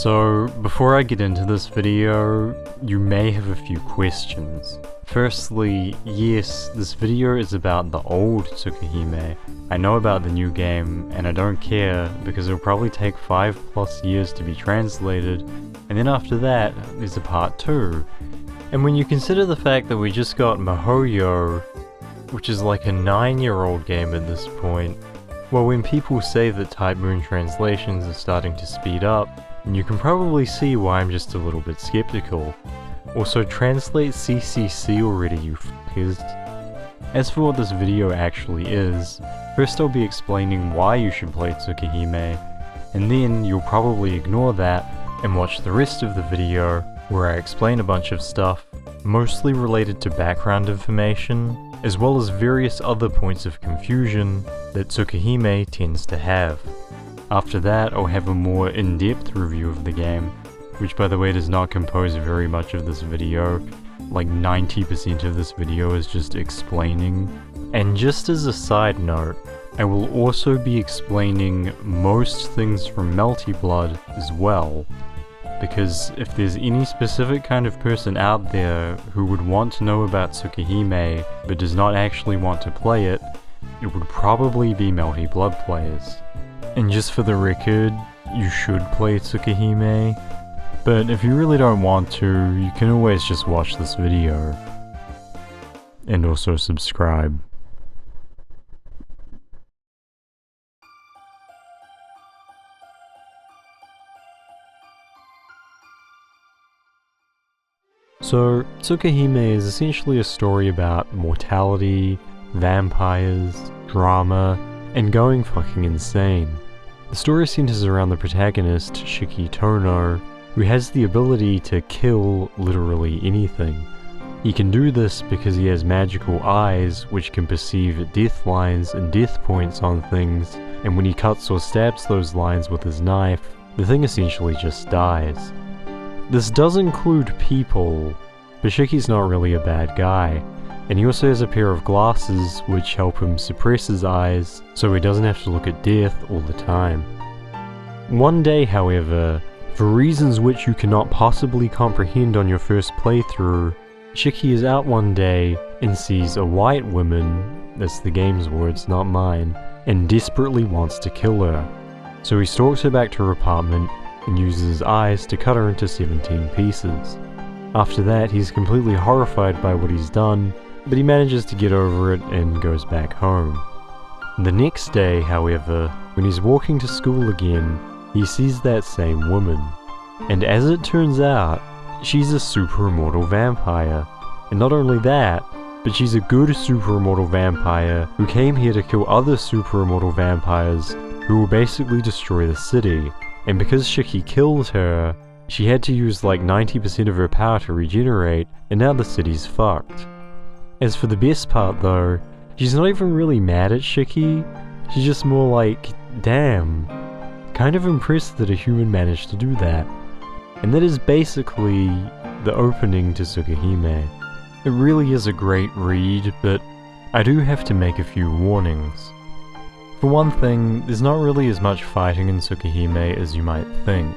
So, before I get into this video, you may have a few questions. Firstly, yes, this video is about the old Tsukihime. I know about the new game, and I don't care, because it'll probably take 5+ years to be translated, and then after that, there's a part 2. And when you consider the fact that we just got MiHoYo, which is like a 9-year-old game at this point, well, when people say that Type Moon translations are starting to speed up, you can probably see why I'm just a little bit skeptical. Also, translate CCC already, you f***ers. As for what this video actually is, first I'll be explaining why you should play Tsukihime, and then you'll probably ignore that and watch the rest of the video where I explain a bunch of stuff, mostly related to background information, as well as various other points of confusion that Tsukihime tends to have. After that, I'll have a more in-depth review of the game, which by the way does not compose very much of this video. Like 90% of this video is just explaining. And just as a side note, I will also be explaining most things from Melty Blood as well, because if there's any specific kind of person out there who would want to know about Tsukihime but does not actually want to play it, it would probably be Melty Blood players. And just for the record, you should play Tsukihime, but if you really don't want to, you can always just watch this video. And also subscribe. So, Tsukihime is essentially a story about mortality, vampires, drama, and going fucking insane. The story centers around the protagonist, Shiki Tohno, who has the ability to kill literally anything. He can do this because he has magical eyes which can perceive death lines and death points on things, and when he cuts or stabs those lines with his knife, the thing essentially just dies. This does include people, but Shiki's not really a bad guy, and he also has a pair of glasses which help him suppress his eyes so he doesn't have to look at death all the time. One day, however, for reasons which you cannot possibly comprehend on your first playthrough, Shiki is out one day and sees a white woman, that's the game's words, not mine, and desperately wants to kill her. So he stalks her back to her apartment and uses his eyes to cut her into 17 pieces. After that, he's completely horrified by what he's done, but he manages to get over it and goes back home. The next day, however, when he's walking to school again, he sees that same woman. And as it turns out, she's a super immortal vampire. And not only that, but she's a good super immortal vampire who came here to kill other super immortal vampires who will basically destroy the city. And because Shiki killed her, she had to use like 90% of her power to regenerate, and now the city's fucked. As for the best part though, she's not even really mad at Shiki, she's just more like, damn, kind of impressed that a human managed to do that. And that is basically the opening to Tsukihime. It really is a great read, but I do have to make a few warnings. For one thing, there's not really as much fighting in Tsukihime as you might think.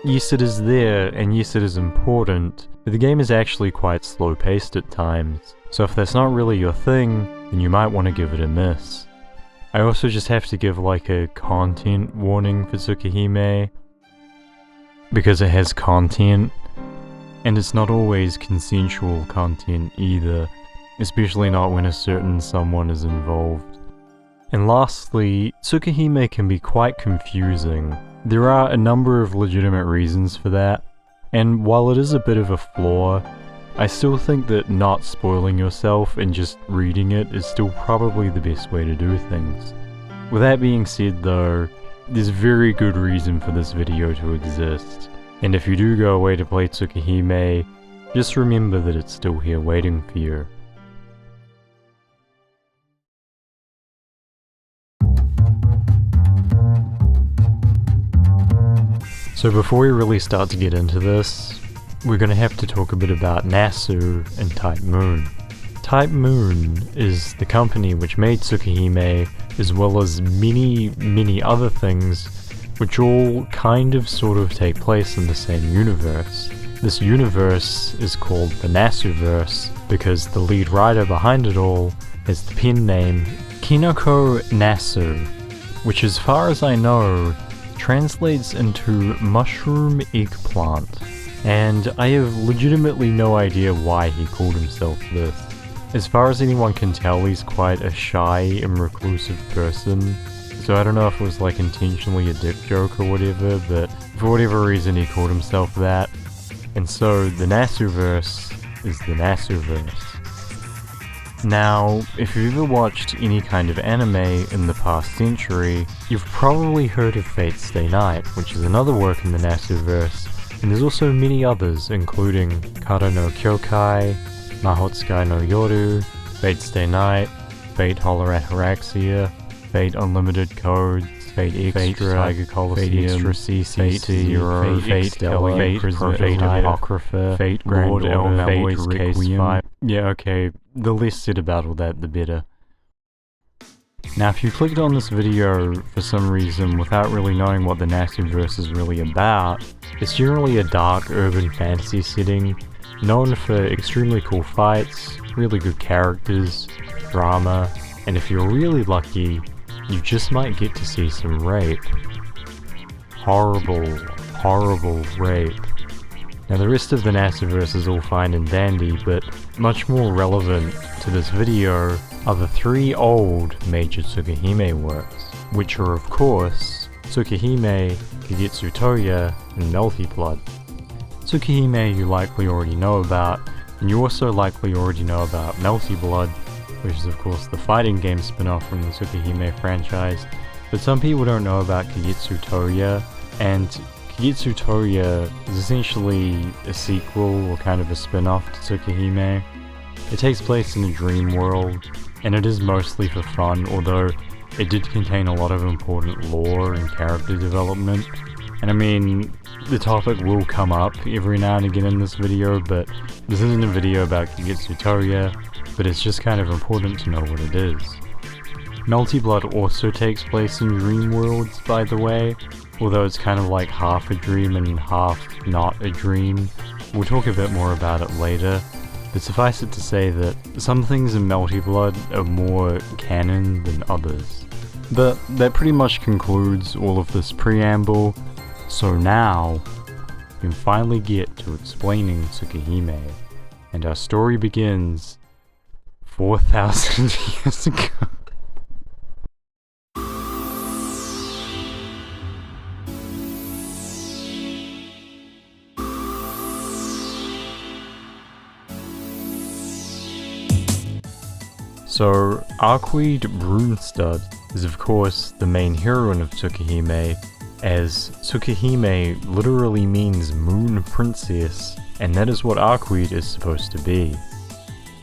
Yes, it is there, and yes, it is important, but the game is actually quite slow-paced at times, so if that's not really your thing, then you might want to give it a miss. I also just have to give like a content warning for Tsukihime, because it has content, and it's not always consensual content either, especially not when a certain someone is involved. And lastly, Tsukihime can be quite confusing. There are a number of legitimate reasons for that, and while it is a bit of a flaw, I still think that not spoiling yourself and just reading it is still probably the best way to do things. With that being said though, there's very good reason for this video to exist, and if you do go away to play Tsukihime, just remember that it's still here waiting for you. So before we really start to get into this, we're going to have to talk a bit about Nasu and Type Moon. Type Moon is the company which made Tsukihime, as well as many other things which all kind of sort of take place in the same universe. This universe is called the Nasuverse because the lead writer behind it all is the pen name Kinoko Nasu, which as far as I know translates into mushroom eggplant, and I have legitimately no idea why he called himself this. As far as anyone can tell, he's quite a shy and reclusive person, so I don't know if it was like intentionally a dick joke or whatever, but for whatever reason he called himself that. And so the Nasuverse is the Nasuverse. Now, if you've ever watched any kind of anime in the past century, you've probably heard of Fate Stay Night, which is another work in the Nasuverse, and there's also many others, including Kara no Kyokai, Mahotsukai no Yoru, Fate Stay Night, Fate Holler Ataraxia, Fate Unlimited Codes, Fate Extra, Tiger Coliseum, Fate Extra CCC, Fate Zero, Fate Stella, Fate Apocrypha, Fate Grand Order, Fate Case 5. Yeah, okay, the less said about all that, the better. Now, if you clicked on this video for some reason without really knowing what the Nasuverse is really about, it's generally a dark urban fantasy setting, known for extremely cool fights, really good characters, drama, and if you're really lucky, you just might get to see some rape. Horrible, horrible rape. Now the rest of the Nasuverse is all fine and dandy, but much more relevant to this video are the 3 old major Tsukihime works, which are of course Tsukihime, Kagetsu Toya, and Melty Blood. Tsukihime you likely already know about, and you also likely already know about Melty Blood, which is of course the fighting game spin-off from the Tsukihime franchise, but some people don't know about Kagetsu Toya, and Kagetsu Toya is essentially a sequel or kind of a spin-off to Tsukihime. It takes place in a dream world, and it is mostly for fun, although it did contain a lot of important lore and character development. And I mean, the topic will come up every now and again in this video, but this isn't a video about Kagetsu Toya, but it's just kind of important to know what it is. Melty Blood also takes place in dream worlds, by the way, although it's kind of like half a dream and half not a dream. We'll talk a bit more about it later, but suffice it to say that some things in Melty Blood are more canon than others. But that pretty much concludes all of this preamble, so now we can finally get to explaining Tsukihime, and our story begins 4,000 years ago. So, Arcuied Route is of course the main heroine of Tsukihime, as Tsukihime literally means Moon Princess, and that is what Arcuied is supposed to be.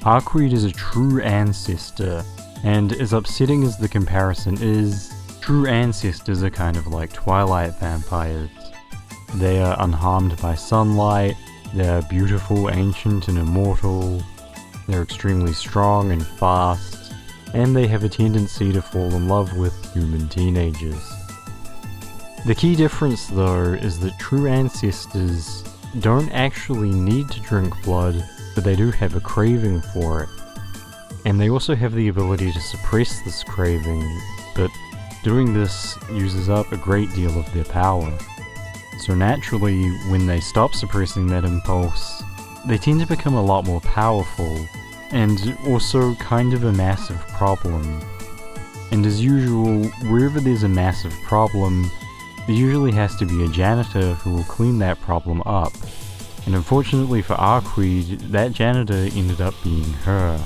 Arcuied is a true ancestor, and as upsetting as the comparison is, true ancestors are kind of like Twilight vampires. They are unharmed by sunlight, they are beautiful, ancient, and immortal, they're extremely strong and fast, and they have a tendency to fall in love with human teenagers. The key difference though is that true ancestors don't actually need to drink blood, but they do have a craving for it. And they also have the ability to suppress this craving, but doing this uses up a great deal of their power. So naturally, when they stop suppressing that impulse, they tend to become a lot more powerful, and also kind of a massive problem. And as usual, wherever there's a massive problem, there usually has to be a janitor who will clean that problem up. And unfortunately for Arcuied, that janitor ended up being her.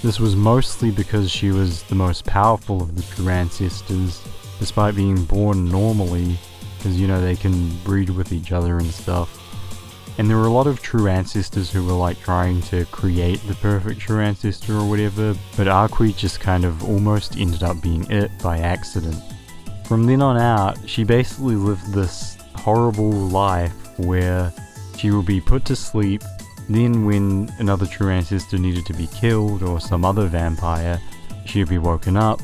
This was mostly because she was the most powerful of the true ancestors, despite being born normally, because you know they can breed with each other and stuff. And there were a lot of true ancestors who were like trying to create the perfect true ancestor or whatever, but Arcuied just kind of almost ended up being it by accident. From then on out, she basically lived this horrible life where she would be put to sleep, then when another true ancestor needed to be killed or some other vampire, she would be woken up,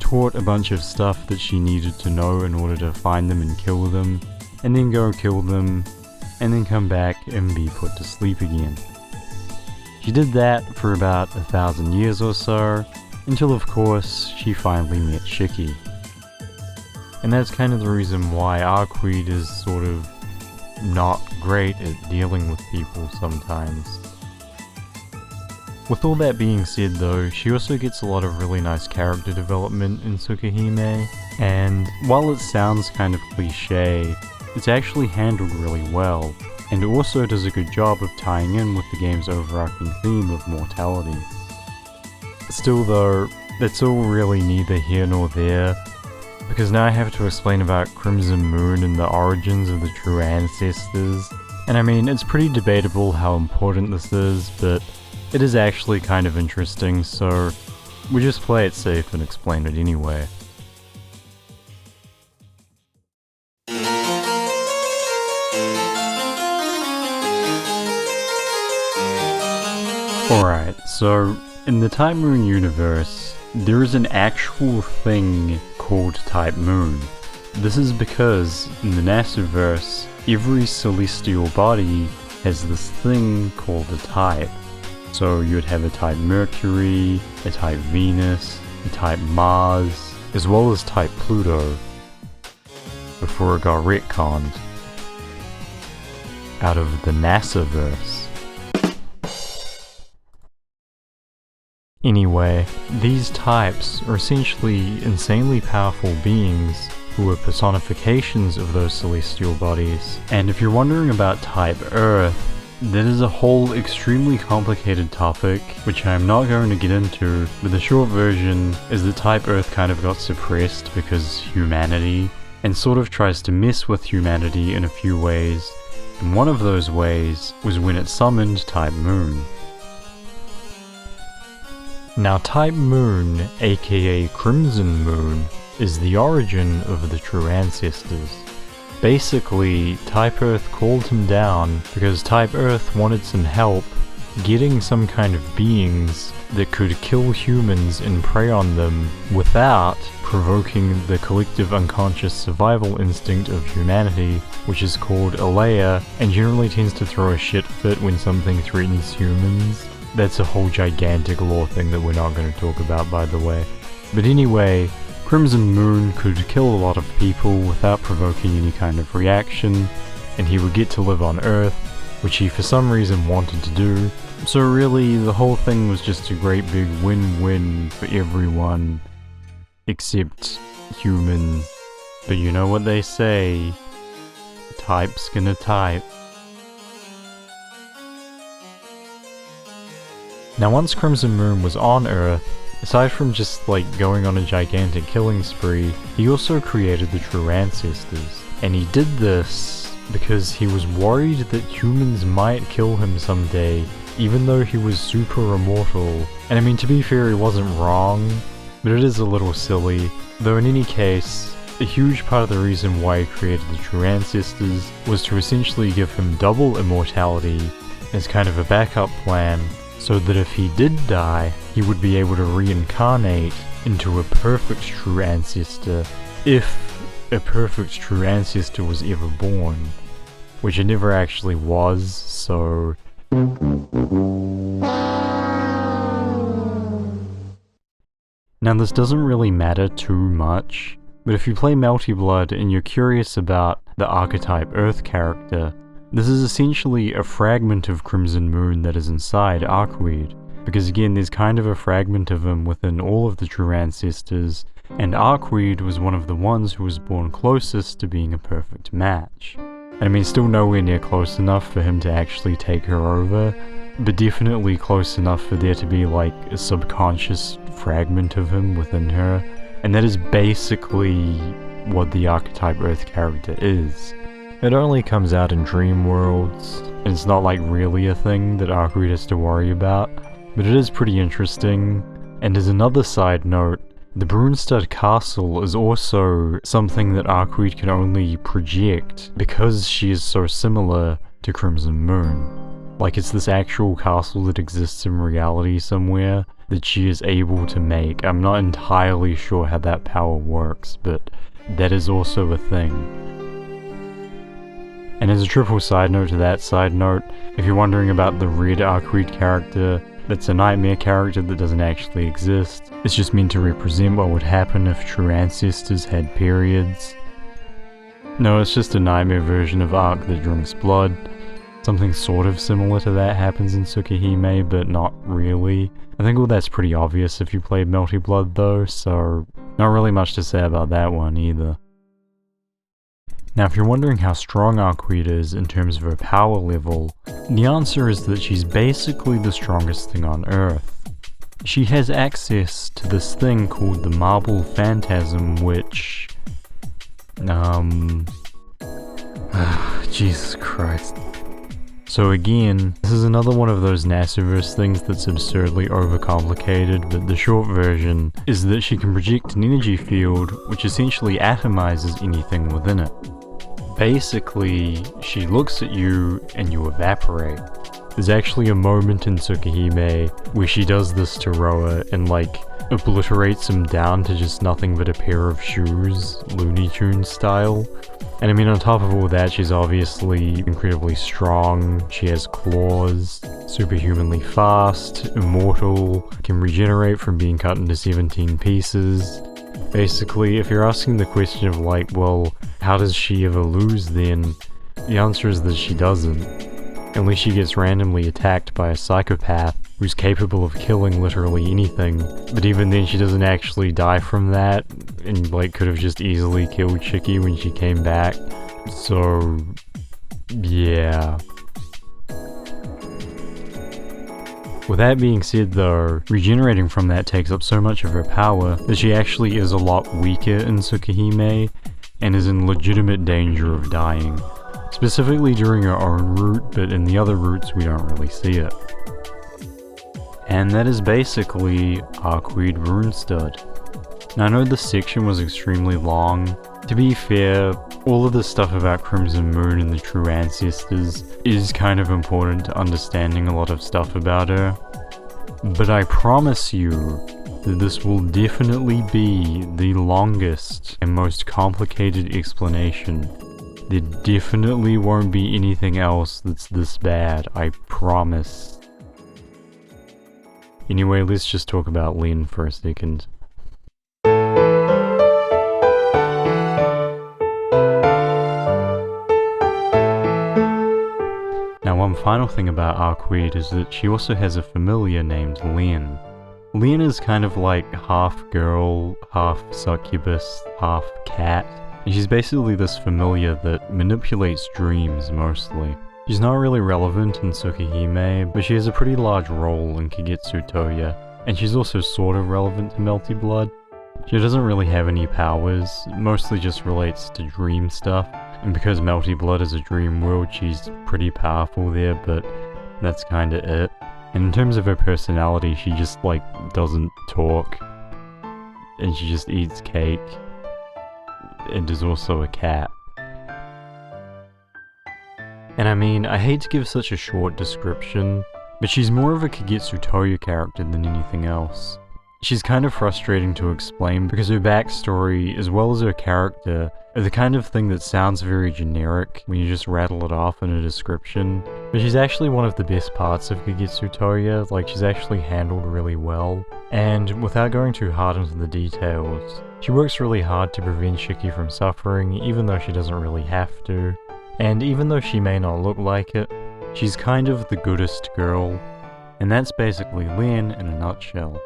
taught a bunch of stuff that she needed to know in order to find them and kill them, and then go kill them, and then come back and be put to sleep again. She did that for about 1,000 years or so, until of course she finally met Shiki. And that's kind of the reason why Arcuied is sort of not great at dealing with people sometimes. With all that being said though, she also gets a lot of really nice character development in Tsukihime, and while it sounds kind of cliche, it's actually handled really well, and it also does a good job of tying in with the game's overarching theme of mortality. Still though, that's all really neither here nor there, because now I have to explain about Crimson Moon and the origins of the true ancestors, and I mean, it's pretty debatable how important this is, but it is actually kind of interesting, so we just play it safe and explain it anyway. Alright, so in the Type Moon universe, there is an actual thing called Type Moon. This is because in the Nasuverse, every celestial body has this thing called a type. So you'd have a Type Mercury, a Type Venus, a Type Mars, as well as Type Pluto, before it got retconned out of the Nasuverse. Anyway, these types are essentially insanely powerful beings who are personifications of those celestial bodies. And if you're wondering about Type Earth, that is a whole extremely complicated topic, which I'm not going to get into, but the short version is that Type Earth kind of got suppressed because humanity, and sort of tries to mess with humanity in a few ways, and one of those ways was when it summoned Type Moon. Now Type Moon, aka Crimson Moon, is the origin of the true ancestors. Basically, Type Earth called him down because Type Earth wanted some help getting some kind of beings that could kill humans and prey on them without provoking the collective unconscious survival instinct of humanity, which is called Alea, and generally tends to throw a shit fit when something threatens humans. That's a whole gigantic lore thing that we're not going to talk about, by the way. But anyway, Crimson Moon could kill a lot of people without provoking any kind of reaction, and he would get to live on Earth, which he for some reason wanted to do. So really, the whole thing was just a great big win-win for everyone, except humans. But you know what they say, type's gonna type. Now once Crimson Moon was on Earth, aside from just like going on a gigantic killing spree, he also created the true ancestors. And he did this because he was worried that humans might kill him someday, even though he was super immortal. And I mean, to be fair, he wasn't wrong, but it is a little silly. Though in any case, a huge part of the reason why he created the true ancestors was to essentially give him double immortality as kind of a backup plan, so that if he did die, he would be able to reincarnate into a perfect true ancestor, if a perfect true ancestor was ever born, which it never actually was, so... Now this doesn't really matter too much, but if you play Melty Blood and you're curious about the archetype Earth character, this is essentially a fragment of Crimson Moon that is inside Arcuied, because again there's kind of a fragment of him within all of the true ancestors, and Arcuied was one of the ones who was born closest to being a perfect match. I mean, still nowhere near close enough for him to actually take her over, but definitely close enough for there to be like a subconscious fragment of him within her, and that is basically what the archetype Earth character is. It only comes out in dream worlds, and it's not like really a thing that Arcuied has to worry about, but it is pretty interesting. And as another side note, the Brunstad Castle is also something that Arcuied can only project because she is so similar to Crimson Moon. Like, it's this actual castle that exists in reality somewhere that she is able to make. I'm not entirely sure how that power works, but that is also a thing. And as a triple side note to that side note, if you're wondering about the red Arcuied character, that's a nightmare character that doesn't actually exist. It's just meant to represent what would happen if true ancestors had periods. No, it's just a nightmare version of Arc that drinks blood. Something sort of similar to that happens in Tsukihime, but not really. I think all that's pretty obvious if you played Melty Blood though, so not really much to say about that one either. Now if you're wondering how strong Arcuied is in terms of her power level, the answer is that she's basically the strongest thing on Earth. She has access to this thing called the Marble Phantasm, which... Jesus Christ. So again, this is another one of those NASAverse things that's absurdly overcomplicated, but the short version is that she can project an energy field which essentially atomizes anything within it. Basically, she looks at you and you evaporate. There's actually a moment in Tsukihime where she does this to Roa and like obliterates him down to just nothing but a pair of shoes, Looney Tunes style. And I mean, on top of all that, she's obviously incredibly strong, she has claws, superhumanly fast, immortal, can regenerate from being cut into 17 pieces. Basically, if you're asking the question of like, well, how does she ever lose then? The answer is that she doesn't. Unless she gets randomly attacked by a psychopath who's capable of killing literally anything. But even then she doesn't actually die from that, and like could have just easily killed Shiki when she came back. So, yeah. With that being said though, regenerating from that takes up so much of her power that she actually is a lot weaker in Tsukihime and is in legitimate danger of dying. Specifically during her own route, but in the other routes we don't really see it. And that is basically Arcuied Route. Now I know this section was extremely long. To be fair, all of the stuff about Crimson Moon and the true ancestors is kind of important to understanding a lot of stuff about her. But I promise you that this will definitely be the longest and most complicated explanation. There definitely won't be anything else that's this bad, I promise. Anyway, let's just talk about Lin for a second. Now one final thing about Arcuied is that she also has a familiar named Lin. Lin is kind of like half girl, half succubus, half cat. And she's basically this familiar that manipulates dreams mostly. She's not really relevant in Tsukihime, but she has a pretty large role in Kagetsu Toya, and she's also sort of relevant to Melty Blood. She doesn't really have any powers, mostly just relates to dream stuff, and because Melty Blood is a dream world, she's pretty powerful there, but that's kinda it. And in terms of her personality, she just like doesn't talk, and she just eats cake. And is also a cat. And I mean, I hate to give such a short description, but she's more of a Kagetsu Toya character than anything else. She's kind of frustrating to explain because her backstory, as well as her character, are the kind of thing that sounds very generic when you just rattle it off in a description, but she's actually one of the best parts of Kagetsu Toya, like she's actually handled really well. And without going too hard into the details, she works really hard to prevent Shiki from suffering, even though she doesn't really have to. And even though she may not look like it, she's kind of the goodest girl. And that's basically Lin in a nutshell.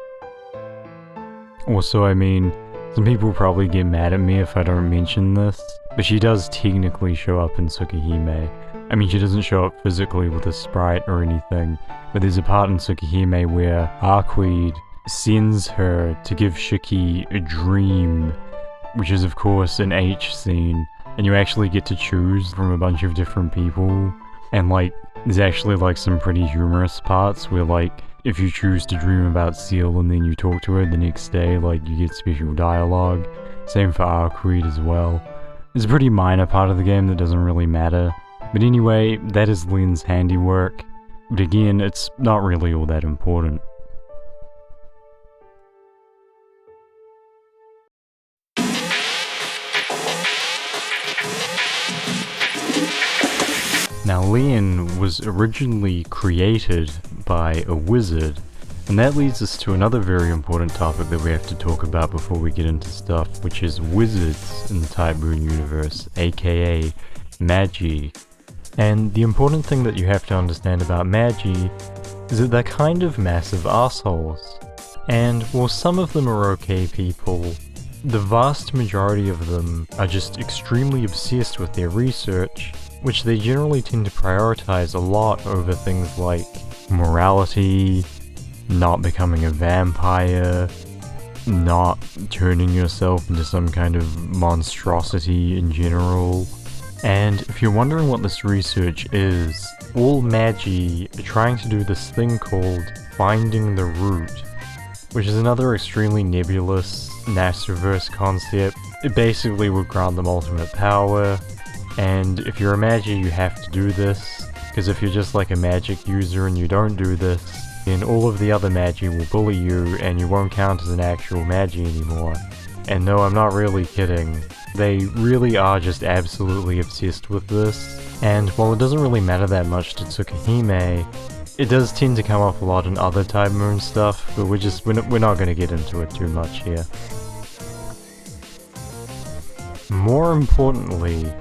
Also, I mean, some people probably get mad at me if I don't mention this, but she does technically show up in Tsukihime. I mean, she doesn't show up physically with a sprite or anything, but there's a part in Tsukihime where Arcuied sends her to give Shiki a dream, which is of course an H scene, and you actually get to choose from a bunch of different people, and like, there's actually like some pretty humorous parts where like, if you choose to dream about Ciel and then you talk to her the next day, like you get special dialogue. Same for Arcuied as well. It's a pretty minor part of the game that doesn't really matter. But anyway, that is Lin's handiwork. But again, it's not really all that important. Now Lien was originally created by a wizard, and that leads us to another very important topic that we have to talk about before we get into stuff, which is wizards in the Type Moon universe, aka Magi. And the important thing that you have to understand about Magi is that they're kind of massive assholes. And while some of them are okay people, the vast majority of them are just extremely obsessed with their research, which they generally tend to prioritize a lot over things like morality, not becoming a vampire, not turning yourself into some kind of monstrosity in general. And if you're wondering what this research is, all Magi are trying to do this thing called finding the root, which is another extremely nebulous Nastverse concept. It basically would grant them ultimate power, and if you're a Magi you have to do this, because if you're just like a magic user and you don't do this, then all of the other Magi will bully you and you won't count as an actual Magi anymore. And no, I'm not really kidding. They really are just absolutely obsessed with this, and while it doesn't really matter that much to Tsukihime, it does tend to come up a lot in other Type Moon stuff, but we're not going to get into it too much here. More importantly,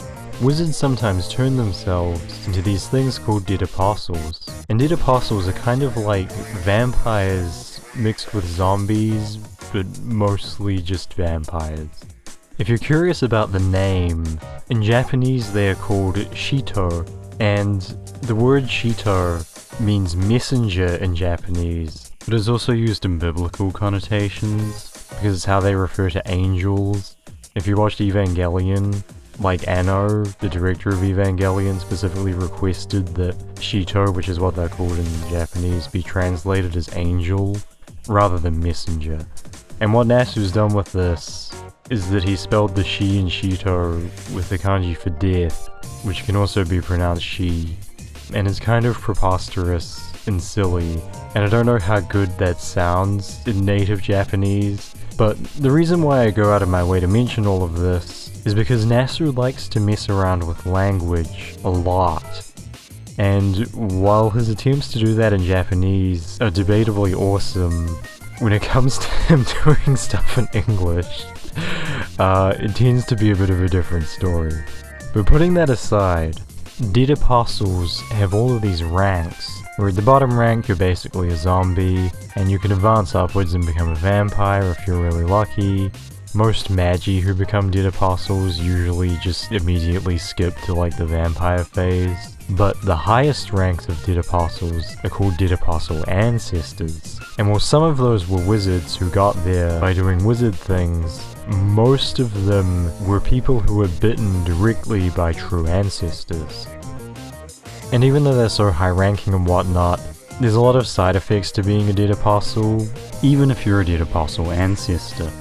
wizards sometimes turn themselves into these things called dead apostles. And dead apostles are kind of like vampires mixed with zombies, but mostly just vampires. If you're curious about the name, in Japanese they are called Shito, and the word Shito means messenger in Japanese, but is also used in biblical connotations, because it's how they refer to angels. If you watched Evangelion, like Anno, the director of Evangelion, specifically requested that Shito, which is what they're called in Japanese, be translated as angel, rather than messenger. And what Nasu's done with this is that he spelled the Shi in Shito with the kanji for death, which can also be pronounced Shi, and it's kind of preposterous and silly, and I don't know how good that sounds in native Japanese, but the reason why I go out of my way to mention all of this is because Nasu likes to mess around with language a lot. And while his attempts to do that in Japanese are debatably awesome, when it comes to him doing stuff in English, it tends to be a bit of a different story. But putting that aside, dead apostles have all of these ranks, where at the bottom rank you're basically a zombie, and you can advance upwards and become a vampire if you're really lucky. Most Magi who become dead apostles usually just immediately skip to like the vampire phase. But the highest ranks of dead apostles are called dead apostle ancestors. And while some of those were wizards who got there by doing wizard things, most of them were people who were bitten directly by true ancestors. And even though they're so high ranking and whatnot, there's a lot of side effects to being a dead apostle, even if you're a dead apostle ancestor.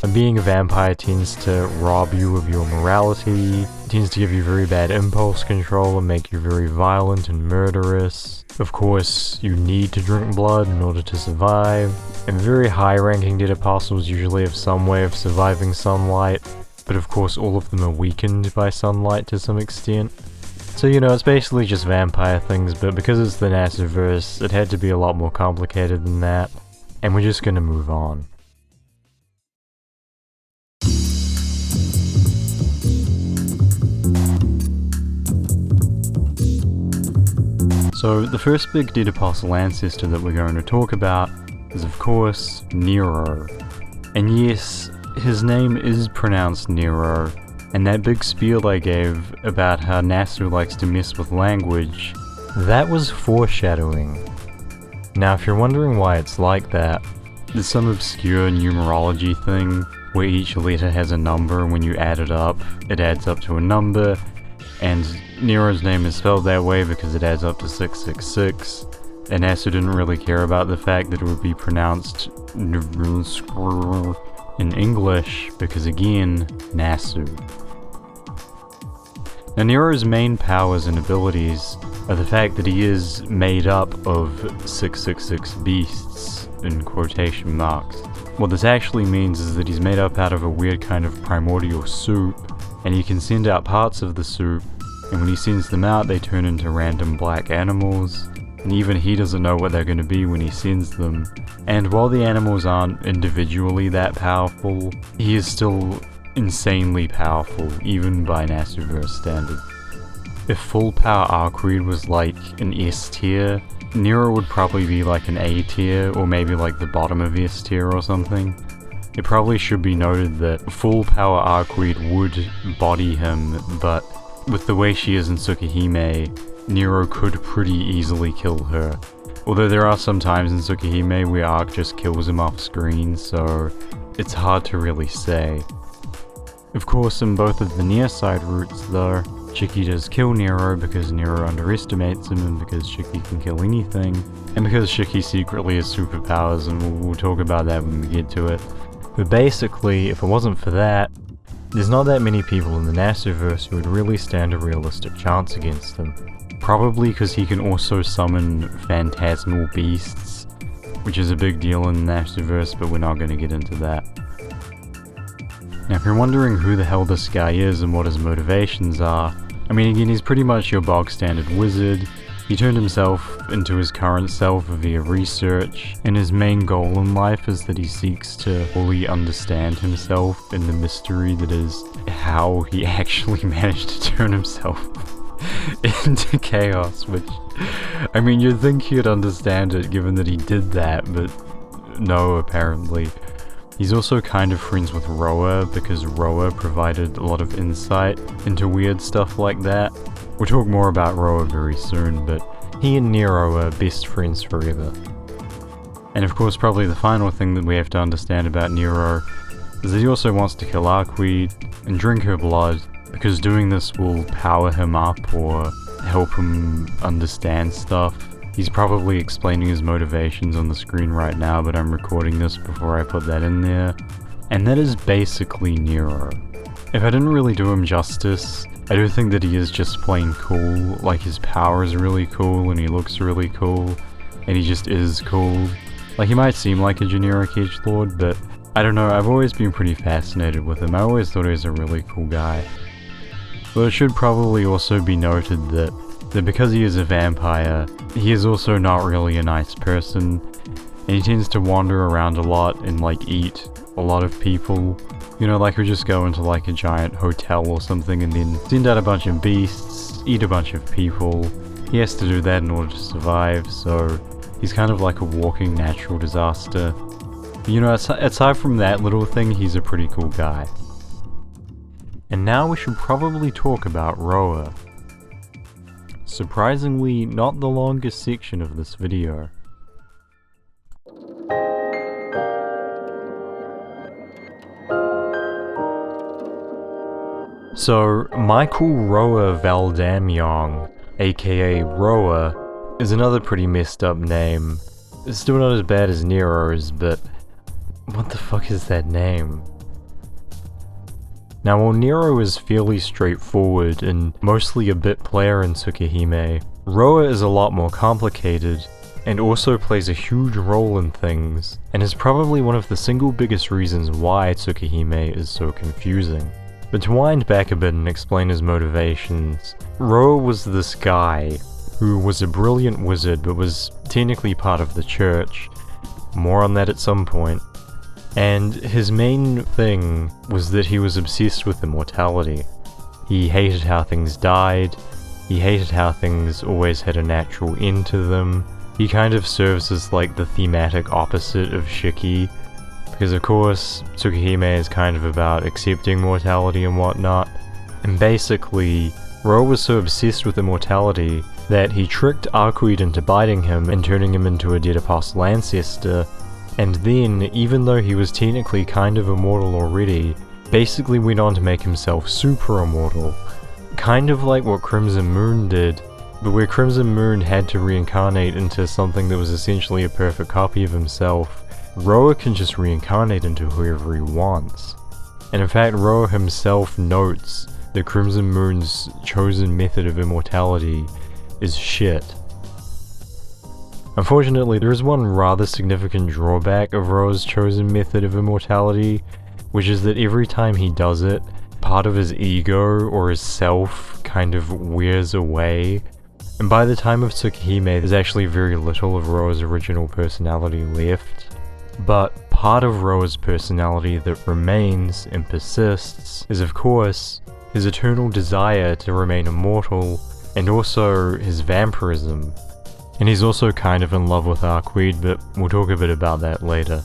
And being a vampire tends to rob you of your morality, tends to give you very bad impulse control and make you very violent and murderous. Of course, you need to drink blood in order to survive, and very high-ranking dead apostles usually have some way of surviving sunlight, but of course all of them are weakened by sunlight to some extent. So you know, it's basically just vampire things, but because it's the Nastverse, it had to be a lot more complicated than that, and we're just gonna move on. So the first big dead apostle ancestor that we're going to talk about is of course Nero. And yes, his name is pronounced Nero, and that big spiel I gave about how Nasu likes to mess with language, that was foreshadowing. Now if you're wondering why it's like that, there's some obscure numerology thing where each letter has a number, and when you add it up, it adds up to a number, and Nero's name is spelled that way because it adds up to 666, and Nasu didn't really care about the fact that it would be pronounced Nvnsqr in English, because again, Nasu. Now Nero's main powers and abilities are the fact that he is made up of 666 beasts, in quotation marks. What this actually means is that he's made up out of a weird kind of primordial soup, and he can send out parts of the soup and when he sends them out they turn into random black animals, and even he doesn't know what they're going to be when he sends them. And while the animals aren't individually that powerful, he is still insanely powerful, even by Nvnsqr standards. If full power Arcuied was like an S tier, Nero would probably be like an A tier, or maybe like the bottom of S tier or something. It probably should be noted that full power Arcuied would body him, but with the way she is in Tsukihime, Nero could pretty easily kill her. Although there are some times in Tsukihime where Arc just kills him off screen, so it's hard to really say. Of course, in both of the near side routes though, Shiki does kill Nero because Nero underestimates him, and because Shiki can kill anything, and because Shiki secretly has superpowers, and we'll talk about that when we get to it. But basically, if it wasn't for that, there's not that many people in the Nvnsqrverse who would really stand a realistic chance against him. Probably because he can also summon phantasmal beasts, which is a big deal in the Nvnsqrverse, but we're not going to get into that. Now if you're wondering who the hell this guy is and what his motivations are, I mean again, he's pretty much your bog standard wizard. He turned himself into his current self via research, and his main goal in life is that he seeks to fully understand himself and the mystery that is how he actually managed to turn himself into chaos, which, I mean, you'd think he'd understand it given that he did that, but no, apparently. He's also kind of friends with Roa because Roa provided a lot of insight into weird stuff like that. We'll talk more about Roa very soon, but he and Nero are best friends forever. And of course, probably the final thing that we have to understand about Nero is that he also wants to kill Arcuied and drink her blood, because doing this will power him up or help him understand stuff. He's probably explaining his motivations on the screen right now, but I'm recording this before I put that in there. And that is basically Nero. If I didn't really do him justice, I do think that he is just plain cool. Like, his power is really cool, and he looks really cool, and he just is cool. Like, he might seem like a generic edgelord, but I don't know, I've always been pretty fascinated with him. I always thought he was a really cool guy. But it should probably also be noted that because he is a vampire, he is also not really a nice person, and he tends to wander around a lot and like eat a lot of people. You know, like he'll just go into like a giant hotel or something and then send out a bunch of beasts, eat a bunch of people. He has to do that in order to survive, so he's kind of like a walking natural disaster. You know, aside from that little thing, he's a pretty cool guy. And now we should probably talk about Roa. Surprisingly, not the longest section of this video. So, Michael Roa Valdamyong, aka Roa, is another pretty messed up name. It's still not as bad as Nero's, but what the fuck is that name? Now, while Nero is fairly straightforward and mostly a bit player in Tsukihime, Roa is a lot more complicated, and also plays a huge role in things, and is probably one of the single biggest reasons why Tsukihime is so confusing. But to wind back a bit and explain his motivations, Roa was this guy who was a brilliant wizard but was technically part of the church. More on that at some point. And his main thing was that he was obsessed with immortality. He hated how things died, he hated how things always had a natural end to them. He kind of serves as like the thematic opposite of Shiki, because of course Tsukihime is kind of about accepting mortality and whatnot. And basically, Roa was so obsessed with immortality that he tricked Arcuied into biting him and turning him into a dead apostle ancestor, and then, even though he was technically kind of immortal already, basically went on to make himself super immortal. Kind of like what Crimson Moon did, but where Crimson Moon had to reincarnate into something that was essentially a perfect copy of himself, Roa can just reincarnate into whoever he wants. And in fact, Roa himself notes that Crimson Moon's chosen method of immortality is shit. Unfortunately, there is one rather significant drawback of Roa's chosen method of immortality, which is that every time he does it, part of his ego or his self kind of wears away, and by the time of Tsukihime there's actually very little of Roa's original personality left. But part of Roa's personality that remains and persists is, of course, his eternal desire to remain immortal, and also his vampirism. And he's also kind of in love with Arcuied, but we'll talk a bit about that later.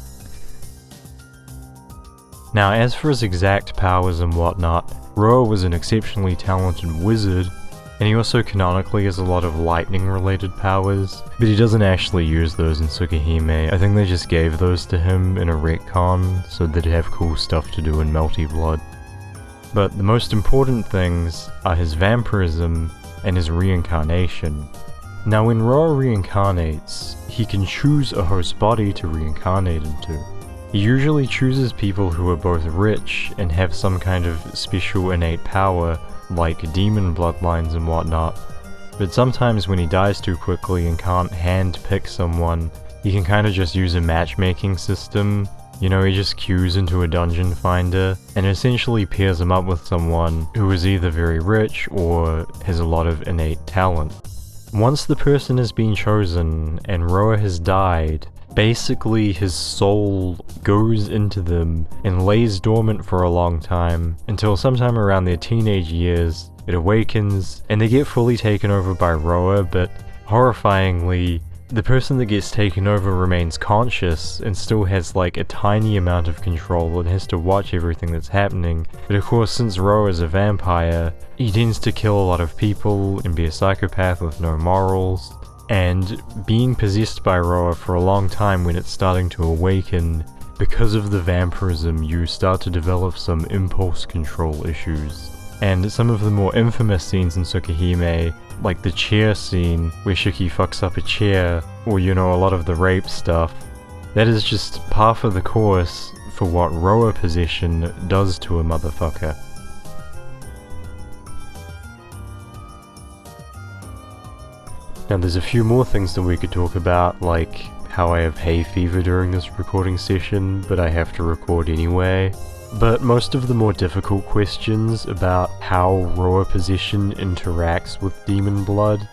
Now, as for his exact powers and whatnot, Roa was an exceptionally talented wizard, and he also canonically has a lot of lightning related powers, but he doesn't actually use those in Tsukihime. I think they just gave those to him in a retcon so that he'd have cool stuff to do in Melty Blood. But the most important things are his vampirism and his reincarnation. Now when Roa reincarnates, he can choose a host body to reincarnate into. He usually chooses people who are both rich and have some kind of special innate power, like demon bloodlines and whatnot, but sometimes when he dies too quickly and can't hand-pick someone, he can kind of just use a matchmaking system. You know, he just queues into a dungeon finder, and essentially pairs him up with someone who is either very rich or has a lot of innate talent. Once the person has been chosen and Roa has died, basically his soul goes into them and lays dormant for a long time, until sometime around their teenage years, it awakens and they get fully taken over by Roa, but horrifyingly, the person that gets taken over remains conscious and still has like a tiny amount of control and has to watch everything that's happening. But of course, since Roa is a vampire, he tends to kill a lot of people and be a psychopath with no morals. And being possessed by Roa for a long time when it's starting to awaken, because of the vampirism, you start to develop some impulse control issues. And some of the more infamous scenes in Tsukihime, like the chair scene where Shiki fucks up a chair, or you know, a lot of the rape stuff, that is just par for the course for what Roa possession does to a motherfucker. Now there's a few more things that we could talk about, like how I have hay fever during this recording session, but I have to record anyway. But most of the more difficult questions about how Roa possession interacts with demon blood,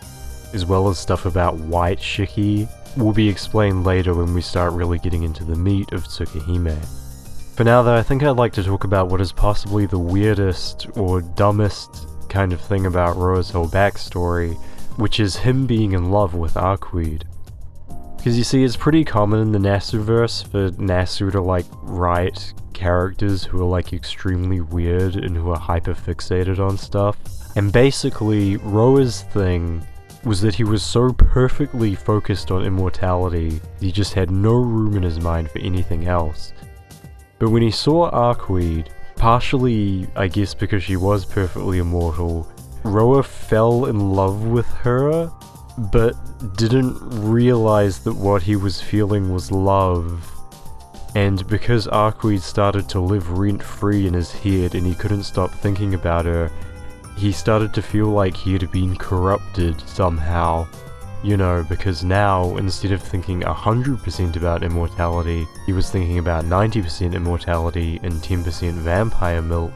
as well as stuff about white Shiki, will be explained later when we start really getting into the meat of Tsukihime. For now though, I think I'd like to talk about what is possibly the weirdest or dumbest kind of thing about Roa's whole backstory, which is him being in love with Arcuied. Because you see, it's pretty common in the Nasuverse for Nasu to like write characters who are like extremely weird and who are hyper fixated on stuff. And basically, Roa's thing was that he was so perfectly focused on immortality, he just had no room in his mind for anything else. But when he saw Arcuied, partially I guess because she was perfectly immortal, Roa fell in love with her, but didn't realize that what he was feeling was love. And because Arcuied started to live rent-free in his head and he couldn't stop thinking about her, he started to feel like he had been corrupted somehow. You know, because now, instead of thinking 100% about immortality, he was thinking about 90% immortality and 10% vampire milk.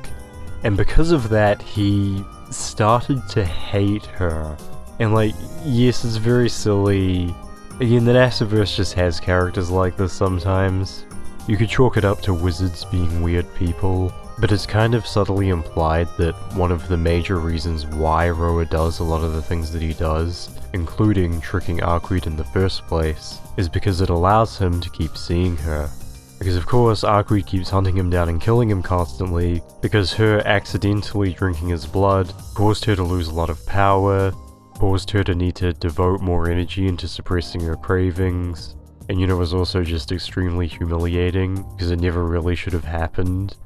And because of that, he started to hate her. And like, yes, it's very silly. Again, the Nasuverse just has characters like this sometimes. You could chalk it up to wizards being weird people, but it's kind of subtly implied that one of the major reasons why Roa does a lot of the things that he does, including tricking Arcuied in the first place, is because it allows him to keep seeing her. Because of course, Arcuied keeps hunting him down and killing him constantly, because her accidentally drinking his blood caused her to lose a lot of power, caused her to need to devote more energy into suppressing her cravings, and you know, was also just extremely humiliating, because it never really should have happened.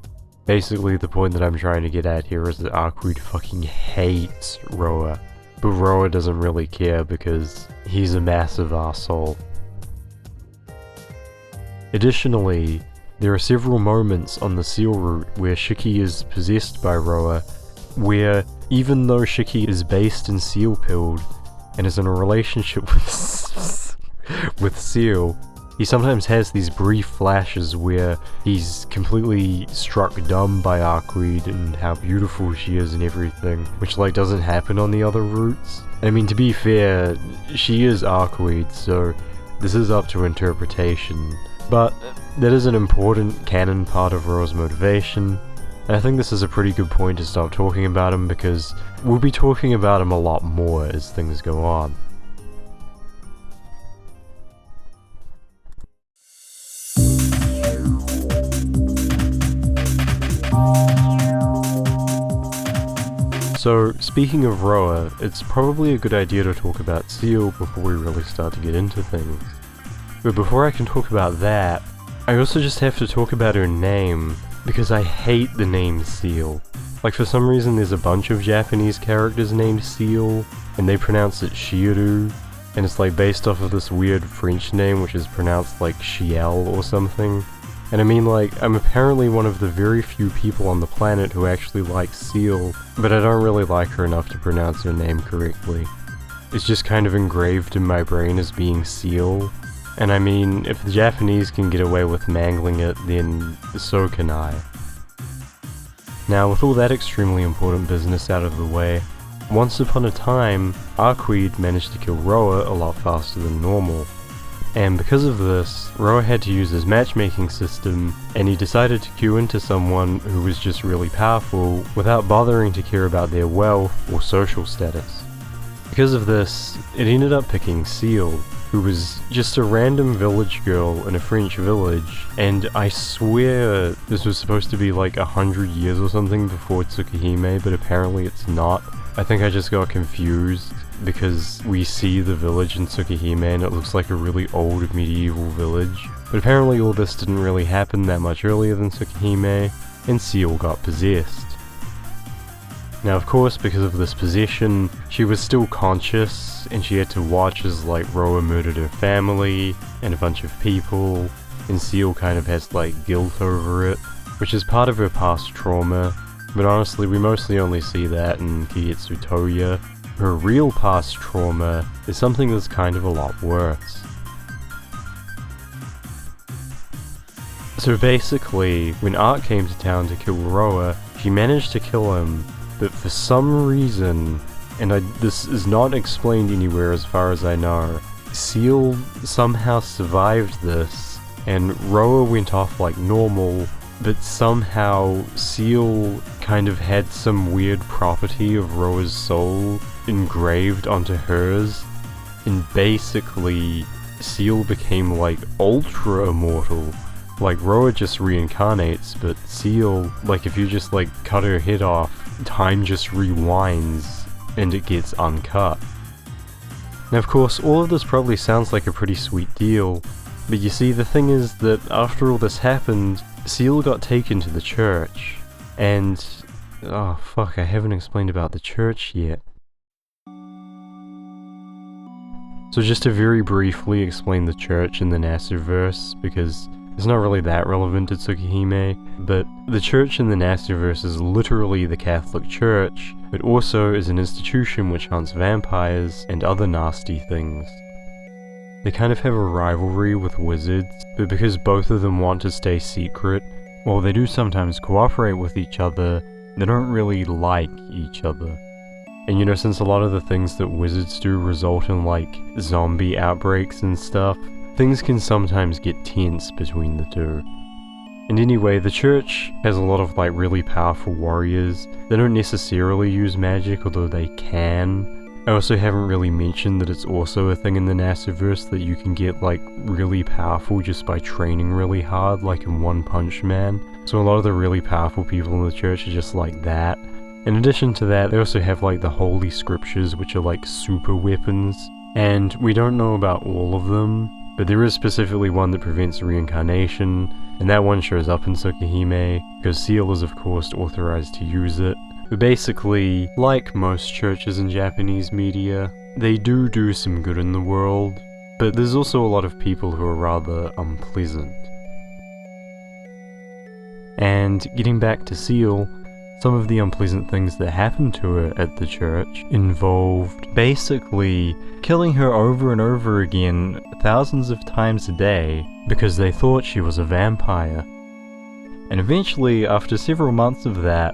Basically, the point that I'm trying to get at here is that Arcuied fucking hates Roa, but Roa doesn't really care because he's a massive arsehole. Additionally, there are several moments on the Ciel Route where Shiki is possessed by Roa, where even though Shiki is based in Ciel Pilled and is in a relationship with Ciel, He sometimes has these brief flashes where he's completely struck dumb by Arcuied and how beautiful she is and everything, which like doesn't happen on the other routes. I mean, to be fair, she is Arcuied, so this is up to interpretation, but that is an important canon part of Roa's motivation, and I think this is a pretty good point to stop talking about him because we'll be talking about him a lot more as things go on. So, speaking of Roa, it's probably a good idea to talk about Ciel before we really start to get into things. But before I can talk about that, I also just have to talk about her name, because I hate the name Ciel. Like, for some reason there's a bunch of Japanese characters named Ciel, and they pronounce it Shiru, and it's like based off of this weird French name which is pronounced like Ciel or something. And I mean, like, I'm apparently one of the very few people on the planet who actually likes Ciel, but I don't really like her enough to pronounce her name correctly. It's just kind of engraved in my brain as being Ciel, and I mean, if the Japanese can get away with mangling it, then so can I. Now, with all that extremely important business out of the way, once upon a time, Arcuied managed to kill Roa a lot faster than normal. And because of this, Roa had to use his matchmaking system, and he decided to queue into someone who was just really powerful without bothering to care about their wealth or social status. Because of this, it ended up picking Ciel, who was just a random village girl in a French village, and I swear this was supposed to be like 100 years or something before Tsukihime, but apparently it's not. I think I just got confused, because we see the village in Tsukihime and it looks like a really old medieval village. But apparently all this didn't really happen that much earlier than Tsukihime, and Ciel got possessed. Now of course, because of this possession, she was still conscious, and she had to watch as like Roa murdered her family, and a bunch of people, and Ciel kind of has like guilt over it, which is part of her past trauma, but honestly we mostly only see that in Kigetsu Toya. Her real past trauma is something that's kind of a lot worse. So basically, when Arc came to town to kill Roa, she managed to kill him, but for some reason, and this is not explained anywhere as far as I know, Ciel somehow survived this, and Roa went off like normal, but somehow Ciel kind of had some weird property of Roa's soul engraved onto hers, and basically Ciel became like ultra immortal. Like Roa just reincarnates, but Ciel, like if you just like cut her head off, time just rewinds and it gets uncut. Now of course all of this probably sounds like a pretty sweet deal, but you see the thing is that after all this happened, Ciel got taken to the church, and oh fuck, I haven't explained about the church yet. So just to very briefly explain the church in the Nvnsqr, because it's not really that relevant to Tsukihime, but the church in the Nvnsqr is literally the Catholic Church, but also is an institution which hunts vampires and other nasty things. They kind of have a rivalry with wizards, but because both of them want to stay secret, while they do sometimes cooperate with each other, they don't really like each other. And you know, since a lot of the things that wizards do result in like zombie outbreaks and stuff, things can sometimes get tense between the two. And anyway, the church has a lot of like really powerful warriors. They don't necessarily use magic, although they can. I also haven't really mentioned that it's also a thing in the Nvnsqr that you can get like really powerful just by training really hard, like in One Punch Man. So a lot of the really powerful people in the church are just like that. In addition to that, they also have like the holy scriptures, which are like super weapons, and we don't know about all of them, but there is specifically one that prevents reincarnation, and that one shows up in Tsukihime, because Ciel is of course authorized to use it. But basically, like most churches in Japanese media, they do some good in the world, but there's also a lot of people who are rather unpleasant. And getting back to Ciel, Some of the unpleasant things that happened to her at the church involved basically killing her over and over again thousands of times a day because they thought she was a vampire. And eventually, after several months of that,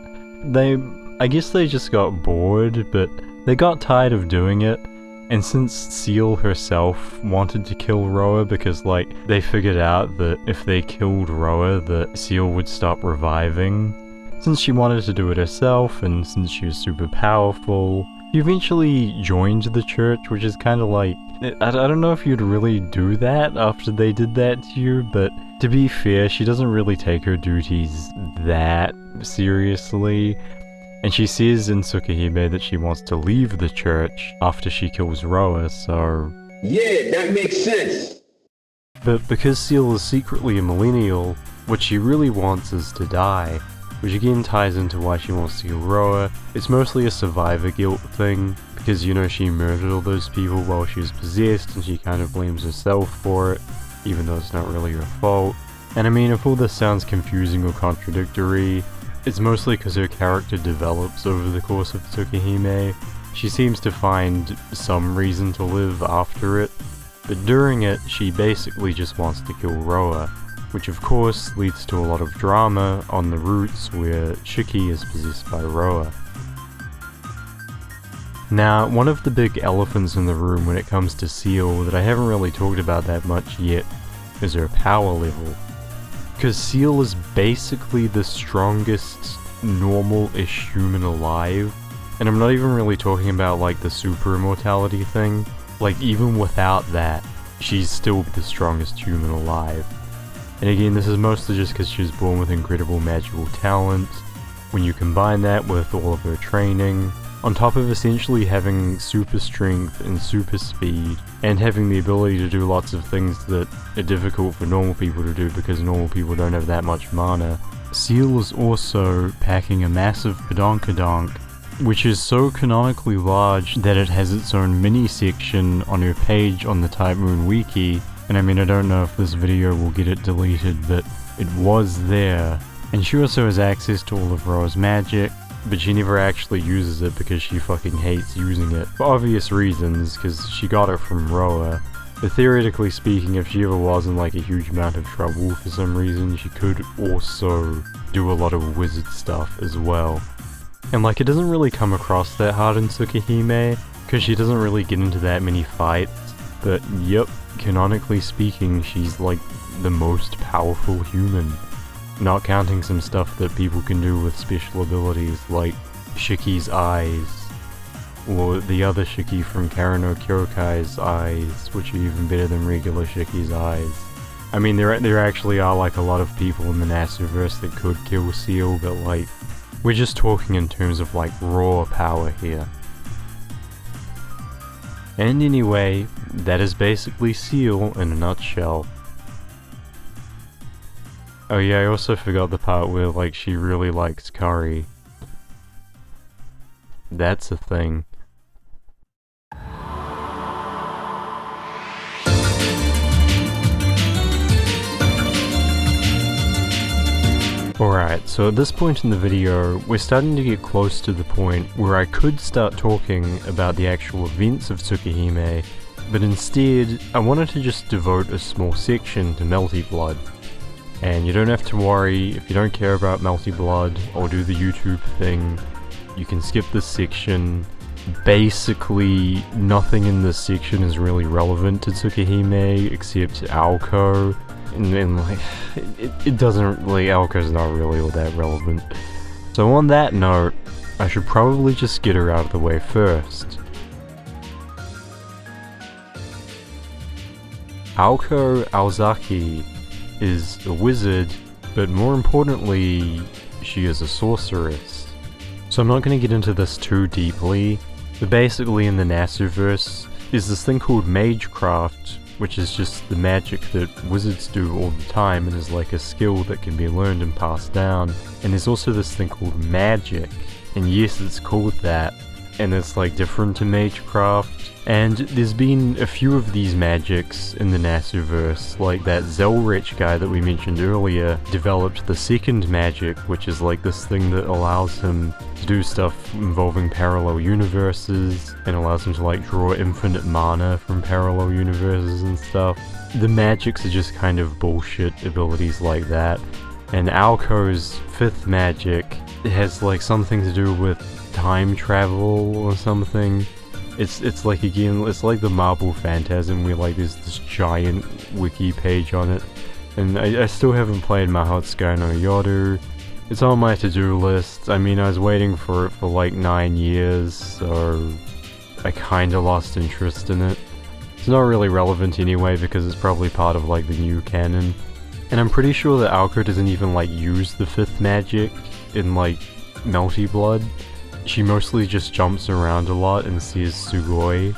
I guess they just got bored, but they got tired of doing it. And since Ciel herself wanted to kill Roa because, like, they figured out that if they killed Roa, that Ciel would stop reviving. Since she wanted to do it herself, and since she was super powerful, she eventually joined the church, which is kind of like, I don't know if you'd really do that after they did that to you, but to be fair, she doesn't really take her duties that seriously. And she says in Tsukihime that she wants to leave the church after she kills Roa, so... Yeah, that makes sense! But because Ciel is secretly a millennial, what she really wants is to die, which again ties into why she wants to kill Roa. It's mostly a survivor guilt thing, because, you know, she murdered all those people while she was possessed, and she kind of blames herself for it, even though it's not really her fault. And I mean, if all this sounds confusing or contradictory, it's mostly because her character develops over the course of Tsukihime. She seems to find some reason to live after it, but during it, she basically just wants to kill Roa, which of course leads to a lot of drama on the routes where Shiki is possessed by Roa. Now, one of the big elephants in the room when it comes to Ciel that I haven't really talked about that much yet is her power level. Because Ciel is basically the strongest normal-ish human alive, and I'm not even really talking about like the super immortality thing. Like, even without that, she's still the strongest human alive. And again, this is mostly just because she was born with incredible magical talent. When you combine that with all of her training, on top of essentially having super strength and super speed, and having the ability to do lots of things that are difficult for normal people to do because normal people don't have that much mana, Ciel is also packing a massive pedonkadonk, which is so canonically large that it has its own mini-section on her page on the Type Moon Wiki, and I mean, I don't know if this video will get it deleted, but it was there. And she also has access to all of Roa's magic, but she never actually uses it because she fucking hates using it. For obvious reasons, because she got it from Roa. But theoretically speaking, if she ever was in like a huge amount of trouble for some reason, she could also do a lot of wizard stuff as well. And like, it doesn't really come across that hard in Tsukihime, because she doesn't really get into that many fights. But yep, canonically speaking, she's like the most powerful human. Not counting some stuff that people can do with special abilities like Shiki's eyes, or the other Shiki from Karano Kyokai's eyes, which are even better than regular Shiki's eyes. I mean, there actually are like a lot of people in the Nvnsqr that could kill Ciel, but like, we're just talking in terms of like raw power here. And anyway, that is basically Ciel in a nutshell. Oh yeah, I also forgot the part where, like, she really likes curry. That's a thing. Alright, so at this point in the video, we're starting to get close to the point where I could start talking about the actual events of Tsukihime, but instead, I wanted to just devote a small section to Melty Blood. And you don't have to worry, if you don't care about Melty Blood or do the YouTube thing, you can skip this section. Basically, nothing in this section is really relevant to Tsukihime except Aoko. And like, it doesn't really, Aoko's not really all that relevant. So on that note, I should probably just get her out of the way first. Aoko Aozaki is a wizard, but more importantly, she is a sorceress. So I'm not going to get into this too deeply, but basically in the Nvnsqr is this thing called magecraft, which is just the magic that wizards do all the time and is like a skill that can be learned and passed down. And there's also this thing called magic, and yes, it's called that, and it's like different to Magecraft. And there's been a few of these magics in the Nasuverse, like that Ciel Route guy that we mentioned earlier developed the second magic, which is like this thing that allows him to do stuff involving parallel universes, and allows him to like draw infinite mana from parallel universes and stuff. The magics are just kind of bullshit abilities like that. And Aoko's fifth magic has like something to do with time travel or something. It's like, again, it's like the Marble Phantasm where like there's this giant wiki page on it. And I still haven't played Mahotsukai no Yoru. It's on my to-do list. I mean, I was waiting for it for like 9 years, so I kinda lost interest in it. It's not really relevant anyway because it's probably part of like the new canon. And I'm pretty sure that Aoko doesn't even like use the fifth magic in like Melty Blood. She mostly just jumps around a lot and says Sugoi.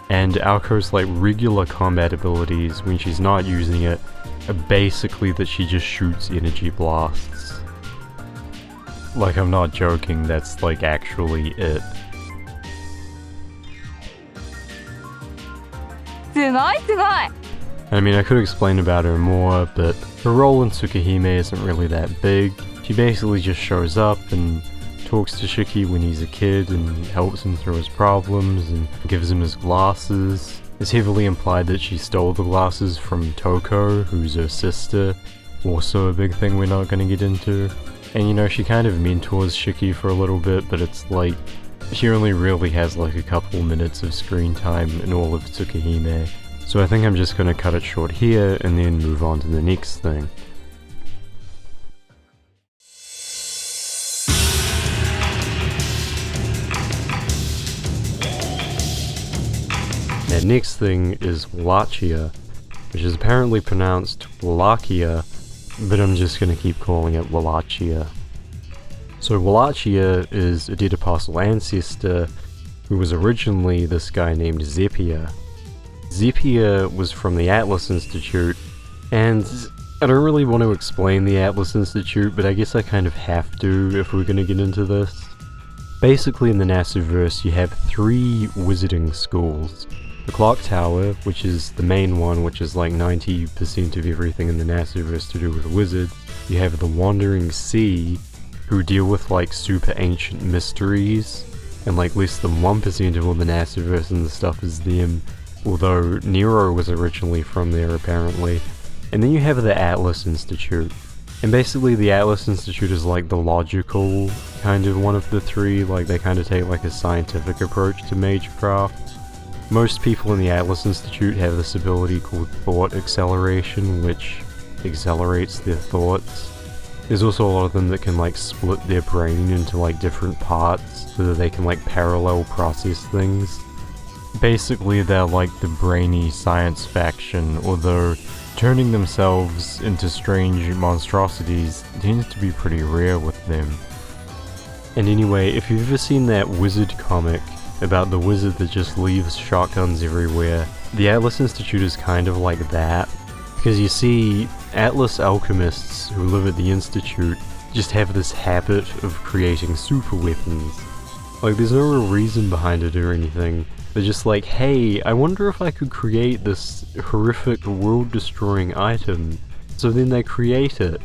And Aoko's like regular combat abilities when she's not using it are basically that she just shoots energy blasts. Like, I'm not joking, that's like actually it. I mean, I could explain about her more, but her role in Tsukihime isn't really that big. She basically just shows up and talks to Shiki when he's a kid and helps him through his problems and gives him his glasses. It's heavily implied that she stole the glasses from Toko, who's her sister, also a big thing we're not going to get into. And you know, she kind of mentors Shiki for a little bit, but it's like, she only really has like a couple minutes of screen time in all of Tsukihime. So I think I'm just going to cut it short here and then move on to the next thing. That next thing is Wallachia, which is apparently pronounced Wallachia, but I'm just going to keep calling it Wallachia. So Wallachia is a dead apostle ancestor who was originally this guy named Zepia. Zepia was from the Atlas Institute, and I don't really want to explain the Atlas Institute, but I guess I kind of have to if we're going to get into this. Basically in the Nasuverse you have 3 wizarding schools. The Clock Tower, which is the main one, which is like 90% of everything in the Nasuverse to do with wizards. You have the Wandering Sea, who deal with like super ancient mysteries, and like less than 1% of all the Nasuverse and the stuff is them. Although Nero was originally from there apparently. And then you have the Atlas Institute. And basically the Atlas Institute is like the logical kind of one of the 3, like they kind of take like a scientific approach to Magecraft. Most people in the Atlas Institute have this ability called thought acceleration, which accelerates their thoughts. There's also a lot of them that can like split their brain into like different parts so that they can like parallel process things. Basically they're like the brainy science faction, although turning themselves into strange monstrosities tends to be pretty rare with them. And anyway, if you've ever seen that wizard comic about the wizard that just leaves shotguns everywhere, the Atlas Institute is kind of like that. Because you see, Atlas alchemists who live at the Institute just have this habit of creating super weapons. Like, there's no real reason behind it or anything. They're just like, hey, I wonder if I could create this horrific world-destroying item. So then they create it.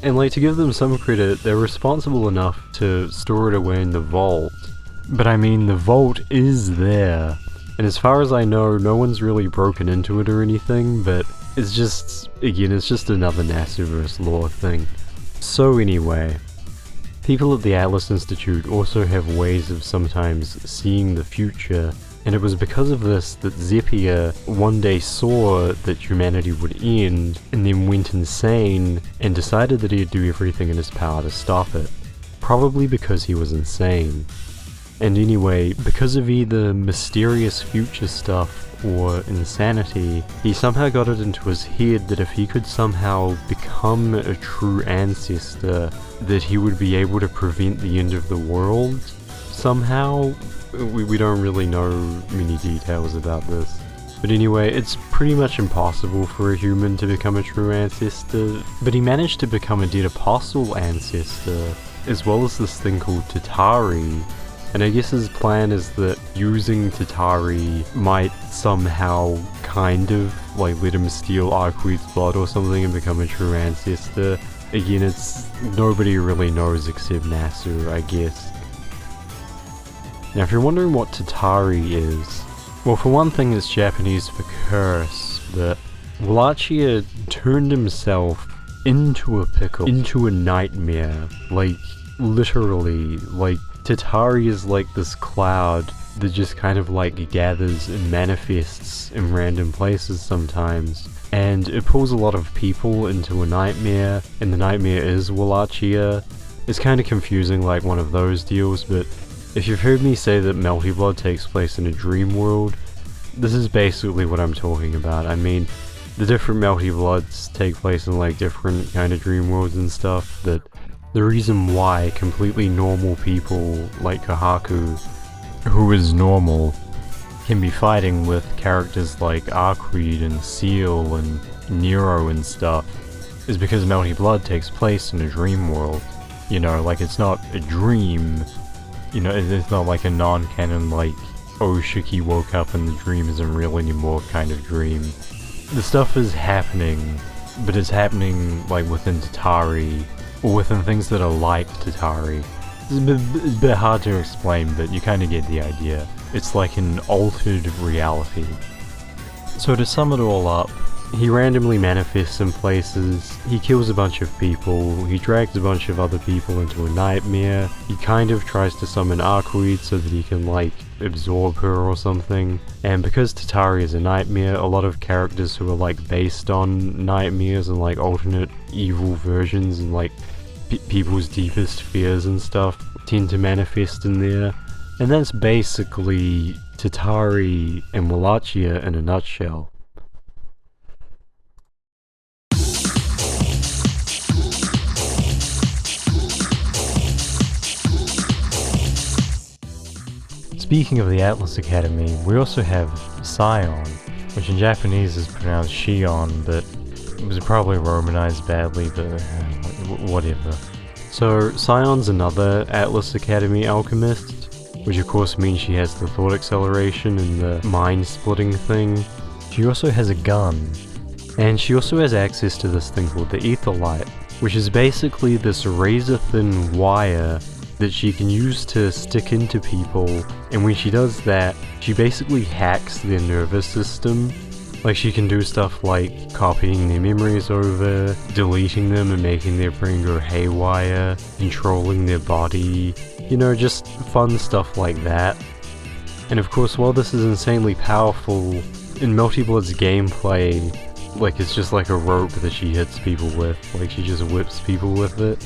And like, to give them some credit, they're responsible enough to store it away in the vault. But I mean, the vault is there. And as far as I know, no one's really broken into it or anything, but it's just, again, it's just another Nasuverse lore thing. So anyway, people at the Atlas Institute also have ways of sometimes seeing the future, and it was because of this that Zepia one day saw that humanity would end, and then went insane, and decided that he'd do everything in his power to stop it. Probably because he was insane. And anyway, because of either mysterious future stuff or insanity, he somehow got it into his head that if he could somehow become a true ancestor, that he would be able to prevent the end of the world somehow. We don't really know many details about this. But anyway, it's pretty much impossible for a human to become a true ancestor, but he managed to become a dead apostle ancestor. as well as this thing called Tatari. And I guess his plan is that using Tatari might somehow kind of like let him steal Arcuied's blood or something and become a true ancestor. Again, it's nobody really knows except Nasu, I guess. Now if you're wondering what Tatari is, well, for one thing it's Japanese for curse, but Wallachia turned himself into a pickle, into a nightmare, like literally. Like Tatari is like this cloud that just kind of like gathers and manifests in random places sometimes, and it pulls a lot of people into a nightmare, and the nightmare is Wallachia. It's kind of confusing, like one of those deals, but if you've heard me say that Melty Blood takes place in a dream world, this is basically what I'm talking about. I mean, the different Melty Bloods take place in like different kind of dream worlds and stuff, but the reason why completely normal people like Kohaku, who is normal, can be fighting with characters like Arcuied and Ciel and Nero and stuff is because Melty Blood takes place in a dream world. You know, like it's not a dream, you know, it's not like a non-canon like, oh, Shiki woke up and the dream isn't real anymore kind of dream. The stuff is happening, but it's happening like within Tatari, or within things that are like Tatari. It's a bit hard to explain, but you kind of get the idea. It's like an altered reality. So to sum it all up, he randomly manifests in places, he kills a bunch of people, he drags a bunch of other people into a nightmare, he kind of tries to summon Arcuied so that he can like absorb her or something, and because Tatari is a nightmare, a lot of characters who are like based on nightmares and like alternate evil versions and like people's deepest fears and stuff tend to manifest in there, and that's basically Tatari and Wallachia in a nutshell. Speaking of the Atlas Academy, we also have Sion, which in Japanese is pronounced Sion, but it was probably romanized badly, but whatever. So Sion's another Atlas Academy alchemist, which of course means she has the thought acceleration and the mind splitting thing. She also has a gun, and she also has access to this thing called the Ether Light, which is basically this razor thin wire that she can use to stick into people, and when she does that, she basically hacks their nervous system. Like she can do stuff like copying their memories over, deleting them and making their brain go haywire, controlling their body, you know, just fun stuff like that. And of course, while this is insanely powerful, in Melty Blood's gameplay, like it's just like a rope that she hits people with, like she just whips people with it.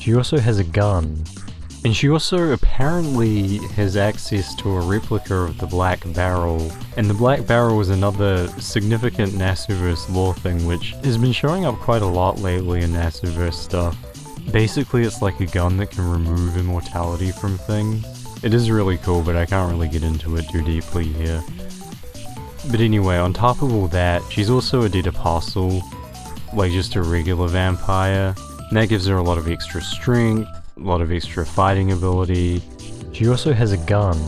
She also has a gun, and she also apparently has access to a replica of the Black Barrel, and the Black Barrel is another significant Nasuverse lore thing which has been showing up quite a lot lately in Nasuverse stuff. Basically it's like a gun that can remove immortality from things. It is really cool, but I can't really get into it too deeply here. But anyway, on top of all that, she's also a dead apostle, like just a regular vampire. And that gives her a lot of extra strength, a lot of extra fighting ability. She also has a gun,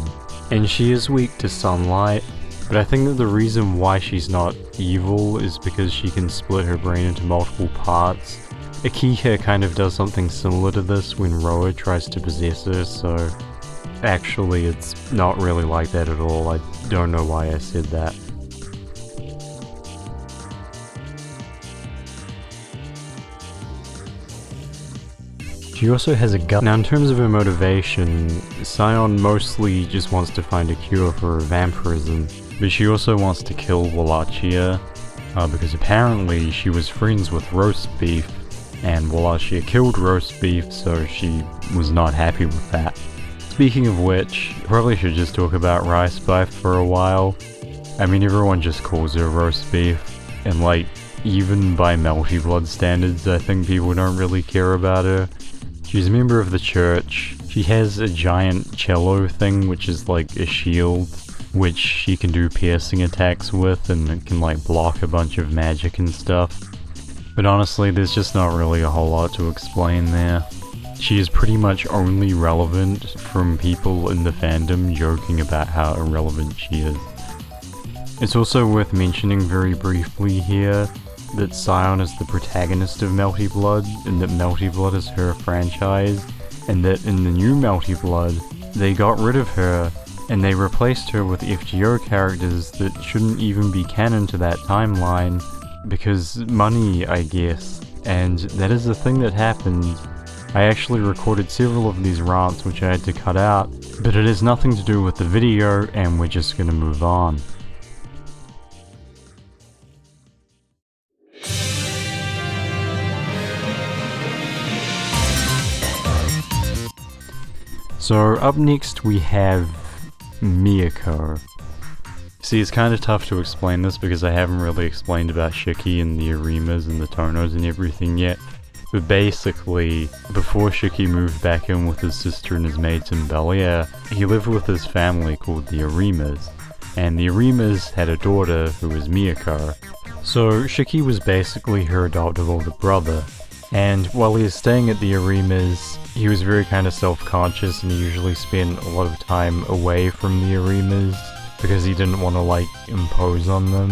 and she is weak to sunlight, but I think that the reason why she's not evil is because she can split her brain into multiple parts. Akiha kind of does something similar to this when Roa tries to possess her, so actually it's not really like that at all. I don't know why I said that. She also has a gun. Now in terms of her motivation, Sion mostly just wants to find a cure for her vampirism, but she also wants to kill Wallachia, because apparently she was friends with Roastbeef, and Wallachia killed Roastbeef, so she was not happy with that. Speaking of which, probably should just talk about Roastbeef for a while. I mean, everyone just calls her Roastbeef, and like, even by Melty Blood standards, I think people don't really care about her. She's a member of the church. She has a giant cello thing, which is like a shield. which she can do piercing attacks with, and it can like block a bunch of magic and stuff. But honestly, there's just not really a whole lot to explain there. She is pretty much only relevant from people in the fandom joking about how irrelevant she is. It's also worth mentioning very briefly here that Sion is the protagonist of Melty Blood, and that Melty Blood is her franchise, and that in the new Melty Blood, they got rid of her, and they replaced her with FGO characters that shouldn't even be canon to that timeline, because money, I guess, and that is the thing that happened. I actually recorded several of these rants which I had to cut out, but it has nothing to do with the video, and we're just gonna move on. So up next we have Miyako. See, it's kind of tough to explain this because I haven't really explained about Shiki and the Arimas and the Tohnos and everything yet. But basically, before Shiki moved back in with his sister and his mates in Bel Air, he lived with his family called the Arimas. And the Arimas had a daughter who was Miyako. So Shiki was basically her adoptive older brother. And while he was staying at the Arimas, he was very kind of self-conscious, and he usually spent a lot of time away from the Arimas because he didn't want to like impose on them.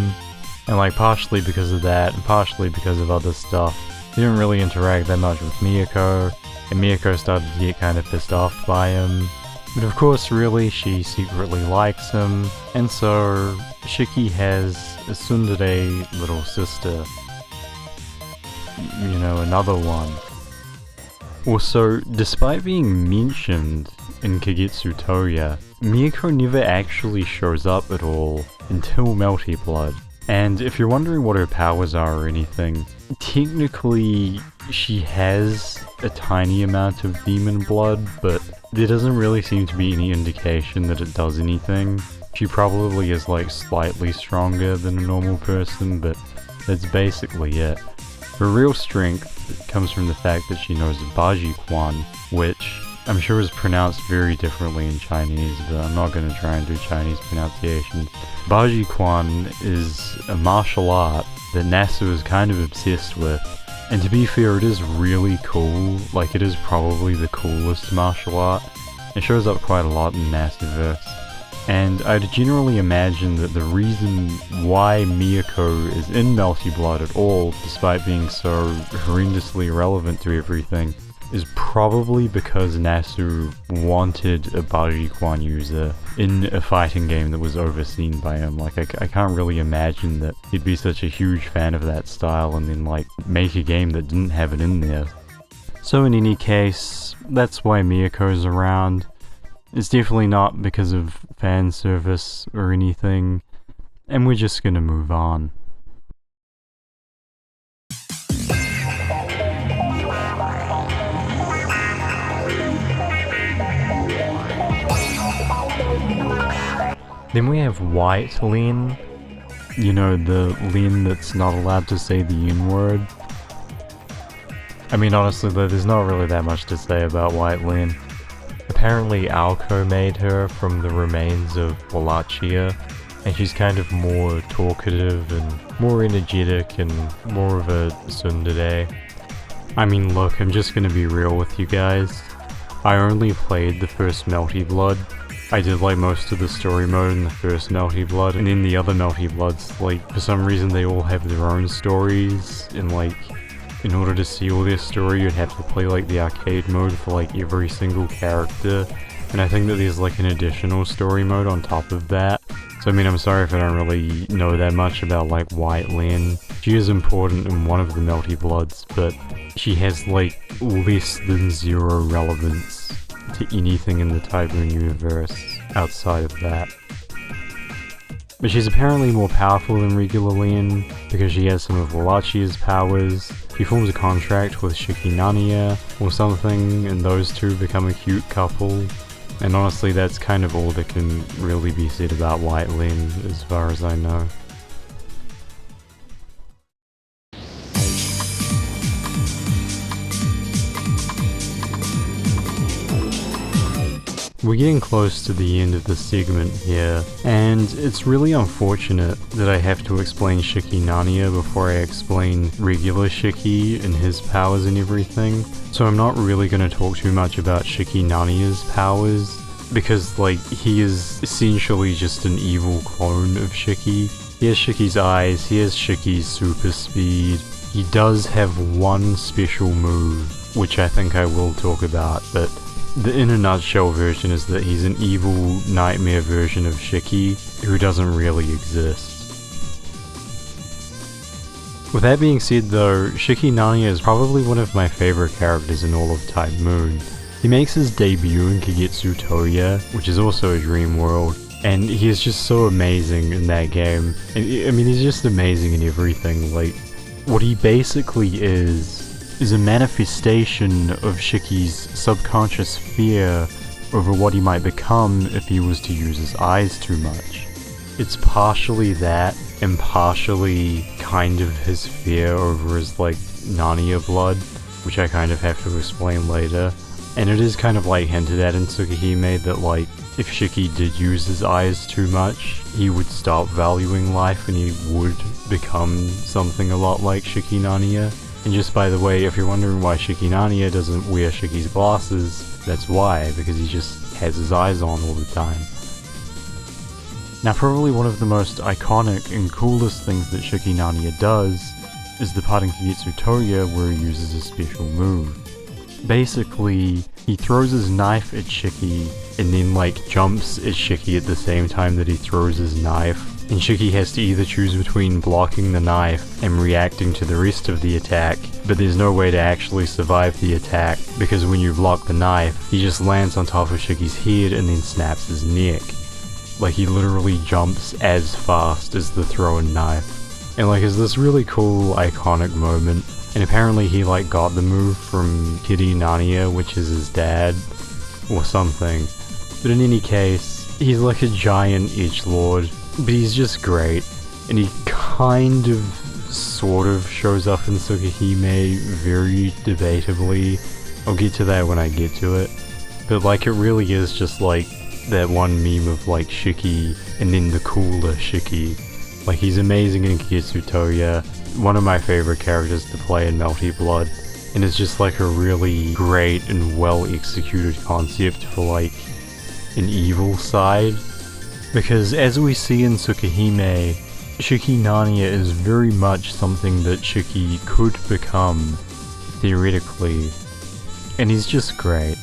And like partially because of that, and partially because of other stuff, he didn't really interact that much with Miyako, and Miyako started to get kind of pissed off by him. But of course, really, she secretly likes him, and so Shiki has a tsundere little sister. You know, another one. Also, despite being mentioned in Kagetsu Toya, Miyako never actually shows up at all until Melty Blood. And if you're wondering what her powers are or anything, technically she has a tiny amount of demon blood, but there doesn't really seem to be any indication that it does anything. She probably is like slightly stronger than a normal person, but that's basically it. Her real strength comes from the fact that she knows Baji Quan, which I'm sure is pronounced very differently in Chinese, but I'm not going to try and do Chinese pronunciations. Baji Quan is a martial art that Nasu is kind of obsessed with, and to be fair, it is really cool. Like, it is probably the coolest martial art. It shows up quite a lot in Nasuverse. And I'd generally imagine that the reason why Miyako is in Melty Blood at all, despite being so horrendously irrelevant to everything, is probably because Nasu wanted a Baji Quan user in a fighting game that was overseen by him. Like, I can't really imagine that he'd be such a huge fan of that style and then, like, make a game that didn't have it in there. So in any case, that's why Miyako's around. It's definitely not because of fan service or anything, and we're just gonna move on. Then we have White Len. You know, the Len that's not allowed to say the N-word. I mean, honestly though, there's not really that much to say about White Len. Apparently Aoko made her from the remains of Wallachia, and she's kind of more talkative and more energetic and more of a tsundere. I mean, look, I'm just gonna be real with you guys. I only played the first Melty Blood. I did like most of the story mode in the first Melty Blood, and in the other Melty Bloods, like, for some reason they all have their own stories, and like, in order to see all their story, you'd have to play like the arcade mode for like every single character, and I think that there's like an additional story mode on top of that. So I mean, I'm sorry if I don't really know that much about like White Len. She is important in one of the Melty Bloods, but she has like less than zero relevance to anything in the Typhoon universe outside of that. But she's apparently more powerful than regular Len, because she has some of Wallachia's powers. She forms a contract with Shiki Nania or something, and those two become a cute couple. And honestly, that's kind of all that can really be said about White Len, as far as I know. We're getting close to the end of the segment here, and it's really unfortunate that I have to explain Shiki Nania before I explain regular Shiki and his powers and everything, so I'm not really going to talk too much about Shiki Nania's powers, because like, he is essentially just an evil clone of Shiki. He has Shiki's eyes, he has Shiki's super speed, he does have one special move, which I think I will talk about, but the in a nutshell version is that he's an evil nightmare version of Shiki who doesn't really exist. With that being said though, Shiki Nania is probably one of my favorite characters in all of Type Moon. He makes his debut in Kagetsu Toya, which is also a dream world, and he is just so amazing in that game. And I mean, he's just amazing in everything. Like, what he basically is a manifestation of Shiki's subconscious fear over what he might become if he was to use his eyes too much. It's partially that, and partially kind of his fear over his like Nania blood, which I kind of have to explain later. And it is kind of like hinted at in Tsukihime that like, if Shiki did use his eyes too much, he would stop valuing life and he would become something a lot like Shiki Nania. And just by the way, if you're wondering why Shiki Nania doesn't wear Shiki's glasses, that's why, because he just has his eyes on all the time. Now probably one of the most iconic and coolest things that Shiki Nania does is the part in Kagetsu Toya where he uses a special move. Basically, he throws his knife at Shiki and then like jumps at Shiki at the same time that he throws his knife. And Shiki has to either choose between blocking the knife and reacting to the rest of the attack, but there's no way to actually survive the attack, because when you block the knife, he just lands on top of Shiki's head and then snaps his neck. Like, he literally jumps as fast as the thrown knife. And like, it's this really cool, iconic moment, and apparently he like got the move from Kiri Nania, which is his dad, or something. But in any case, he's like a giant edgelord. But he's just great, and he kind of, sort of shows up in Tsukihime very debatably. I'll get to that when I get to it. But like, it really is just like that one meme of like Shiki, and then the cooler Shiki. Like, he's amazing in Kagetsu Toya, one of my favorite characters to play in Melty Blood, and it's just like a really great and well executed concept for like an evil side. Because as we see in Tsukihime, Shiki Nania is very much something that Shiki could become, theoretically, and he's just great.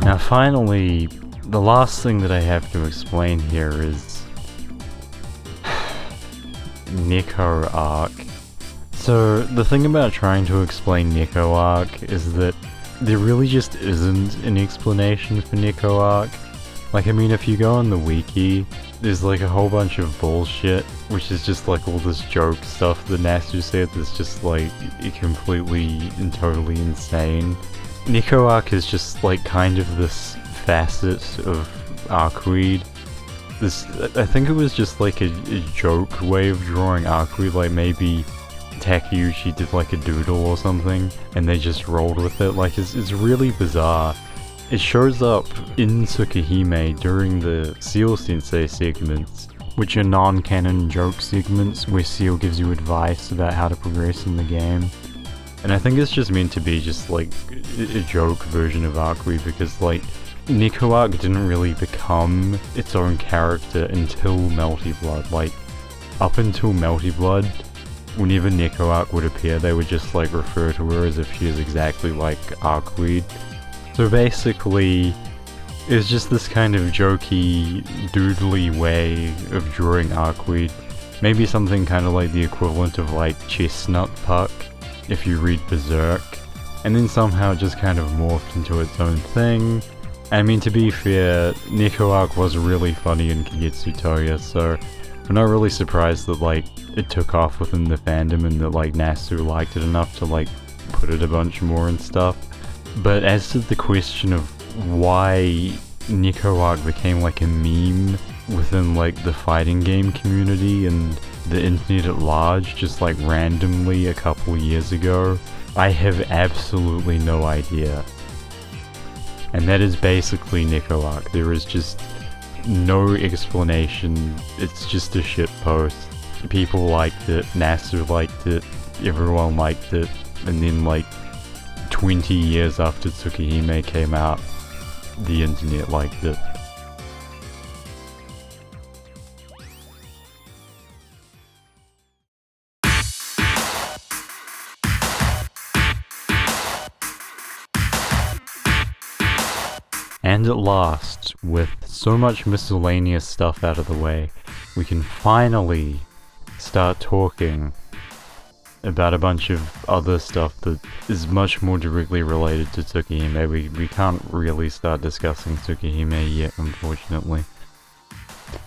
Now finally, the last thing that I have to explain here is Neko Arc. So the thing about trying to explain Neko Arc is that there really just isn't an explanation for Neko Arc. Like, I mean, if you go on the wiki, there's like a whole bunch of bullshit, which is just like all this joke stuff that Natsu said that's just like completely and totally insane. Neko Arc is just like kind of this facet of Arcuied. I think it was just like a joke way of drawing Arcuied, like maybe Takeuchi did like a doodle or something and they just rolled with it. Like, it's really bizarre. It shows up in Tsukihime during the Ciel Sensei segments, which are non-canon joke segments where Ciel gives you advice about how to progress in the game. And I think it's just meant to be just like a joke version of Arcuied, because like, Neko Arc didn't really become its own character until Melty Blood. Like, up until Melty Blood, whenever Neko Arc would appear, they would just like refer to her as if she is exactly like Arcuied. So basically, it's just this kind of jokey, doodly way of drawing Arcuied. Maybe something kind of like the equivalent of like Chestnut Puck, if you read Berserk, and then somehow it just kind of morphed into its own thing. I mean, to be fair, Neko Arc was really funny in Kagetsu Toya, so I'm not really surprised that like it took off within the fandom and that like Natsu liked it enough to like put it a bunch more and stuff. But as to the question of why Neko Arc became like a meme within like the fighting game community and the internet at large, just like randomly a couple years ago, I have absolutely no idea. And that is basically Neko Arc. There is just no explanation. It's just a shitpost. People liked it, NASA liked it, everyone liked it, and then like 20 years after Tsukihime came out, the internet liked it. And at last, with so much miscellaneous stuff out of the way, we can finally start talking about a bunch of other stuff that is much more directly related to Tsukihime. We can't really start discussing Tsukihime yet, unfortunately.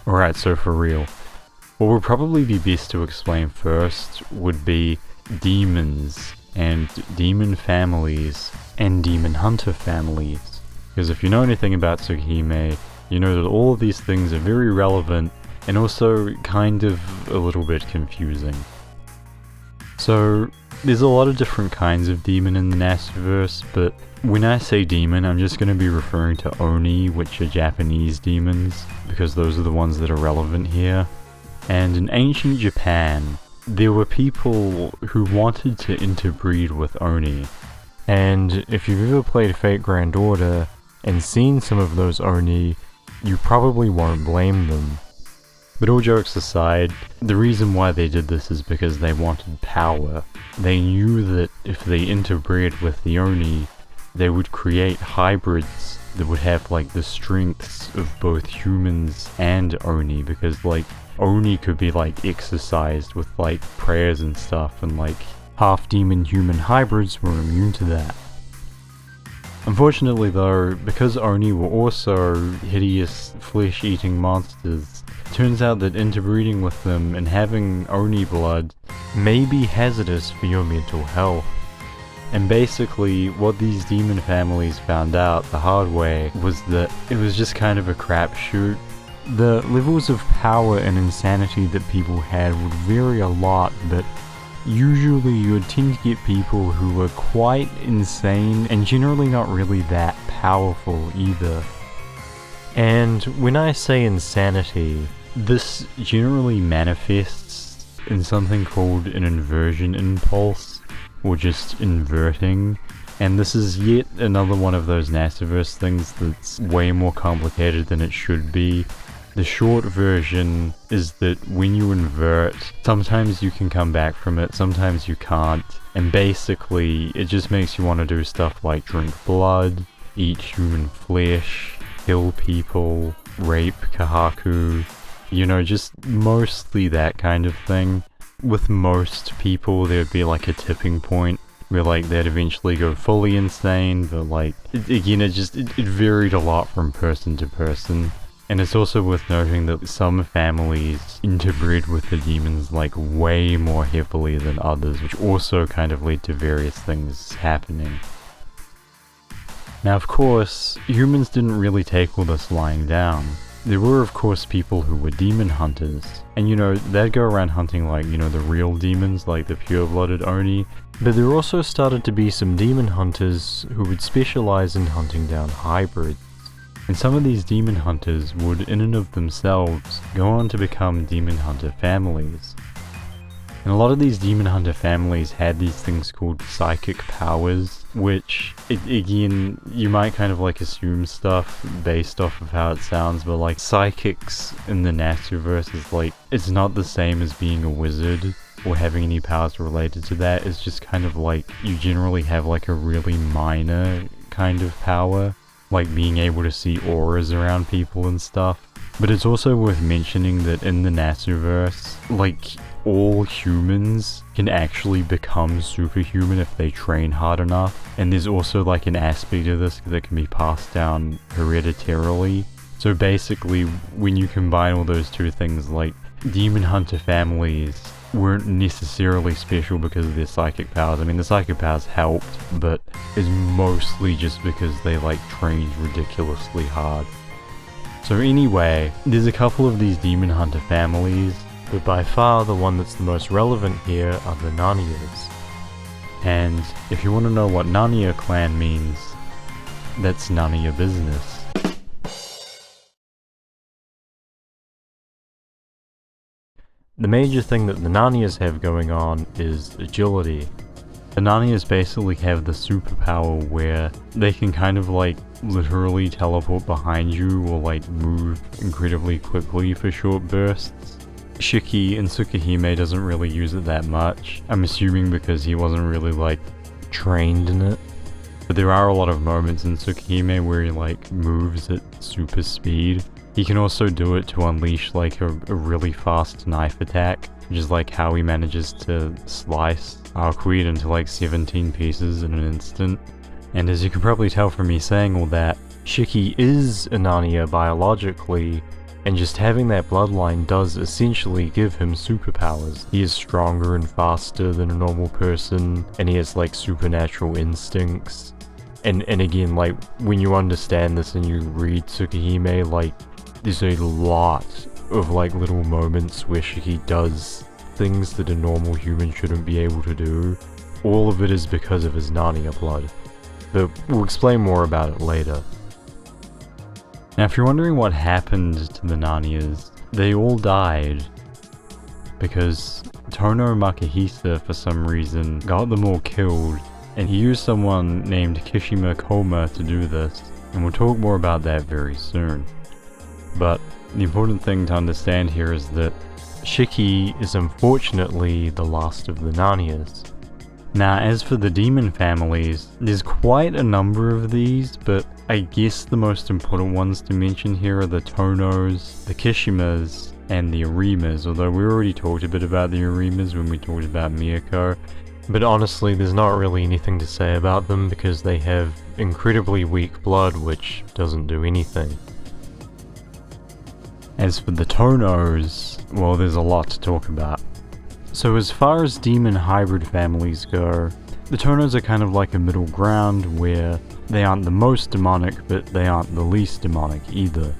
Alright, so for real, what would probably be best to explain first would be demons and demon families and demon hunter families. Because if you know anything about Tsukihime, you know that all of these things are very relevant and also kind of a little bit confusing. So, there's a lot of different kinds of demon in the Nasuverse, but when I say demon, I'm just going to be referring to Oni, which are Japanese demons, because those are the ones that are relevant here. And in ancient Japan, there were people who wanted to interbreed with Oni. And if you've ever played Fate Grand Order and seen some of those Oni, you probably won't blame them. But all jokes aside, the reason why they did this is because they wanted power. They knew that if they interbred with the Oni, they would create hybrids that would have like the strengths of both humans and Oni, because like Oni could be like exercised with like prayers and stuff, and like half demon human hybrids were immune to that. Unfortunately though, because Oni were also hideous flesh-eating monsters, it turns out that interbreeding with them and having Oni blood may be hazardous for your mental health. And basically, what these demon families found out the hard way was that it was just kind of a crapshoot. The levels of power and insanity that people had would vary a lot, but usually you would tend to get people who were quite insane and generally not really that powerful either. And when I say insanity, this generally manifests in something called an inversion impulse, or just inverting, and this is yet another one of those Nasuverse things that's way more complicated than it should be. The short version is that when you invert, sometimes you can come back from it, sometimes you can't, and basically it just makes you want to do stuff like drink blood, eat human flesh, kill people, rape Kohaku, you know, just mostly that kind of thing. With most people there'd be like a tipping point where like they'd eventually go fully insane, but like, again, it varied a lot from person to person. And it's also worth noting that some families interbred with the demons like way more heavily than others, which also kind of led to various things happening. Now of course, humans didn't really take all this lying down. There were of course people who were demon hunters, and you know, they'd go around hunting like, you know, the real demons, like the pure-blooded Oni, but there also started to be some demon hunters who would specialize in hunting down hybrids. And some of these demon hunters would in and of themselves go on to become demon hunter families. And a lot of these demon hunter families had these things called psychic powers, which, again, you might kind of like assume stuff based off of how it sounds, but like psychics in the Nasuverse is like, it's not the same as being a wizard or having any powers related to that. It's just kind of like you generally have like a really minor kind of power, like being able to see auras around people and stuff. But it's also worth mentioning that in the Nasuverse, like, all humans can actually become superhuman if they train hard enough, and there's also like an aspect of this that can be passed down hereditarily. So basically, when you combine all those two things, like demon hunter families weren't necessarily special because of their psychic powers. I mean, the psychic powers helped, but it's mostly just because they like trained ridiculously hard. So anyway, there's a couple of these demon hunter families, but by far the one that's the most relevant here are the Nanias. And if you want to know what Nania clan means, that's none of your business. The major thing that the Nanias have going on is agility. The Nanias basically have the superpower where they can kind of like literally teleport behind you or like move incredibly quickly for short bursts. Shiki and Tsukihime doesn't really use it that much, I'm assuming because he wasn't really like trained in it. But there are a lot of moments in Tsukihime where he like moves at super speed. He can also do it to unleash like a really fast knife attack, which is like how he manages to slice Arcuied into like 17 pieces in an instant. And as you can probably tell from me saying all that, Shiki is a Nania biologically, and just having that bloodline does essentially give him superpowers. He is stronger and faster than a normal person, and he has like supernatural instincts. And again, like when you understand this and you read Tsukihime, like there's a lot of like little moments where Shiki does things that a normal human shouldn't be able to do. All of it is because of his Narnia blood. But we'll explain more about it later. Now if you're wondering what happened to the Narnias, they all died. Because Tohno Makihisa for some reason got them all killed, and he used someone named Kishima Kouma to do this, and we'll talk more about that very soon. But the important thing to understand here is that Shiki is unfortunately the last of the Nanias. Now as for the demon families, there's quite a number of these, but I guess the most important ones to mention here are the Tohnos, the Kishimas, and the Arimas, although we already talked a bit about the Arimas when we talked about Miyako. But honestly, there's not really anything to say about them because they have incredibly weak blood, which doesn't do anything. As for the Tohnos, well, there's a lot to talk about. So as far as demon hybrid families go, the Tohnos are kind of like a middle ground where they aren't the most demonic, but they aren't the least demonic either.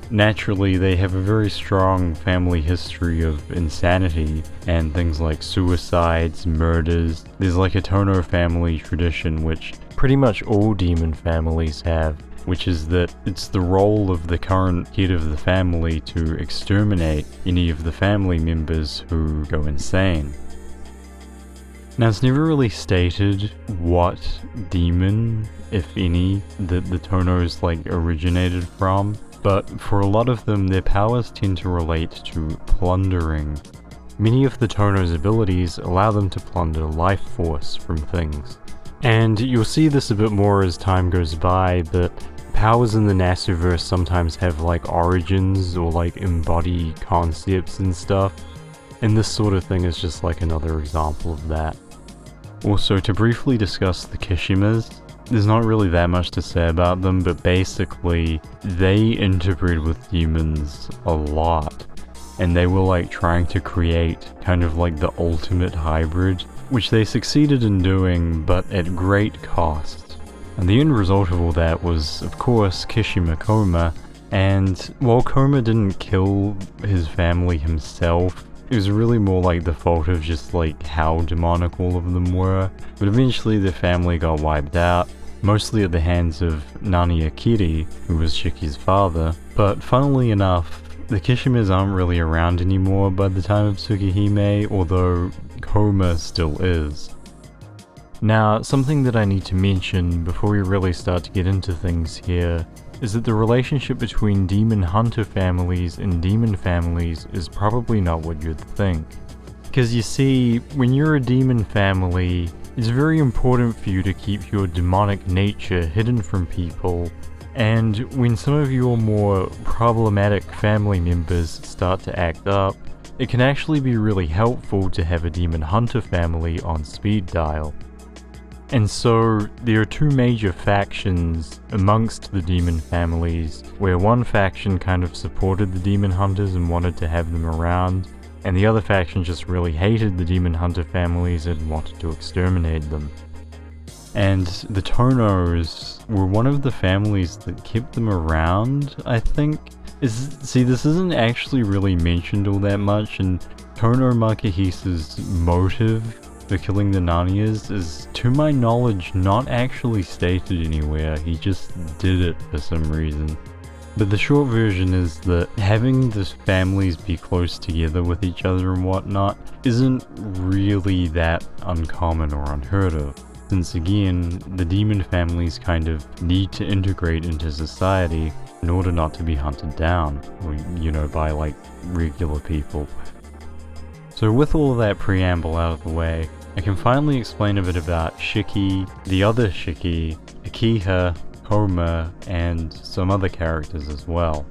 Naturally, they have a very strong family history of insanity and things like suicides, murders. There's like a Tohno family tradition, which pretty much all demon families have, which is that it's the role of the current head of the family to exterminate any of the family members who go insane. Now it's never really stated what demon, if any, that the Tohnos like originated from, but for a lot of them their powers tend to relate to plundering. Many of the Tohnos' abilities allow them to plunder life force from things. And you'll see this a bit more as time goes by, that powers in the Nasuverse sometimes have like origins or like embody concepts and stuff, and this sort of thing is just like another example of that. Also, to briefly discuss the Kishimas, there's not really that much to say about them, but basically they interbred with humans a lot, and they were like trying to create kind of like the ultimate hybrid, which they succeeded in doing, but at great cost. And the end result of all that was, of course, Kishima Kouma, and while Kouma didn't kill his family himself, it was really more like the fault of just like how demonic all of them were, but eventually their family got wiped out, mostly at the hands of Nania Kiri, who was Shiki's father. But funnily enough, the Kishimas aren't really around anymore by the time of Tsukihime, although Kouma still is. Now, something that I need to mention before we really start to get into things here is that the relationship between demon hunter families and demon families is probably not what you'd think. Because you see, when you're a demon family, it's very important for you to keep your demonic nature hidden from people, and when some of your more problematic family members start to act up, it can actually be really helpful to have a demon hunter family on speed dial. And so, there are two major factions amongst the demon families, where one faction kind of supported the demon hunters and wanted to have them around, and the other faction just really hated the demon hunter families and wanted to exterminate them. And the Tohnos were one of the families that kept them around, I think. See, this isn't actually really mentioned all that much, and Tohno Makihisa's motive for killing the Nanias is, to my knowledge, not actually stated anywhere. He just did it for some reason. But the short version is that having the families be close together with each other and whatnot isn't really that uncommon or unheard of. Since again, the demon families kind of need to integrate into society in order not to be hunted down, or, by like regular people. So with all of that preamble out of the way, I can finally explain a bit about Shiki, the other Shiki, Akiha, Kouma, and some other characters as well.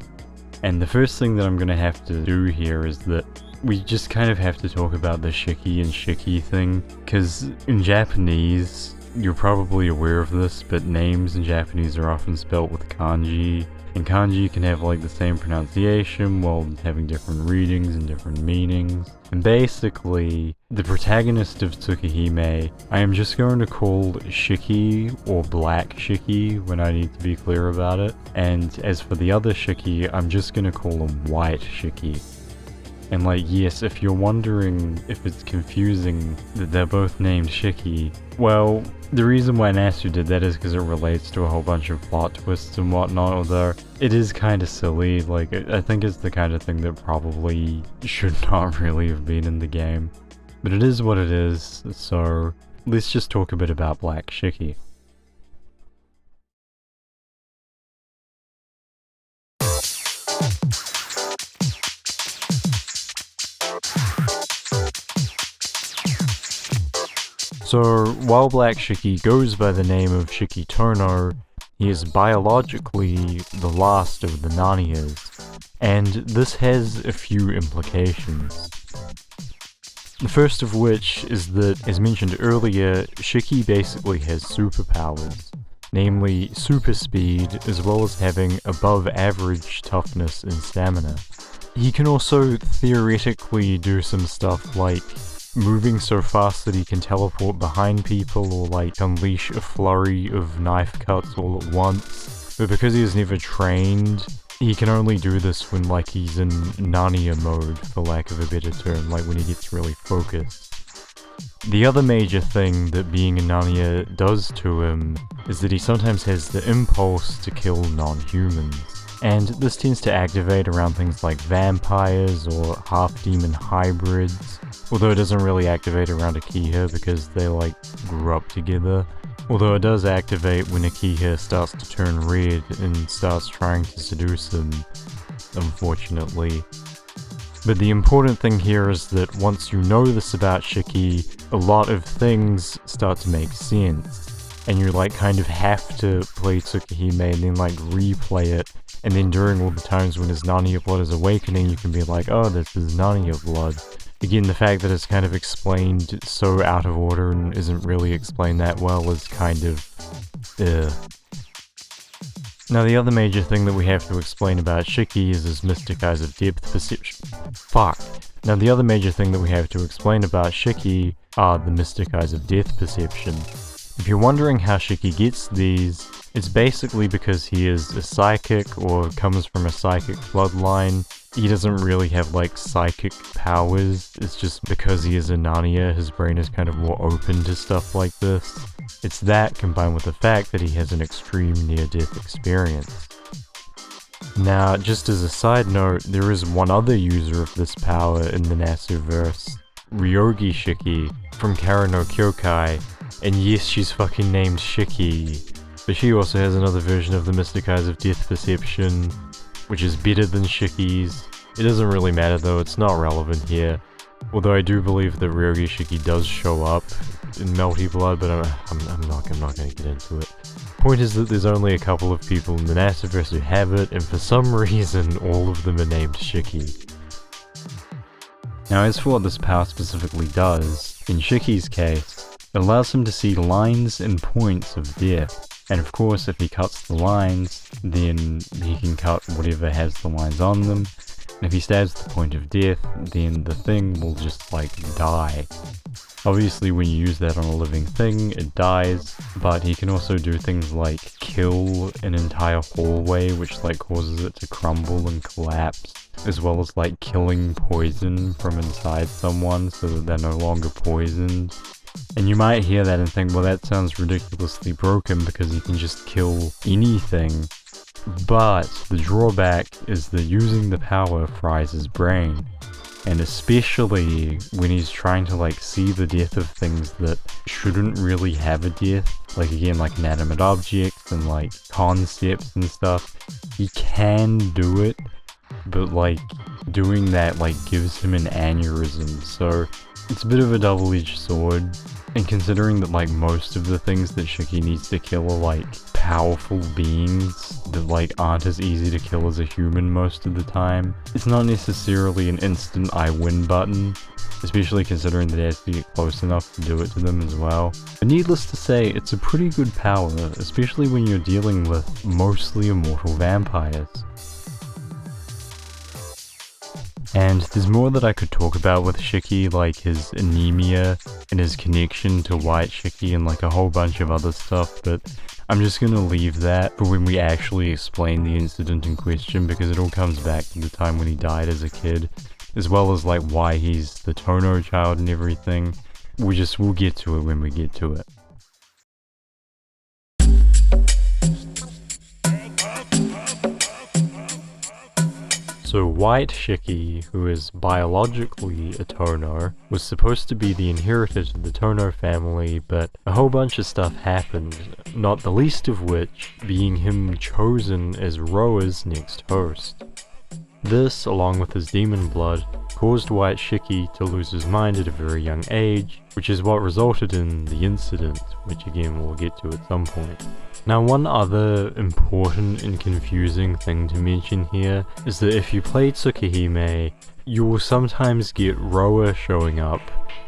And the first thing that I'm going to have to do here is that we just kind of have to talk about the Shiki and Shiki thing, because in Japanese, you're probably aware of this, but names in Japanese are often spelt with kanji, and kanji can have like the same pronunciation while having different readings and different meanings. And basically, the protagonist of Tsukihime, I am just going to call Shiki or Black Shiki when I need to be clear about it. And as for the other Shiki, I'm just going to call him White Shiki. And like, yes, if you're wondering if it's confusing that they're both named Shiki, well, the reason why Nasu did that is because it relates to a whole bunch of plot twists and whatnot, although it is kind of silly. Like, I think it's the kind of thing that probably should not really have been in the game. But it is what it is, so let's just talk a bit about Black Shiki. So, while Black Shiki goes by the name of Shiki Tohno, he is biologically the last of the Nanias, and this has a few implications. The first of which is that, as mentioned earlier, Shiki basically has superpowers, namely super speed as well as having above average toughness and stamina. He can also theoretically do some stuff like moving so fast that he can teleport behind people, or like unleash a flurry of knife cuts all at once. But because he is never trained, he can only do this when like he's in Narnia mode, for lack of a better term, like when he gets really focused. The other major thing that being in Narnia does to him is that he sometimes has the impulse to kill non-humans. And this tends to activate around things like vampires or half-demon hybrids, although it doesn't really activate around Akiha because they like grew up together. Although it does activate when Akiha starts to turn red and starts trying to seduce him, unfortunately. But the important thing here is that once you know this about Shiki, a lot of things start to make sense. And you like kind of have to play Tsukihime and then like replay it, and then during all the times when his Narnia blood is awakening, you can be like, oh, this is Narnia blood. Again, the fact that it's kind of explained so out of order and isn't really explained that well is kind of, Now the other major thing that we have to explain about Shiki is his mystic eyes of depth perception. Now the other major thing that we have to explain about Shiki are the mystic eyes of death perception. If you're wondering how Shiki gets these, it's basically because he is a psychic or comes from a psychic bloodline. He doesn't really have like psychic powers, it's just because he is a Narnia, his brain is kind of more open to stuff like this. It's that combined with the fact that he has an extreme near-death experience. Now, just as a side note, there is one other user of this power in the Nasuverse, Ryogi Shiki from Kara no Kyokai, and yes, she's fucking named Shiki, but she also has another version of the Mystic Eyes of Death Perception, which is better than Shiki's. It doesn't really matter though, it's not relevant here. Although I do believe that Ryogi Shiki does show up in Melty Blood, but I'm not going to get into it. Point is that there's only a couple of people in the Nasuverse who have it, and for some reason all of them are named Shiki. Now as for what this power specifically does, in Shiki's case, it allows him to see lines and points of death. And of course, if he cuts the lines, then he can cut whatever has the lines on them. If he stabs the point of death, then the thing will just like die. Obviously when you use that on a living thing, it dies, but he can also do things like kill an entire hallway, which like causes it to crumble and collapse, as well as like killing poison from inside someone so that they're no longer poisoned. And you might hear that and think, well, that sounds ridiculously broken because he can just kill anything. But the drawback is that using the power fries his brain. And especially when he's trying to like see the death of things that shouldn't really have a death, like again like inanimate objects and like concepts and stuff, he can do it, but like doing that like gives him an aneurysm, so it's a bit of a double-edged sword. And considering that like most of the things that Shiki needs to kill are like powerful beings that like aren't as easy to kill as a human most of the time, it's not necessarily an instant I win button, especially considering that he has to get close enough to do it to them as well. But needless to say, it's a pretty good power, especially when you're dealing with mostly immortal vampires. And there's more that I could talk about with Shiki, like his anemia and his connection to White Shiki and like a whole bunch of other stuff, but I'm just gonna leave that for when we actually explain the incident in question, because it all comes back to the time when he died as a kid, as well as like why he's the Tohno child and everything. We'll get to it when we get to it. So White Shiki, who is biologically a Tohno, was supposed to be the inheritor to the Tohno family, but a whole bunch of stuff happened, not the least of which being him chosen as Roa's next host. This, along with his demon blood, caused White Shiki to lose his mind at a very young age, which is what resulted in the incident, which again we'll get to at some point. Now, one other important and confusing thing to mention here is that if you play Tsukihime, you will sometimes get Roa showing up,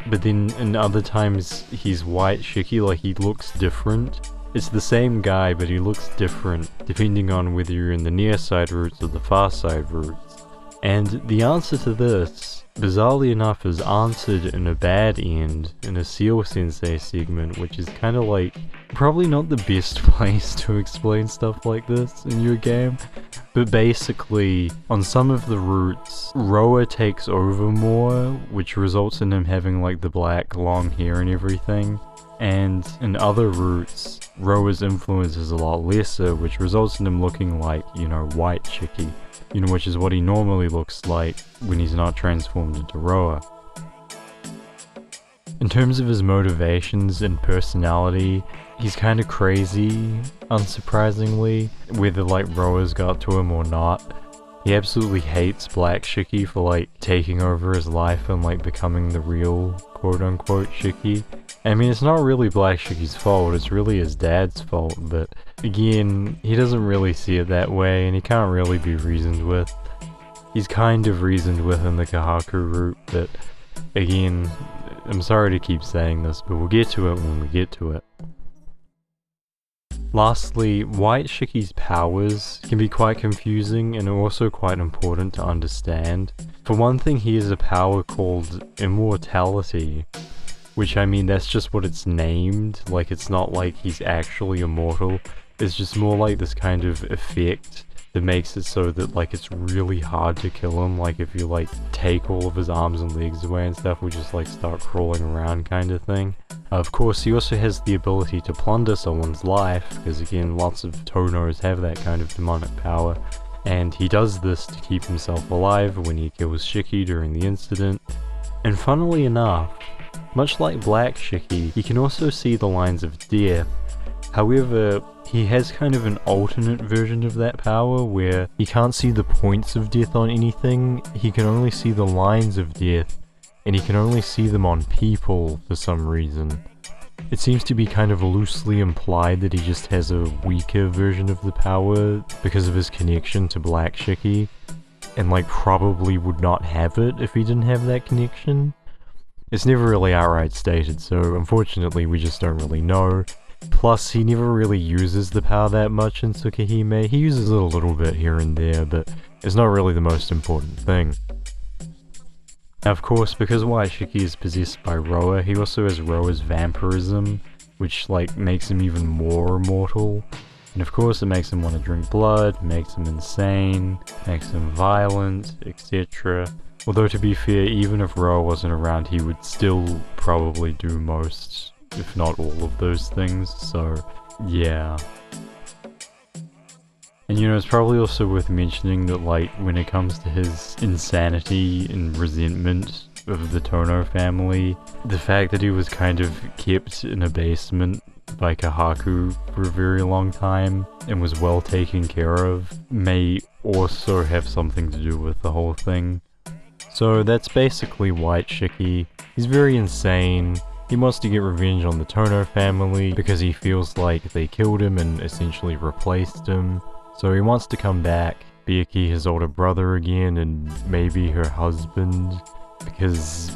but then in other times he's White Shiki, like he looks different. It's the same guy, but he looks different depending on whether you're in the near side routes or the far side routes. And the answer to this, bizarrely enough, is answered in a bad end in a Ciel Sensei segment, which is kind of like probably not the best place to explain stuff like this in your game. But basically, on some of the routes, Roa takes over more, which results in him having like the black long hair and everything. And in other routes, Roa's influence is a lot lesser, which results in him looking like, you know, White Shiki. You know, which is what he normally looks like when he's not transformed into Roa. In terms of his motivations and personality, he's kind of crazy, unsurprisingly, whether like Roa's got to him or not. He absolutely hates Black Shiki for like taking over his life and like becoming the real quote-unquote Shiki. I mean, it's not really Black Shiki's fault, it's really his dad's fault, but again, he doesn't really see it that way, and he can't really be reasoned with. He's kind of reasoned with in the Kohaku Route, but again, I'm sorry to keep saying this, but we'll get to it when we get to it. Lastly, White Shiki's powers can be quite confusing and are also quite important to understand. For one thing, he has a power called immortality, which, I mean, that's just what it's named. Like, it's not like he's actually immortal. It's just more like this kind of effect that makes it so that, like, it's really hard to kill him. Like, if you, like, take all of his arms and legs away and stuff, we just, like, start crawling around kind of thing. Of course, he also has the ability to plunder someone's life, because, again, lots of Tohnos have that kind of demonic power. And he does this to keep himself alive when he kills Shiki during the incident. And funnily enough, much like Black Shiki, he can also see the lines of death. However, he has kind of an alternate version of that power where he can't see the points of death on anything, he can only see the lines of death, and he can only see them on people for some reason. It seems to be kind of loosely implied that he just has a weaker version of the power because of his connection to Black Shiki, and like probably would not have it if he didn't have that connection. It's never really outright stated, so unfortunately we just don't really know. Plus, he never really uses the power that much in Tsukihime. He uses it a little bit here and there, but it's not really the most important thing. Now, of course, because White Shiki is possessed by Roa, he also has Roa's vampirism, which, like, makes him even more immortal. And of course, it makes him want to drink blood, makes him insane, makes him violent, etc. Although, to be fair, even if Roa wasn't around, he would still probably do most, if not all of those things, so yeah. And you know, it's probably also worth mentioning that, like, when it comes to his insanity and resentment of the Tohno family, the fact that he was kind of kept in a basement by Kohaku for a very long time and was well taken care of may also have something to do with the whole thing. So that's basically White Shiki. He's very insane. He wants to get revenge on the Tohno family because he feels like they killed him and essentially replaced him. So he wants to come back, be Akiha's older brother again, and maybe her husband, because,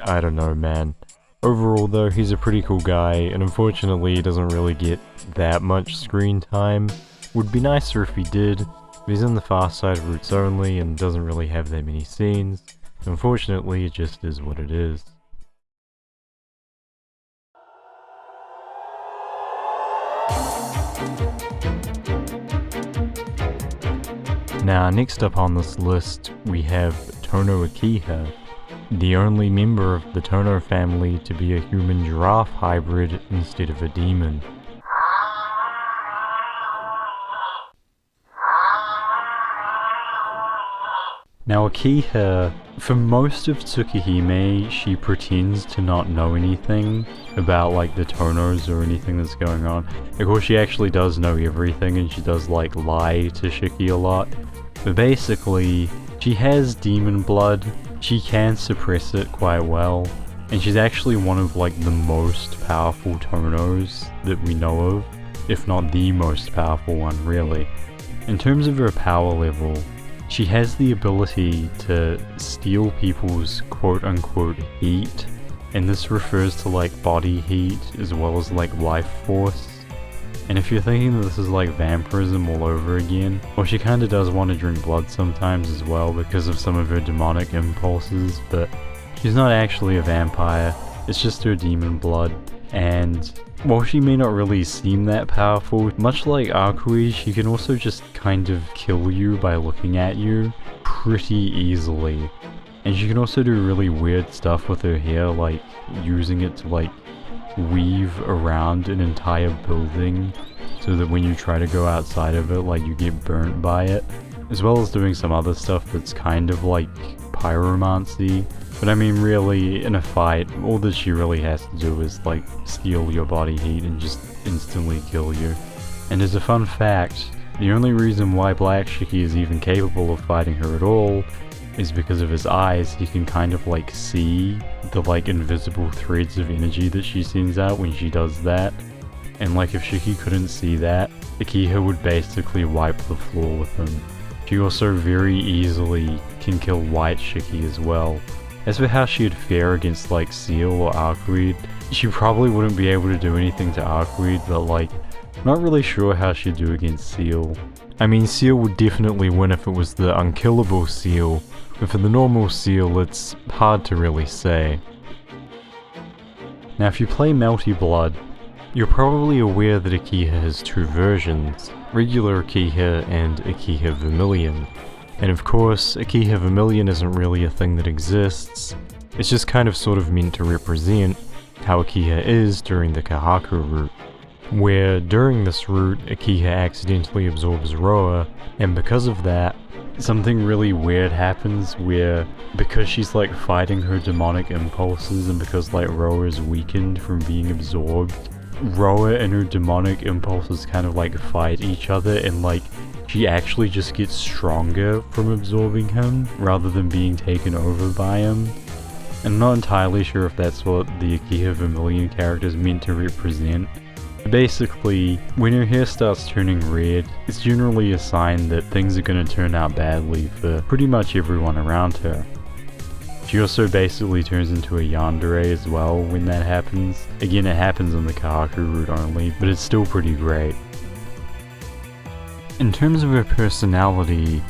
I don't know, man. Overall though, he's a pretty cool guy, and unfortunately he doesn't really get that much screen time. Would be nicer if he did, but he's in the far side routes only and doesn't really have that many scenes. Unfortunately, it just is what it is. Now, next up on this list, we have Tohno Akiha, the only member of the Tohno family to be a human-giraffe hybrid instead of a demon. Now, Akiha, for most of Tsukihime, she pretends to not know anything about, like, the Tohnos or anything that's going on. Of course, she actually does know everything, and she does, like, lie to Shiki a lot. But basically, she has demon blood, she can suppress it quite well, and she's actually one of, like, the most powerful Tohnos that we know of, if not the most powerful one, really. In terms of her power level, she has the ability to steal people's quote-unquote heat, and this refers to, like, body heat as well as, like, life force. And if you're thinking that this is like vampirism all over again, well, she kinda does want to drink blood sometimes as well because of some of her demonic impulses, but she's not actually a vampire, it's just her demon blood. And while she may not really seem that powerful, much like Arcuied, she can also just kind of kill you by looking at you pretty easily. And she can also do really weird stuff with her hair, like using it to, like, weave around an entire building so that when you try to go outside of it, like, you get burnt by it, as well as doing some other stuff that's kind of like pyromancy. But I mean, really, in a fight, all that she really has to do is, like, steal your body heat and just instantly kill you. And as a fun fact, the only reason why Black Shiki is even capable of fighting her at all is because of his eyes. He can kind of, like, see the, like, invisible threads of energy that she sends out when she does that. And, like, if Shiki couldn't see that, Akiha would basically wipe the floor with him. She also very easily can kill White Shiki as well. As for how she'd fare against, like, Ciel or Arcuied, she probably wouldn't be able to do anything to Arcuied, but, like, not really sure how she'd do against Ciel. I mean, Ciel would definitely win if it was the unkillable Ciel, but for the normal Ciel, it's hard to really say. Now, if you play Melty Blood, you're probably aware that Akiha has two versions, regular Akiha and Akiha Vermilion. And of course, Akiha Vermilion isn't really a thing that exists, it's just kind of sort of meant to represent how Akiha is during the Kohaku Route, where during this route, Akiha accidentally absorbs Roa, and because of that, something really weird happens where, because she's, like, fighting her demonic impulses and because, like, Roa is weakened from being absorbed, Roa and her demonic impulses kind of, like, fight each other, and, like, she actually just gets stronger from absorbing him rather than being taken over by him. And I'm not entirely sure if that's what the Akiha Vermilion character is meant to represent. Basically, when her hair starts turning red, it's generally a sign that things are going to turn out badly for pretty much everyone around her. She also basically turns into a yandere as well when that happens. Again, it happens on the Kohaku Route only, but it's still pretty great. In terms of her personality,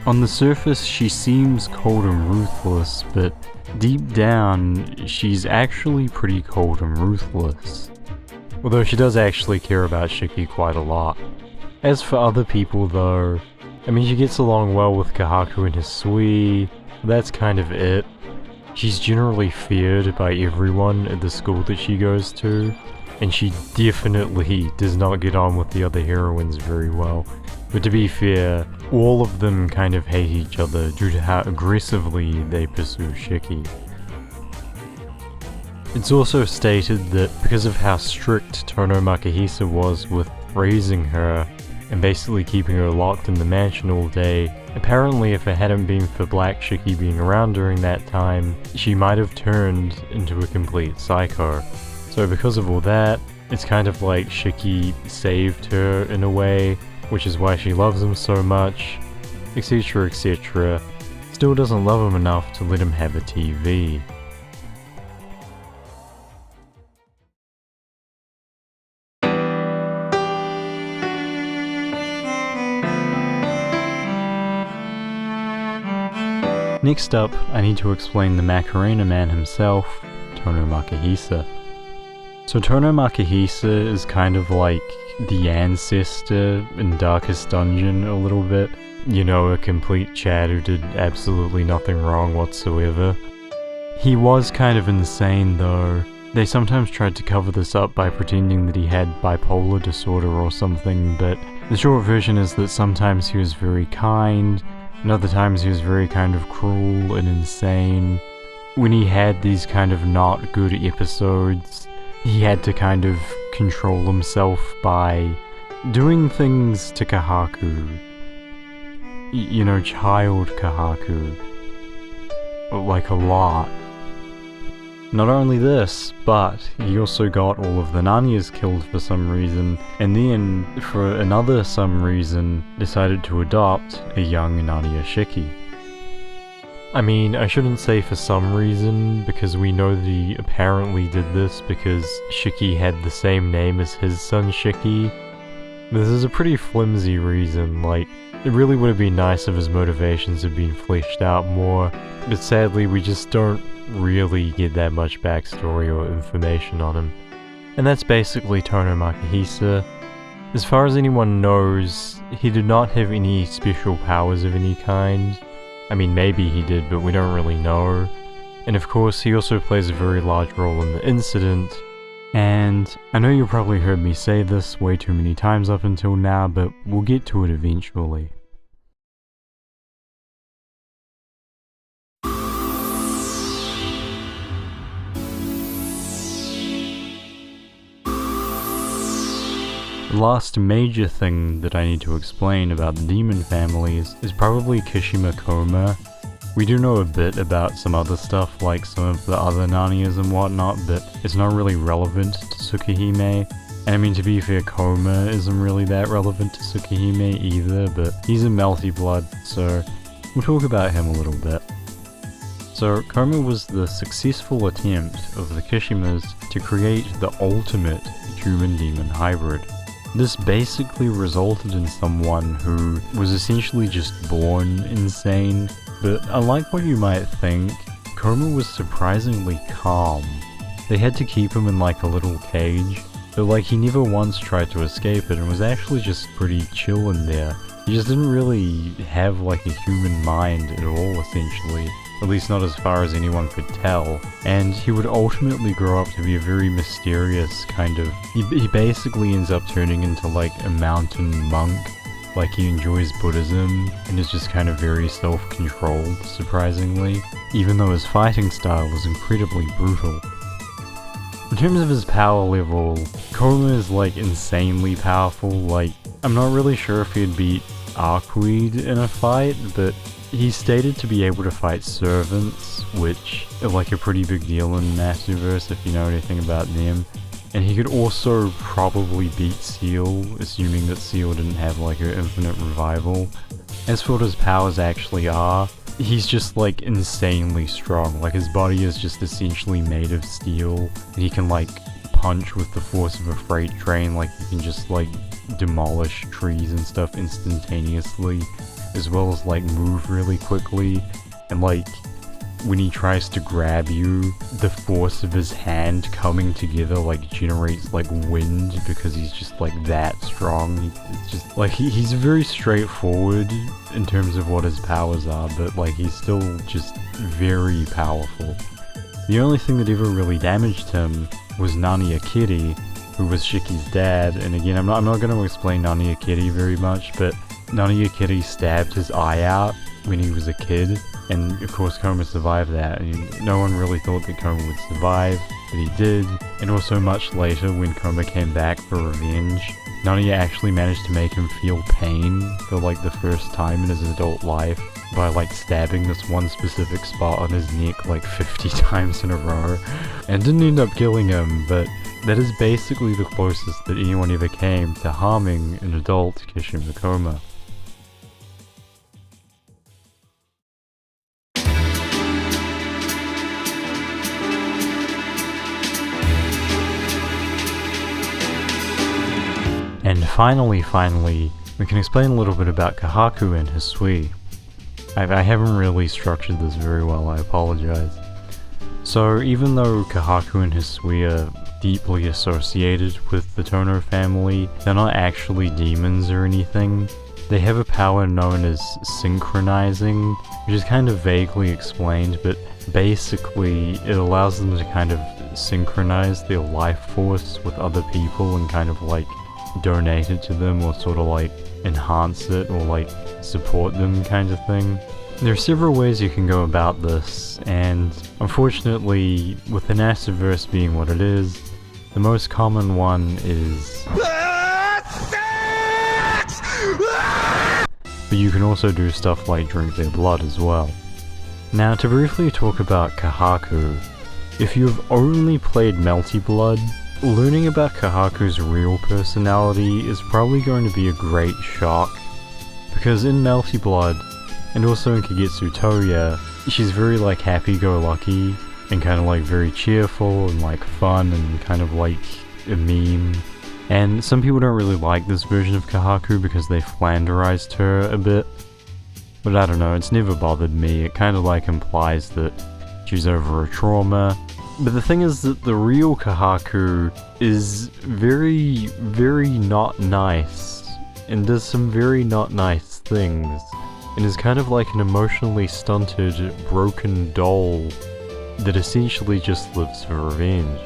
on the surface she seems cold and ruthless, but deep down she's actually pretty cold and ruthless. Although she does actually care about Shiki quite a lot. As for other people though, I mean, she gets along well with Kohaku and Hisui, but that's kind of it. She's generally feared by everyone at the school that she goes to, and she definitely does not get on with the other heroines very well. But to be fair, all of them kind of hate each other due to how aggressively they pursue Shiki. It's also stated that because of how strict Tohno Makihisa was with raising her, and basically keeping her locked in the mansion all day, apparently if it hadn't been for Black Shiki being around during that time, she might have turned into a complete psycho. So because of all that, it's kind of like Shiki saved her in a way, which is why she loves him so much, etc, etc. Still doesn't love him enough to let him have a TV. Next up, I need to explain the Macarena man himself, Tohno Makihisa. So Tohno Makihisa is kind of like the ancestor in Darkest Dungeon a little bit. You know, a complete Chad who did absolutely nothing wrong whatsoever. He was kind of insane though. They sometimes tried to cover this up by pretending that he had bipolar disorder or something, but the short version is that sometimes he was very kind, and other times he was very kind of cruel and insane. When he had these kind of not good episodes, he had to kind of control himself by doing things to Kohaku. You know, child Kohaku. Like a lot. Not only this, but he also got all of the Nanias killed for some reason, and then, for another some reason, decided to adopt a young Nania Shiki. I mean, I shouldn't say for some reason, because we know that he apparently did this because Shiki had the same name as his son Shiki. This is a pretty flimsy reason, like, it really would have been nice if his motivations had been fleshed out more, but sadly we just don't really get that much backstory or information on him. And that's basically Tohno Makihisa. As far as anyone knows, he did not have any special powers of any kind. I mean, maybe he did, but we don't really know. And of course, he also plays a very large role in the incident. And I know you probably heard me say this way too many times up until now, but we'll get to it eventually. The last major thing that I need to explain about the demon families is probably Kishima Kouma. We do know a bit about some other stuff, like some of the other Nanias and whatnot, but it's not really relevant to Tsukihime. And I mean, to be fair, Kouma isn't really that relevant to Tsukihime either, but he's in Melty Blood, so we'll talk about him a little bit. So, Kouma was the successful attempt of the Kishimas to create the ultimate human-demon hybrid. This basically resulted in someone who was essentially just born insane, but unlike what you might think, Kouma was surprisingly calm. They had to keep him in like a little cage, but like he never once tried to escape it and was actually just pretty chill in there. He just didn't really have like a human mind at all essentially. At least not as far as anyone could tell, and he would ultimately grow up to be a very mysterious kind of... He basically ends up turning into like a mountain monk, like he enjoys Buddhism, and is just kind of very self-controlled, surprisingly, even though his fighting style was incredibly brutal. In terms of his power level, Kouma is like insanely powerful. Like, I'm not really sure if he'd beat Arcuied in a fight, but he's stated to be able to fight servants, which are like a pretty big deal in Masterverse if you know anything about them. And he could also probably beat Ciel, assuming that Ciel didn't have like her infinite revival. As for what his powers actually are, he's just like insanely strong. Like his body is just essentially made of steel, and he can like punch with the force of a freight train. Like he can just like demolish trees and stuff instantaneously, as well as like move really quickly. And like when he tries to grab you, the force of his hand coming together like generates like wind, because he's just like that strong. It's just like he's very straightforward in terms of what his powers are, but like he's still just very powerful. The only thing that ever really damaged him was Nani Akiri, who was Shiki's dad. And again, I'm not going to explain Nani Akiri very much, but Nani Akiri stabbed his eye out when he was a kid, and of course Kouma survived that, and no one really thought that Kouma would survive, but he did. And also much later, when Kouma came back for revenge, Nani actually managed to make him feel pain for like the first time in his adult life by like stabbing this one specific spot on his neck like 50 times in a row, and didn't end up killing him, but that is basically the closest that anyone ever came to harming an adult Kishima Kouma. And finally, we can explain a little bit about Kohaku and Hisui. I haven't really structured this very well, I apologize. So even though Kohaku and Hisui are deeply associated with the Tohno family, they're not actually demons or anything. They have a power known as synchronizing, which is kind of vaguely explained, but basically it allows them to kind of synchronize their life force with other people and kind of like donate it to them, or sort of like enhance it, or like support them kind of thing. There are several ways you can go about this, and unfortunately, with the Nvnsqr being what it is, the most common one is... But you can also do stuff like drink their blood as well. Now, to briefly talk about Kohaku, if you've only played Melty Blood, learning about Kohaku's real personality is probably going to be a great shock, because in Melty Blood, and also in Kagetsu Toya, she's very like happy-go-lucky, and kind of like very cheerful, and like fun, and kind of like a meme. And some people don't really like this version of Kohaku because they flanderized her a bit, but I don't know, it's never bothered me. It kind of like implies that she's over a trauma. But the thing is that the real Kohaku is very, very not nice, and does some very not nice things, and is kind of like an emotionally stunted, broken doll that essentially just lives for revenge.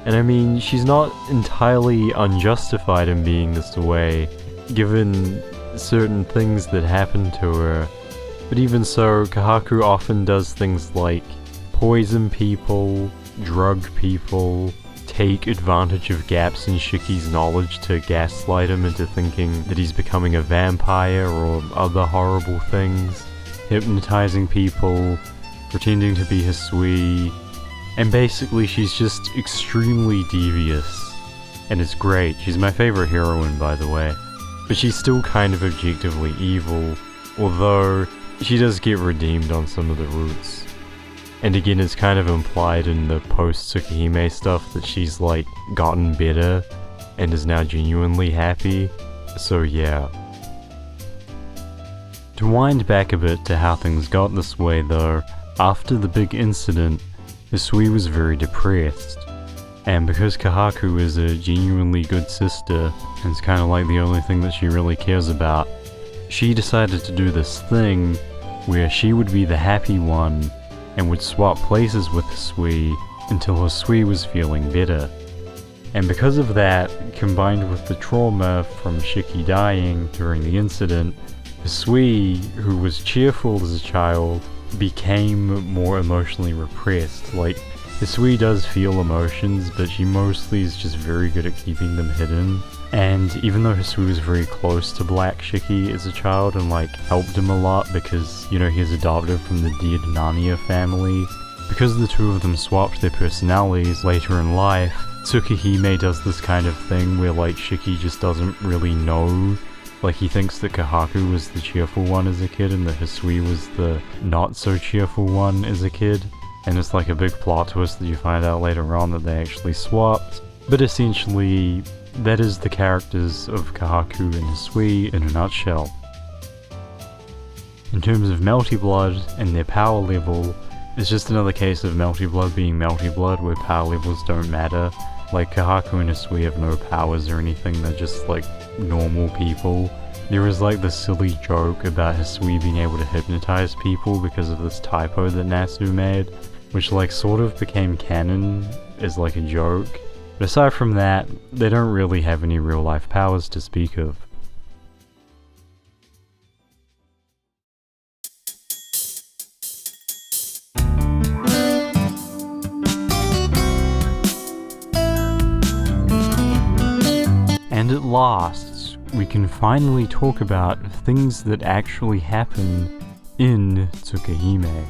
And I mean, she's not entirely unjustified in being this way, given certain things that happen to her, but even so, Kohaku often does things like poison people, drug people, take advantage of gaps in Shiki's knowledge to gaslight him into thinking that he's becoming a vampire or other horrible things, hypnotizing people, pretending to be Hisui, and basically she's just extremely devious. And it's great. She's my favorite heroine, by the way. But she's still kind of objectively evil, although she does get redeemed on some of the routes. And again, it's kind of implied in the post-Tsukihime stuff that she's like gotten better and is now genuinely happy, so yeah. To wind back a bit to how things got this way though, after the big incident, Hisui was very depressed. And because Kohaku is a genuinely good sister, and it's kind of like the only thing that she really cares about, she decided to do this thing where she would be the happy one and would swap places with Hisui until Hisui was feeling better. And because of that, combined with the trauma from Shiki dying during the incident, Hisui, who was cheerful as a child, became more emotionally repressed. Like, Hisui does feel emotions, but she mostly is just very good at keeping them hidden. And even though Hisui was very close to Black Shiki as a child and like helped him a lot because, you know, he's adopted from the dead Nania family, because the two of them swapped their personalities later in life, Tsukihime does this kind of thing where like Shiki just doesn't really know Like, he thinks that Kohaku was the cheerful one as a kid and that Hisui was the not so cheerful one as a kid. And it's like a big plot twist that you find out later on that they actually swapped. But essentially, that is the characters of Kohaku and Hisui in a nutshell. In terms of Melty Blood and their power level, it's just another case of Melty Blood being Melty Blood where power levels don't matter. Like, Kohaku and Hisui have no powers or anything, they're just like normal people. There is like this silly joke about Hisui being able to hypnotize people because of this typo that Natsu made, which like sort of became canon as like a joke. But aside from that, they don't really have any real life powers to speak of. And at last, we can finally talk about things that actually happen in Tsukihime.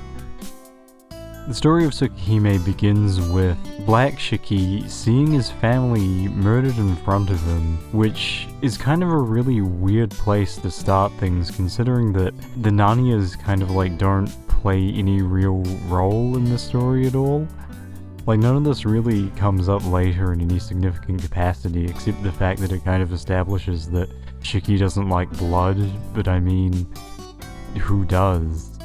The story of Tsukihime begins with Black Shiki seeing his family murdered in front of him, which is kind of a really weird place to start things considering that the Nanias kind of like don't play any real role in the story at all. Like, none of this really comes up later in any significant capacity, except the fact that it kind of establishes that Shiki doesn't like blood, but I mean, who does?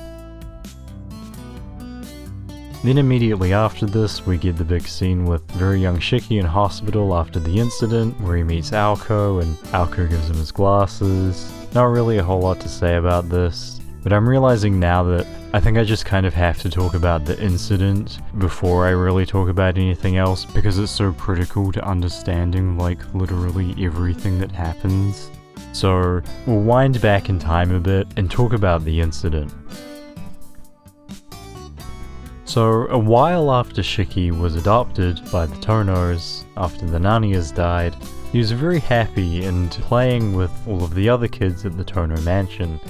Then immediately after this, we get the big scene with very young Shiki in hospital after the incident, where he meets Aoko, and Aoko gives him his glasses. Not really a whole lot to say about this, but I'm realizing now that I think I just kind of have to talk about the incident before I really talk about anything else, because it's so critical to understanding like literally everything that happens. So we'll wind back in time a bit and talk about the incident. So a while after Shiki was adopted by the Tohnos, after the Nanias died, he was very happy and playing with all of the other kids at the Tohno mansion.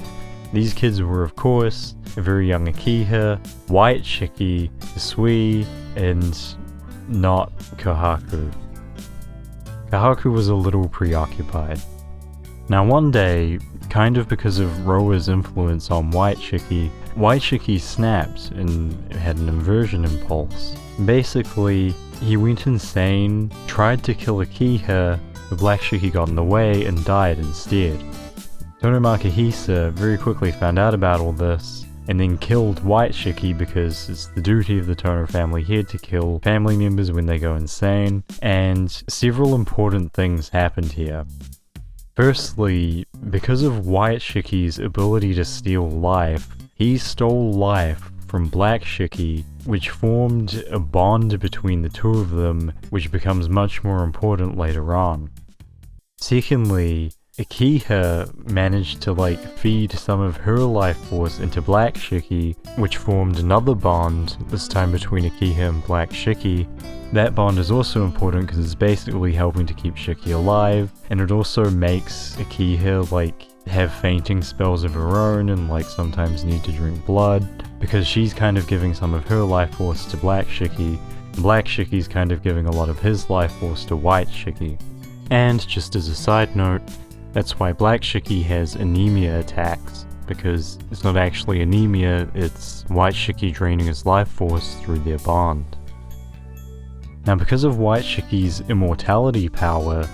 These kids were, of course, a very young Akiha, White Shiki, Hisui, and not Kohaku. Kohaku was a little preoccupied. Now one day, kind of because of Roa's influence on White Shiki snapped and had an inversion impulse. Basically, he went insane, tried to kill Akiha, but Black Shiki got in the way and died instead. Tohno Makihisa very quickly found out about all this, and then killed White Shiki because it's the duty of the Tohno family here to kill family members when they go insane, and several important things happened here. Firstly, because of White Shiki's ability to steal life, he stole life from Black Shiki, which formed a bond between the two of them, which becomes much more important later on. Secondly, Akiha managed to feed some of her life force into Black Shiki, which formed another bond, this time between Akiha and Black Shiki. That bond is also important because it's basically helping to keep Shiki alive, and it also makes Akiha have fainting spells of her own and sometimes need to drink blood, because she's kind of giving some of her life force to Black Shiki, and Black Shiki's kind of giving a lot of his life force to White Shiki. And just as a side note, that's why Black Shiki has anemia attacks, because it's not actually anemia, it's White Shiki draining his life force through their bond. Now because of White Shiki's immortality power,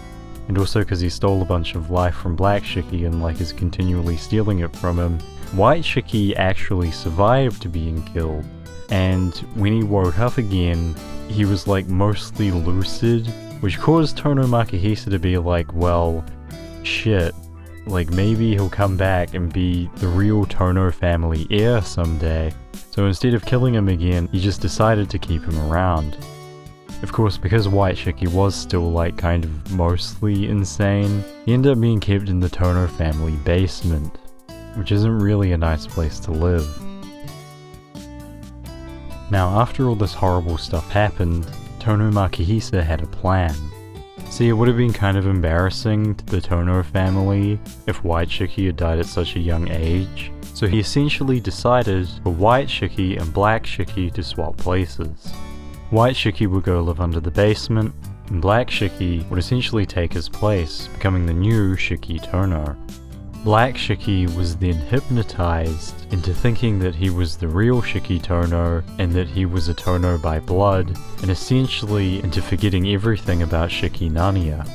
and also because he stole a bunch of life from Black Shiki and is continually stealing it from him, White Shiki actually survived being killed, and when he woke up again, he was mostly lucid, which caused Tohno Makihisa to be well, shit, maybe he'll come back and be the real Tohno family heir someday. So instead of killing him again, he just decided to keep him around. Of course, because White Shiki was still kind of mostly insane, he ended up being kept in the Tohno family basement, which isn't really a nice place to live. Now after all this horrible stuff happened, Tohno Makihisa had a plan. See, it would have been kind of embarrassing to the Tohno family if White Shiki had died at such a young age, so he essentially decided for White Shiki and Black Shiki to swap places. White Shiki would go live under the basement, and Black Shiki would essentially take his place, becoming the new Shiki Tohno. Black Shiki was then hypnotized into thinking that he was the real Shiki Tohno and that he was a Tohno by blood, and essentially into forgetting everything about Shiki Naniya.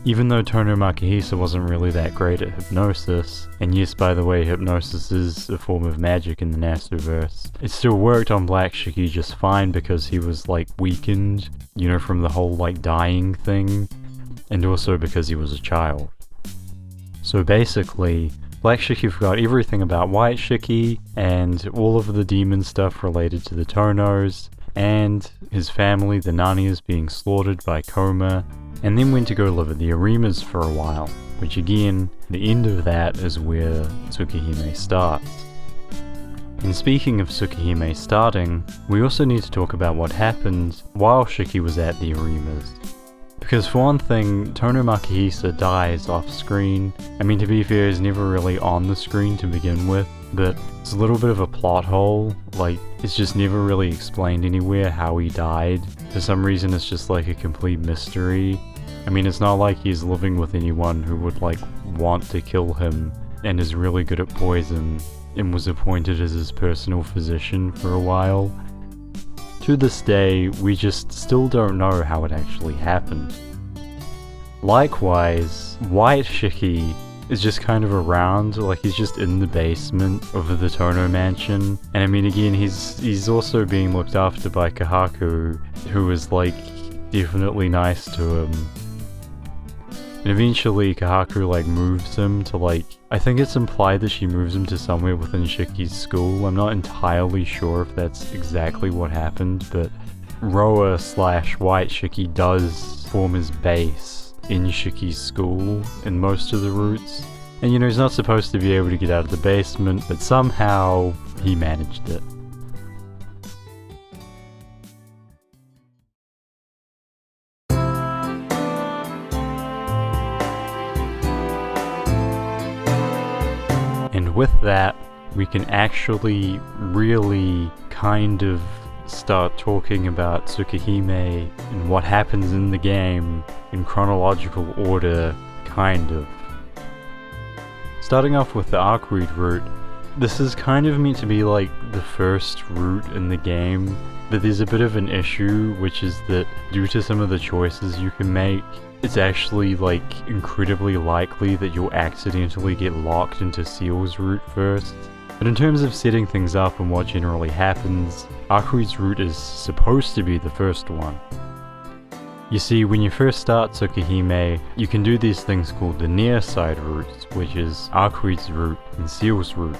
Even though Tohno Makihisa wasn't really that great at hypnosis, and yes, by the way, hypnosis is a form of magic in the Nasuverse, it still worked on Black Shiki just fine because he was like weakened, you know, from the whole like dying thing, and also because he was a child. So basically, Black Shiki forgot everything about White Shiki, and all of the demon stuff related to the Tohnos, and his family, the Naniyas, being slaughtered by Kouma, and then went to go live at the Arimas for a while, which again, the end of that is where Tsukihime starts. And speaking of Tsukihime starting, we also need to talk about what happened while Shiki was at the Arimas. Because for one thing, Tohno Makihisa dies off screen. I mean, to be fair, he's never really on the screen to begin with, but it's a little bit of a plot hole. Like, it's just never really explained anywhere how he died. For some reason, it's just like a complete mystery. I mean, it's not like he's living with anyone who would like want to kill him and is really good at poison and was appointed as his personal physician for a while. To this day, we just still don't know how it actually happened. Likewise, White Shiki is just kind of around, like he's just in the basement of the Tohno mansion. And I mean, again, he's also being looked after by Kohaku, who is like definitely nice to him. And eventually Kohaku like moves him to like, I think it's implied that she moves him to somewhere within Shiki's school. I'm not entirely sure if that's exactly what happened, but Roa/White Shiki does form his base in Shiki's school in most of the routes. And you know, he's not supposed to be able to get out of the basement, but somehow he managed it. And with that, we can actually really kind of start talking about Tsukihime and what happens in the game in chronological order, kind of. Starting off with the Arcuied Route, this is kind of meant to be like the first route in the game, but there's a bit of an issue, which is that due to some of the choices you can make, it's actually like incredibly likely that you'll accidentally get locked into Ciel's Route first. But in terms of setting things up and what generally happens, Arcuied Route is supposed to be the first one. You see, when you first start Tsukihime, you can do these things called the near side routes, which is Arcuied Route and Ciel's Route.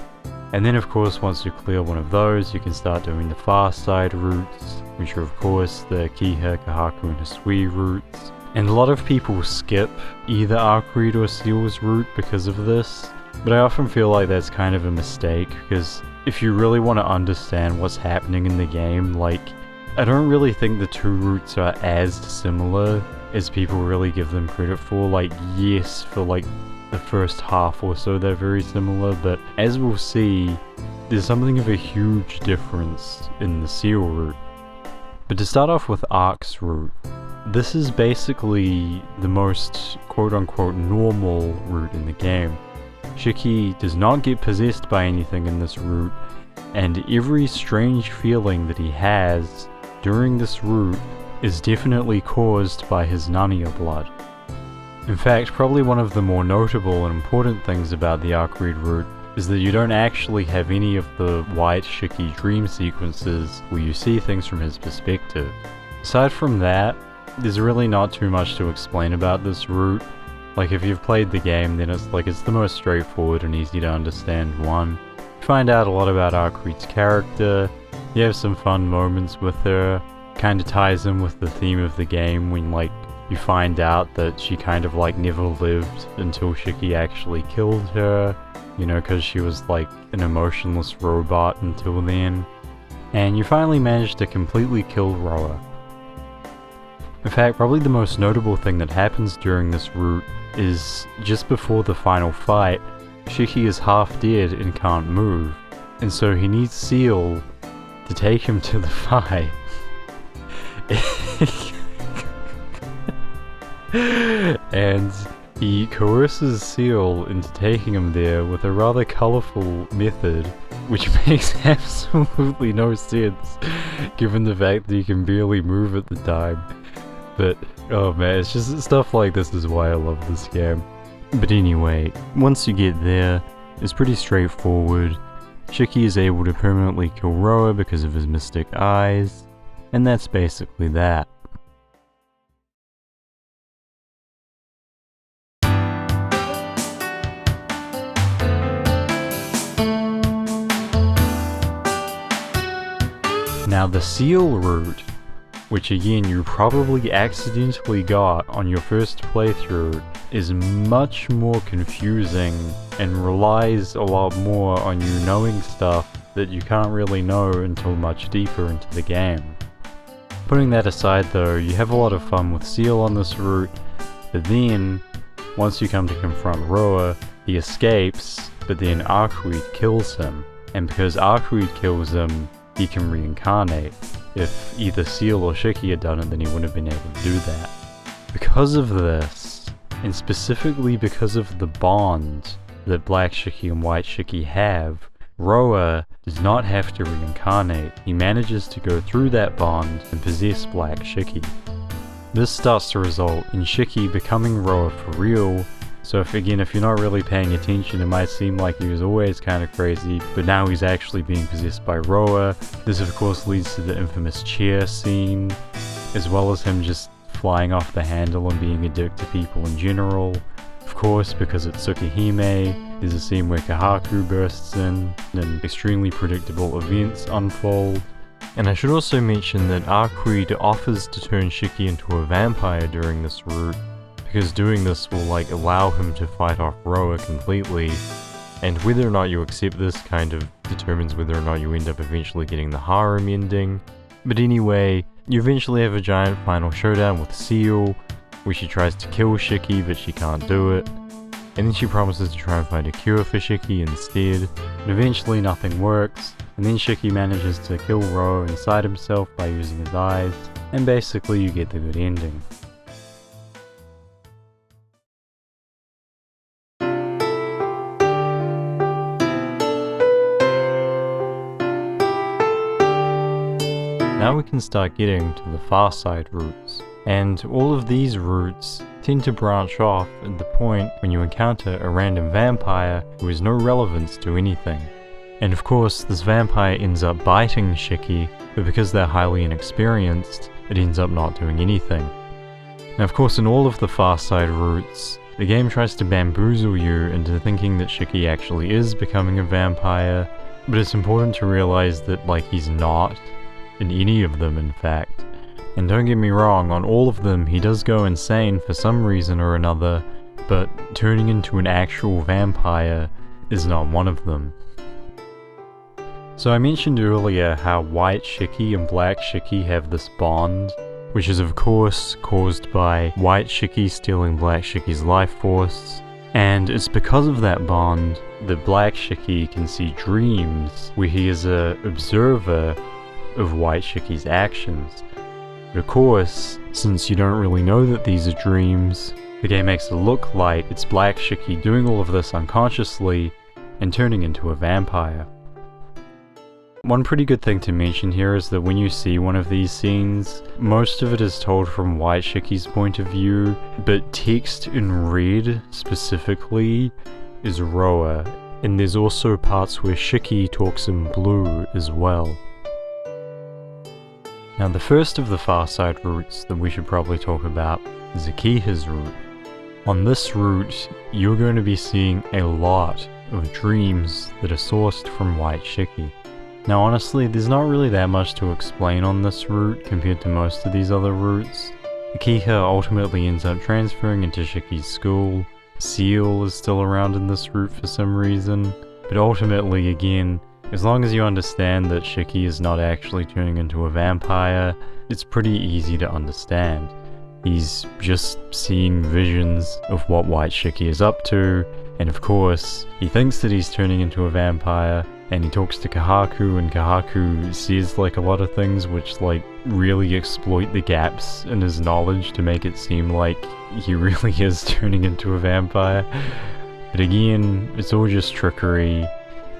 And then of course, once you clear one of those, you can start doing the far side routes, which are of course the Akiha, Kohaku, and Hisui routes. And a lot of people skip either Arcuied or Ciel's Route because of this, but I often feel like that's kind of a mistake, because if you really want to understand what's happening in the game, like, I don't really think the two routes are as similar as people really give them credit for. Like, yes, for like the first half or so they're very similar, but as we'll see, there's something of a huge difference in the Ciel Route. But to start off with Arc's route, this is basically the most quote-unquote normal route in the game. Shiki does not get possessed by anything in this route, and every strange feeling that he has during this route is definitely caused by his Naniya blood. In fact, probably one of the more notable and important things about the Arcuied Route is that you don't actually have any of the White Shiki dream sequences where you see things from his perspective. Aside from that, there's really not too much to explain about this route. Like, if you've played the game, then it's the most straightforward and easy to understand one. You find out a lot about Arcuied's character, you have some fun moments with her, kinda ties in with the theme of the game when, like, you find out that she kind of, like, never lived until Shiki actually killed her, you know, because she was, like, an emotionless robot until then. And you finally managed to completely kill Roa. In fact, probably the most notable thing that happens during this route is just before the final fight, Shiki is half dead and can't move, and so he needs Ciel to take him to the fight. And He coerces Ciel into taking him there with a rather colourful method, which makes absolutely no sense, given the fact that he can barely move at the time. But, oh man, it's just stuff like this is why I love this game. But anyway, once you get there, it's pretty straightforward. Shiki is able to permanently kill Roa because of his mystic eyes, and that's basically that. Now the Ciel Route, which again you probably accidentally got on your first playthrough, is much more confusing and relies a lot more on you knowing stuff that you can't really know until much deeper into the game. Putting that aside though, you have a lot of fun with Ciel on this route, but then, once you come to confront Roa, he escapes, but then Arcuied kills him, and because Arcuied kills him, he can reincarnate. If either Ciel or Shiki had done it, then he wouldn't have been able to do that. Because of this, and specifically because of the bond that Black Shiki and White Shiki have, Roa does not have to reincarnate. He manages to go through that bond and possess Black Shiki. This starts to result in Shiki becoming Roa for real. So if you're not really paying attention, it might seem like he was always kind of crazy, but now he's actually being possessed by Roa. This of course leads to the infamous chair scene, as well as him just flying off the handle and being a dick to people in general. Of course, because it's Tsukihime, there's a scene where Kohaku bursts in, and extremely predictable events unfold. And I should also mention that Arcuied offers to turn Shiki into a vampire during this route, because doing this will allow him to fight off Roa completely, and whether or not you accept this kind of determines whether or not you end up eventually getting the harem ending. But anyway, you eventually have a giant final showdown with Ciel, where she tries to kill Shiki but she can't do it, and then she promises to try and find a cure for Shiki instead, but eventually nothing works, and then Shiki manages to kill Roa inside himself by using his eyes, and basically you get the good ending. Now we can start getting to the far side routes, and all of these routes tend to branch off at the point when you encounter a random vampire who has no relevance to anything. And of course, this vampire ends up biting Shiki, but because they're highly inexperienced, it ends up not doing anything. Now of course, in all of the far side routes, the game tries to bamboozle you into thinking that Shiki actually is becoming a vampire, but it's important to realize that he's not. In any of them, in fact. And don't get me wrong, on all of them he does go insane for some reason or another, but turning into an actual vampire is not one of them. So I mentioned earlier how White Shiki and Black Shiki have this bond, which is of course caused by White Shiki stealing Black Shiki's life force, and it's because of that bond that Black Shiki can see dreams where he is an observer of White Shiki's actions. But of course, since you don't really know that these are dreams, the game makes it look like it's Black Shiki doing all of this unconsciously and turning into a vampire. One pretty good thing to mention here is that when you see one of these scenes, most of it is told from White Shiki's point of view, but text in red specifically is Roa, and there's also parts where Shiki talks in blue as well. Now the first of the far side routes that we should probably talk about is Akiha's route. On this route, you're going to be seeing a lot of dreams that are sourced from White Shiki. Now honestly, there's not really that much to explain on this route compared to most of these other routes. Akiha ultimately ends up transferring into Shiki's school. Ciel is still around in this route for some reason, but ultimately again, as long as you understand that Shiki is not actually turning into a vampire, it's pretty easy to understand. He's just seeing visions of what White Shiki is up to, and of course, he thinks that he's turning into a vampire, and he talks to Kohaku, and Kohaku says like a lot of things which like really exploit the gaps in his knowledge to make it seem like he really is turning into a vampire. But again, it's all just trickery,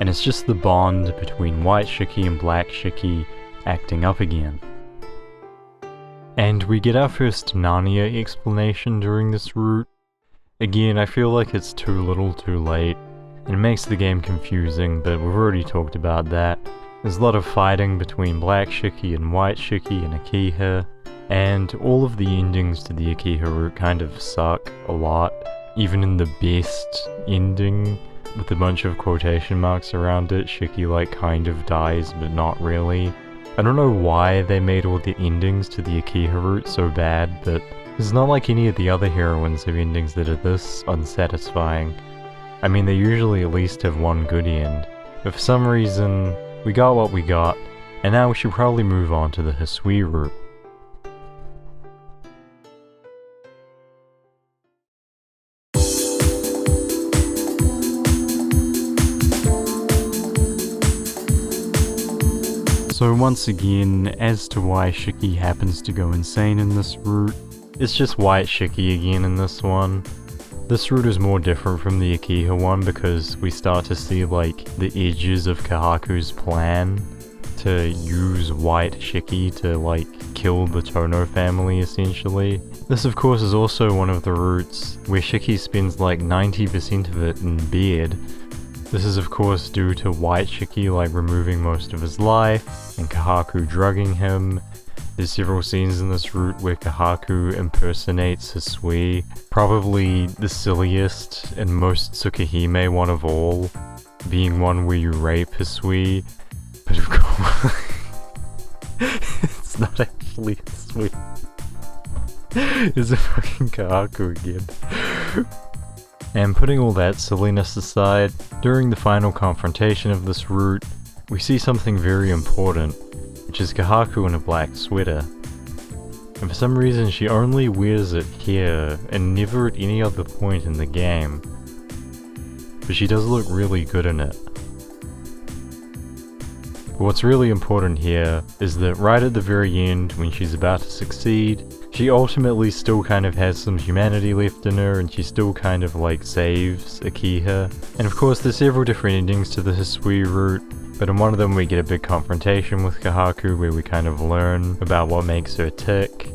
and it's just the bond between White Shiki and Black Shiki acting up again. And we get our first Narnia explanation during this route. Again, I feel like it's too little too late, and it makes the game confusing, but we've already talked about that. There's a lot of fighting between Black Shiki and White Shiki and Akiha, and all of the endings to the Akiha route kind of suck a lot. Even in the best ending, with a bunch of quotation marks around it, Shiki like kind of dies, but not really. I don't know why they made all the endings to the Akiha route so bad, but it's not like any of the other heroines have endings that are this unsatisfying. I mean, they usually at least have one good end, but for some reason, we got what we got, and now we should probably move on to the Hisui route. So once again, as to why Shiki happens to go insane in this route, it's just White Shiki again in this one. This route is more different from the Akiha one because we start to see like the edges of Kohaku's plan to use White Shiki to like kill the Tohno family essentially. This of course is also one of the routes where Shiki spends like 90% of it in bed. This is of course due to White Shiki like removing most of his life and Kohaku drugging him. There's several scenes in this route where Kohaku impersonates Hisui, probably the silliest and most Tsukihime one of all, being one where you rape Hisui, but of course it's not actually Hisui. It's a fucking Kohaku again. And putting all that silliness aside, during the final confrontation of this route, we see something very important, which is Kohaku in a black sweater. And for some reason she only wears it here, and never at any other point in the game. But she does look really good in it. But what's really important here is that right at the very end, when she's about to succeed, she ultimately still kind of has some humanity left in her, and she still kind of like saves Akiha. And of course there's several different endings to the Hisui route, but in one of them we get a big confrontation with Kohaku where we kind of learn about what makes her tick.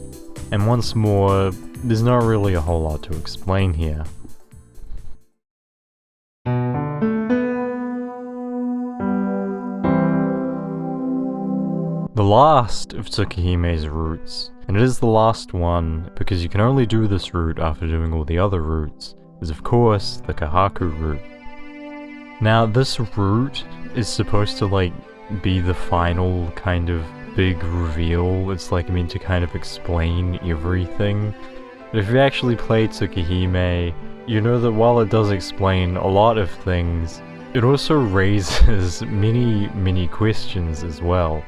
And once more, there's not really a whole lot to explain here. The last of Tsukihime's routes, and it is the last one because you can only do this route after doing all the other routes, is of course the Kohaku route. Now this route is supposed to like be the final kind of big reveal. It's like meant to kind of explain everything. But if you actually play Tsukihime, you know that while it does explain a lot of things, it also raises many questions as well.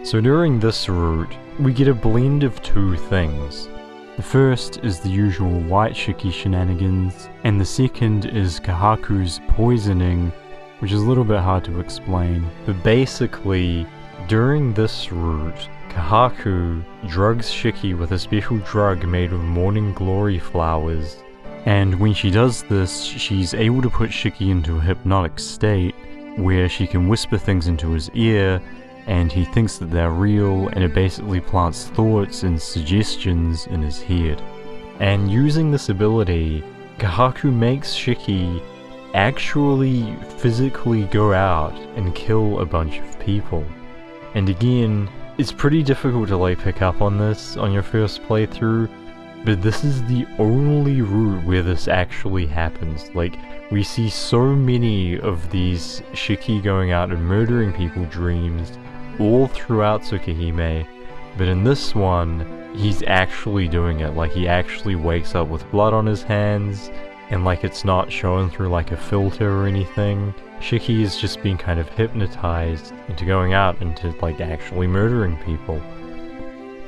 So during this route, we get a blend of two things. The first is the usual White Shiki shenanigans, and the second is Kohaku's poisoning, which is a little bit hard to explain. But basically, during this route, Kohaku drugs Shiki with a special drug made of morning glory flowers, and when she does this, she's able to put Shiki into a hypnotic state, where she can whisper things into his ear, and he thinks that they're real, and it basically plants thoughts and suggestions in his head. And using this ability, Kohaku makes Shiki actually physically go out and kill a bunch of people. And again, it's pretty difficult to like pick up on this on your first playthrough, but this is the only route where this actually happens. Like, we see so many of these Shiki going out and murdering people dreams all throughout Tsukihime, but in this one, he's actually doing it. Like, he actually wakes up with blood on his hands, and like it's not shown through like a filter or anything. Shiki is just being kind of hypnotized into going out and to like actually murdering people.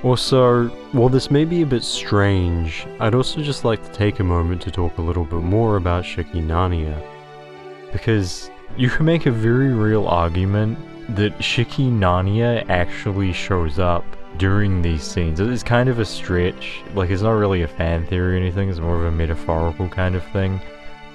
Also, while this may be a bit strange, I'd also just like to take a moment to talk a little bit more about Shiki Nanya. Because you can make a very real argument that Shiki Nanya actually shows up during these scenes. It's kind of a stretch, like it's not really a fan theory or anything, it's more of a metaphorical kind of thing.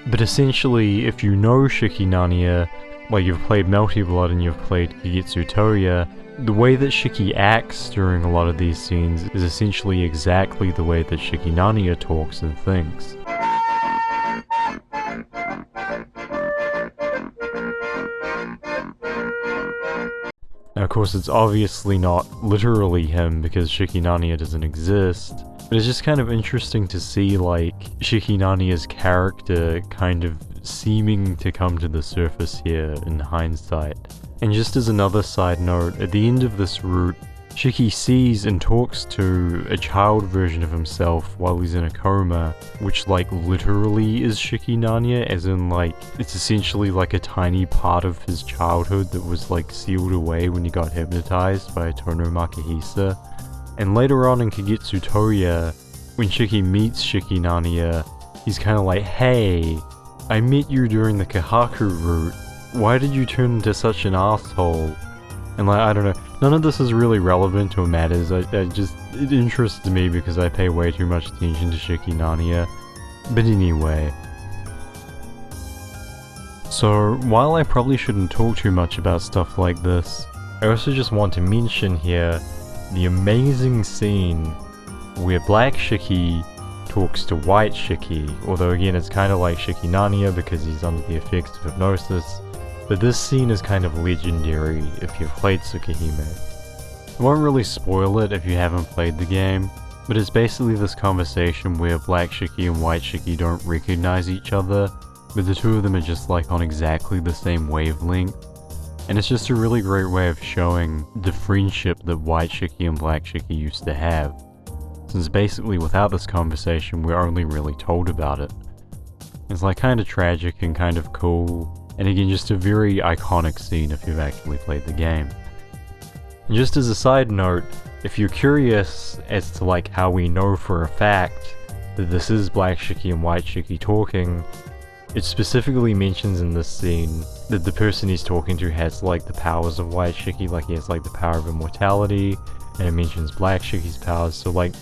But essentially, if you know Shiki Nanya, like you've played Melty Blood and you've played Kagitsu Toya, the way that Shiki acts during a lot of these scenes is essentially exactly the way that Shiki Nanya talks and thinks. Now, of course, it's obviously not literally him because Shiki Nanya doesn't exist, but it's just kind of interesting to see, like, Shiki Nanya's character kind of seeming to come to the surface here in hindsight. And just as another side note, at the end of this route, Shiki sees and talks to a child version of himself while he's in a coma, which like literally is Shiki Nanya, as in like, it's essentially like a tiny part of his childhood that was like sealed away when he got hypnotized by Tohno Makihisa. And later on in Kagitsu Toya, when Shiki meets Shiki Nanya, he's kinda like, hey, I met you during the Kohaku Route, why did you turn into such an asshole? And like, I don't know, none of this is really relevant to what matters, it interests me because I pay way too much attention to Shiki Nanya. But anyway. So, while I probably shouldn't talk too much about stuff like this, I also just want to mention here the amazing scene where Black Shiki talks to White Shiki, although again it's kind of like Shiki Nanya because he's under the effects of hypnosis. But this scene is kind of legendary if you've played Tsukihime. I won't really spoil it if you haven't played the game, but it's basically this conversation where Black Shiki and White Shiki don't recognize each other, but the two of them are just like on exactly the same wavelength. And it's just a really great way of showing the friendship that White Shiki and Black Shiki used to have, since basically without this conversation we're only really told about it. It's like kind of tragic and kind of cool. And again, just a very iconic scene if you've actually played the game. And just as a side note, if you're curious as to like how we know for a fact that this is Black Shiki and White Shiki talking, it specifically mentions in this scene that the person he's talking to has like the powers of White Shiki, like he has like the power of immortality, and it mentions Black Shiki's powers, so like,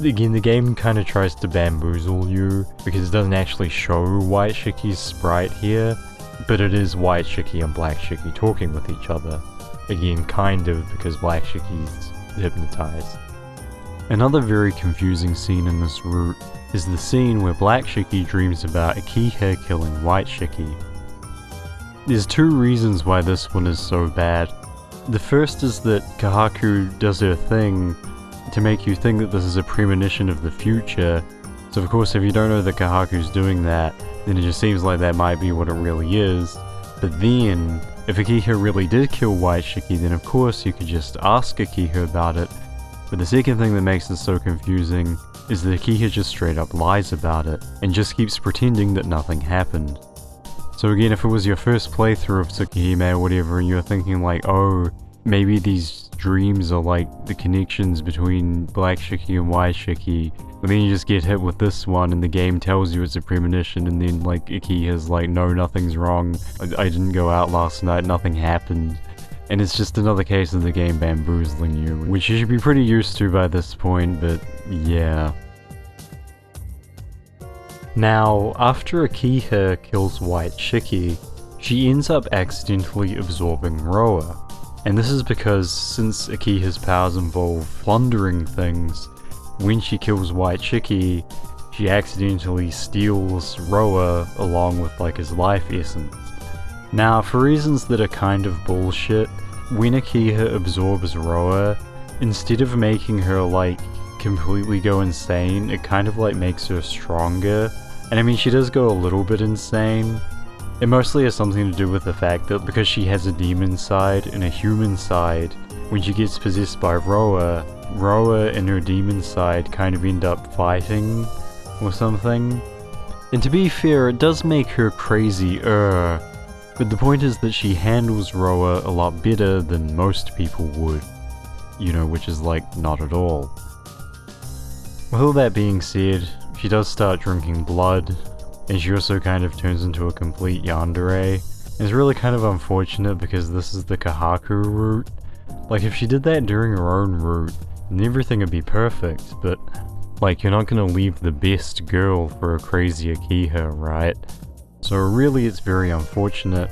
again, the game kind of tries to bamboozle you because it doesn't actually show White Shiki's sprite here, but it is White Shiki and Black Shiki talking with each other. Again, kind of, because Black Shiki's hypnotized. Another very confusing scene in this route is the scene where Black Shiki dreams about Akiha killing White Shiki. There's two reasons why this one is so bad. The first is that Kohaku does her thing to make you think that this is a premonition of the future, so of course if you don't know that Kohaku's doing that, then it just seems like that might be what it really is. But then, if Akiha really did kill White Shiki, then of course you could just ask Akiha about it. But the second thing that makes this so confusing is that Akiha just straight up lies about it, and just keeps pretending that nothing happened. So again, if it was your first playthrough of Tsukihime or whatever, and you're thinking like, oh, maybe these dreams are like the connections between Black Shiki and White Shiki, but then you just get hit with this one and the game tells you it's a premonition, and then like Akiha's like, no, nothing's wrong, I didn't go out last night, nothing happened. And it's just another case of the game bamboozling you, which you should be pretty used to by this point, but yeah. Now, after Akiha kills White Shiki, she ends up accidentally absorbing Roa. And this is because since Akiha's powers involve plundering things, when she kills White Shiki, she accidentally steals Roa along with like his life essence. Now, for reasons that are kind of bullshit, when Akiha absorbs Roa, instead of making her like completely go insane, it kind of like makes her stronger. And I mean, she does go a little bit insane. It mostly has something to do with the fact that because she has a demon side and a human side, when she gets possessed by Roa and her demon side kind of end up fighting or something. And to be fair, it does make her crazier, but the point is that she handles Roa a lot better than most people would. which is like not at all. With all that being said, she does start drinking blood, and she also kind of turns into a complete yandere. It's really kind of unfortunate because this is the Kohaku route. Like, if she did that during her own route, then everything would be perfect, but like, you're not gonna leave the best girl for a crazy Akiha, right? So really it's very unfortunate,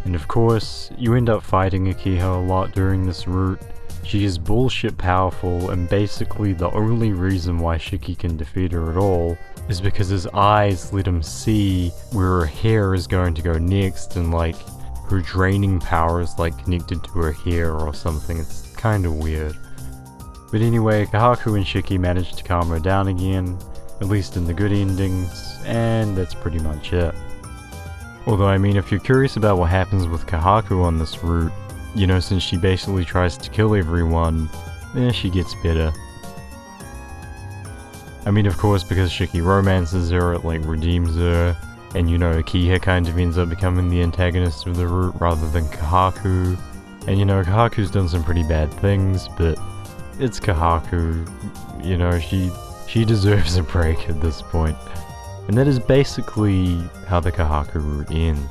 and of course, you end up fighting Akiha a lot during this route. She is bullshit powerful, and basically the only reason why Shiki can defeat her at all is because his eyes let him see where her hair is going to go next, and like, her draining power is like connected to her hair or something. It's kinda weird. But anyway, Kohaku and Shiki manage to calm her down again, at least in the good endings, and that's pretty much it. Although, I mean, if you're curious about what happens with Kohaku on this route, since she basically tries to kill everyone, she gets better. I mean, of course, because Shiki romances her, it like redeems her, and Akiha kind of ends up becoming the antagonist of the route rather than Kohaku. And Kohaku's done some pretty bad things, but it's Kohaku, she deserves a break at this point. And that is basically how the Kohaku route ends.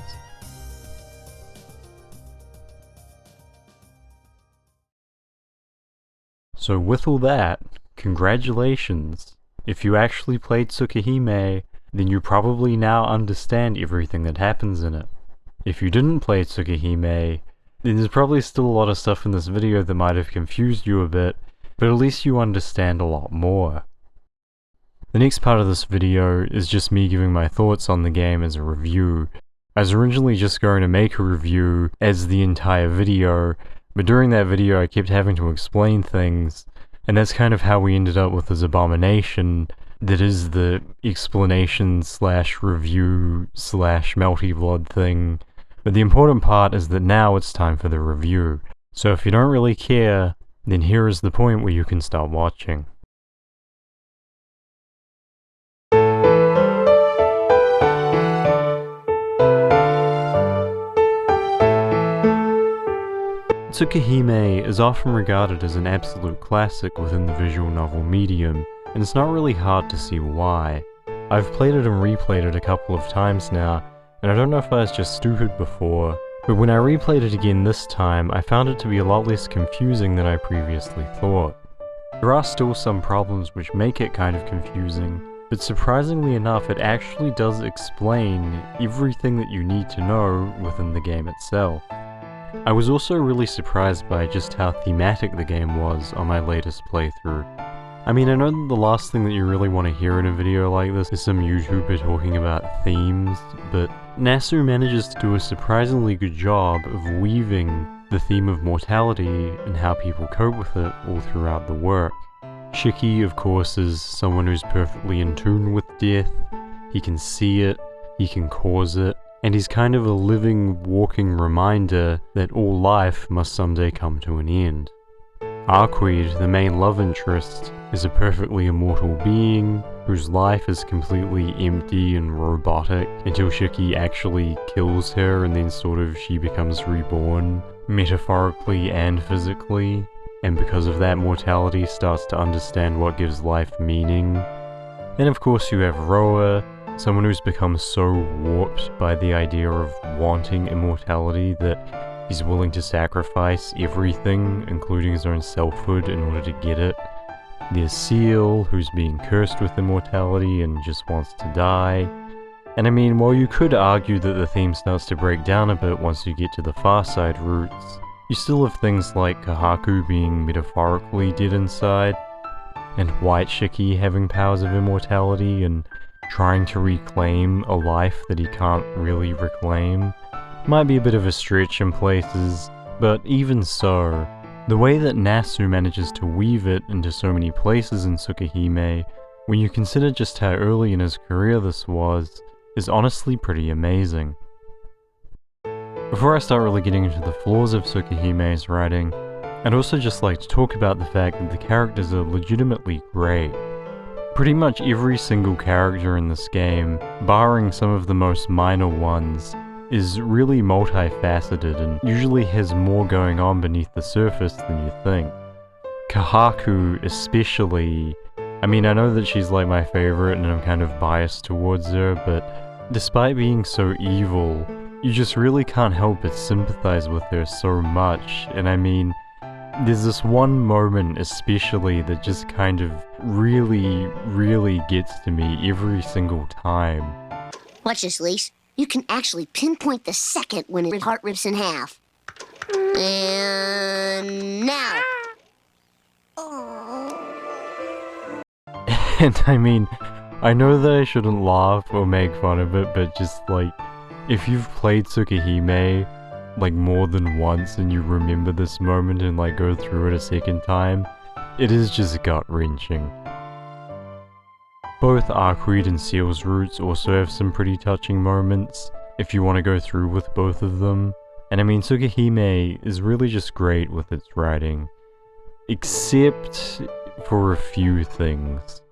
So with all that, congratulations! If you actually played Tsukihime, then you probably now understand everything that happens in it. If you didn't play Tsukihime, then there's probably still a lot of stuff in this video that might have confused you a bit, but at least you understand a lot more. The next part of this video is just me giving my thoughts on the game as a review. I was originally just going to make a review as the entire video, but during that video I kept having to explain things, and that's kind of how we ended up with this abomination that is the explanation slash review slash Melty Blood thing. But the important part is that now it's time for the review. So if you don't really care, then here is the point where you can start watching. Tsukihime is often regarded as an absolute classic within the visual novel medium, and it's not really hard to see why. I've played it and replayed it a couple of times now, and I don't know if I was just stupid before, but when I replayed it again this time, I found it to be a lot less confusing than I previously thought. There are still some problems which make it kind of confusing, but surprisingly enough it actually does explain everything that you need to know within the game itself. I was also really surprised by just how thematic the game was on my latest playthrough. I mean, I know that the last thing that you really want to hear in a video like this is some YouTuber talking about themes, but Nasu manages to do a surprisingly good job of weaving the theme of mortality and how people cope with it all throughout the work. Shiki, of course, is someone who's perfectly in tune with death. He can see it, he can cause it, and he's kind of a living, walking reminder that all life must someday come to an end. Arcuied, the main love interest, is a perfectly immortal being whose life is completely empty and robotic until Shiki actually kills her and then sort of she becomes reborn, metaphorically and physically, and because of that mortality starts to understand what gives life meaning. And of course you have Roa, someone who's become so warped by the idea of wanting immortality that he's willing to sacrifice everything, including his own selfhood, in order to get it. There's Ciel, who's being cursed with immortality and just wants to die. And I mean, while you could argue that the theme starts to break down a bit once you get to the far side routes, you still have things like Kohaku being metaphorically dead inside, and White Shiki having powers of immortality and trying to reclaim a life that he can't really reclaim. Might be a bit of a stretch in places, but even so, the way that Nasu manages to weave it into so many places in Tsukihime, when you consider just how early in his career this was, is honestly pretty amazing. Before I start really getting into the flaws of Tsukihime's writing, I'd also just like to talk about the fact that the characters are legitimately great. Pretty much every single character in this game, barring some of the most minor ones, is really multifaceted and usually has more going on beneath the surface than you think. Kohaku especially, I mean, I know that she's like my favorite and I'm kind of biased towards her, but despite being so evil, you just really can't help but sympathize with her so much. And I mean, there's this one moment especially that just kind of really gets to me every single time. Watch this, Lise. You can actually pinpoint the second when his heart rips in half. And now. And I mean, I know that I shouldn't laugh or make fun of it, but just like, if you've played Tsukihime like more than once and you remember this moment and like go through it a second time, it is just gut-wrenching. Both Arcuied and Ciel Routes also have some pretty touching moments, if you want to go through with both of them. And I mean, Tsukihime is really just great with its writing, except for a few things.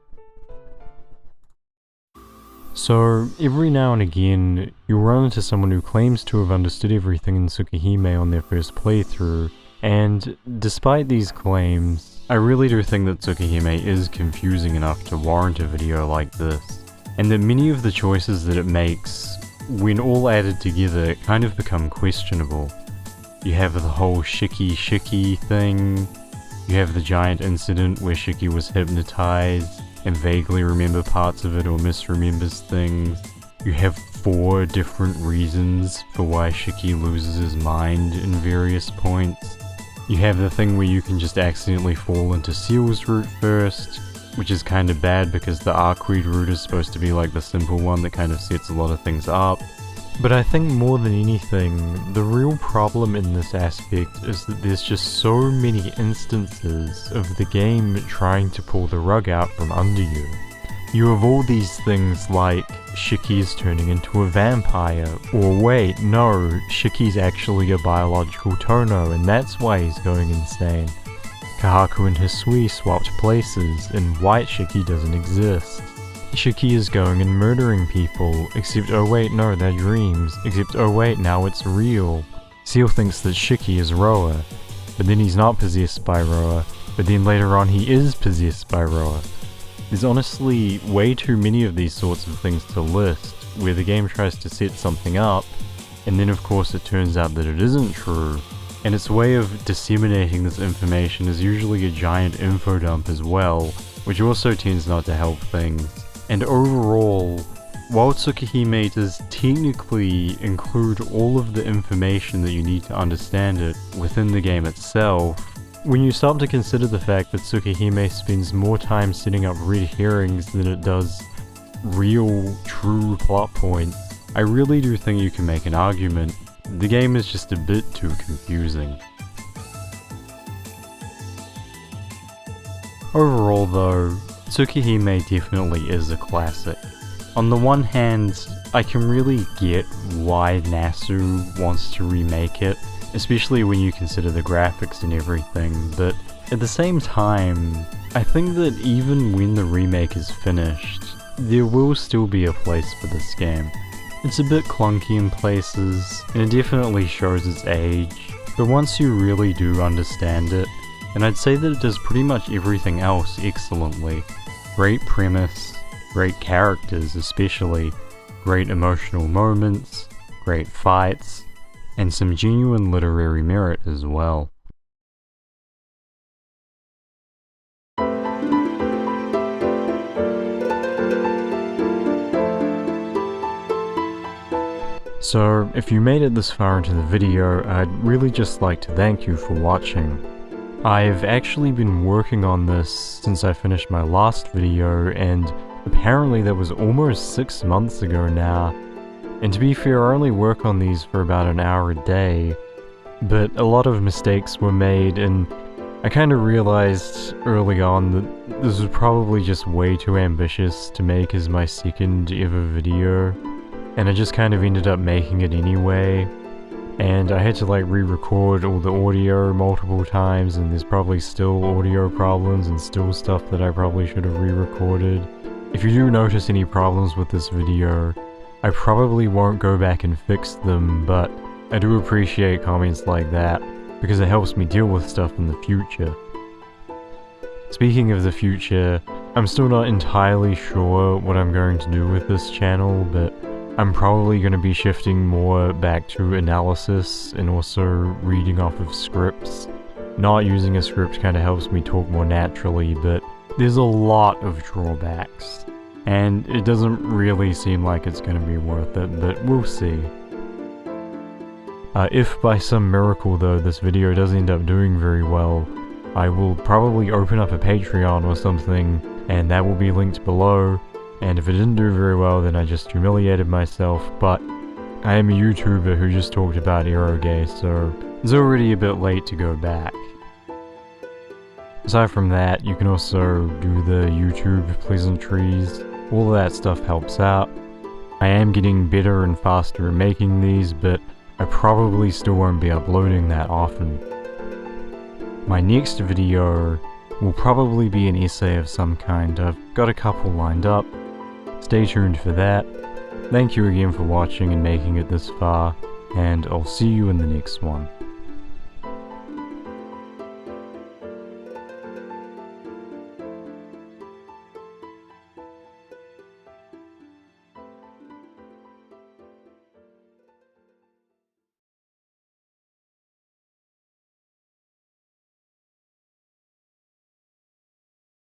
So, every now and again, you'll run into someone who claims to have understood everything in Tsukihime on their first playthrough, and despite these claims, I really do think that Tsukihime is confusing enough to warrant a video like this, and that many of the choices that it makes, when all added together, kind of become questionable. You have the whole Shiki thing, you have the giant incident where Shiki was hypnotized, and vaguely remember parts of it or misremembers things. You have 4 different reasons for why Shiki loses his mind in various points. You have the thing where you can just accidentally fall into Ciel's Route first, which is kind of bad because the Arcuied Route is supposed to be like the simple one that kind of sets a lot of things up. But I think more than anything, the real problem in this aspect is that there's just so many instances of the game trying to pull the rug out from under you. You have all these things like Shiki is turning into a vampire, or wait, no, Shiki's actually a biological Tohno and that's why he's going insane. Kohaku and Hisui swapped places and white Shiki doesn't exist. Shiki is going and murdering people, except oh wait no, they're dreams, except oh wait now it's real. Ciel thinks that Shiki is Roa, but then he's not possessed by Roa, but then later on he is possessed by Roa. There's honestly way too many of these sorts of things to list, where the game tries to set something up, and then of course it turns out that it isn't true, and its way of disseminating this information is usually a giant info dump as well, which also tends not to help things. And overall, while Tsukihime does technically include all of the information that you need to understand it within the game itself, when you start to consider the fact that Tsukihime spends more time setting up red herrings than it does real, true plot points, I really do think you can make an argument. The game is just a bit too confusing. Overall though, Tsukihime definitely is a classic. On the one hand, I can really get why Nasu wants to remake it, especially when you consider the graphics and everything, but at the same time, I think that even when the remake is finished, there will still be a place for this game. It's a bit clunky in places, and it definitely shows its age, but once you really do understand it, and I'd say that it does pretty much everything else excellently. Great premise, great characters especially, great emotional moments, great fights, and some genuine literary merit as well. So, if you made it this far into the video, I'd really just like to thank you for watching. I've actually been working on this since I finished my last video, and apparently that was almost 6 months ago now. And to be fair, I only work on these for about an hour a day, but a lot of mistakes were made, and I kind of realized early on that this was probably just way too ambitious to make as my second ever video, and I just kind of ended up making it anyway. And I had to like re-record all the audio multiple times, and there's probably still audio problems and still stuff that I probably should have re-recorded. If you do notice any problems with this video, I probably won't go back and fix them, but I do appreciate comments like that, because it helps me deal with stuff in the future. Speaking of the future, I'm still not entirely sure what I'm going to do with this channel, but I'm probably going to be shifting more back to analysis and also reading off of scripts. Not using a script kind of helps me talk more naturally, but there's a lot of drawbacks. And it doesn't really seem like it's going to be worth it, but we'll see. If by some miracle though this video does end up doing very well, I will probably open up a Patreon or something, and that will be linked below, and if it didn't do very well then I just humiliated myself, but I am a YouTuber who just talked about eroge, so it's already a bit late to go back. Aside from that, you can also do the YouTube pleasantries, all of that stuff helps out. I am getting better and faster at making these, but I probably still won't be uploading that often. My next video will probably be an essay of some kind. I've got a couple lined up. Stay tuned for that. Thank you again for watching and making it this far, and I'll see you in the next one.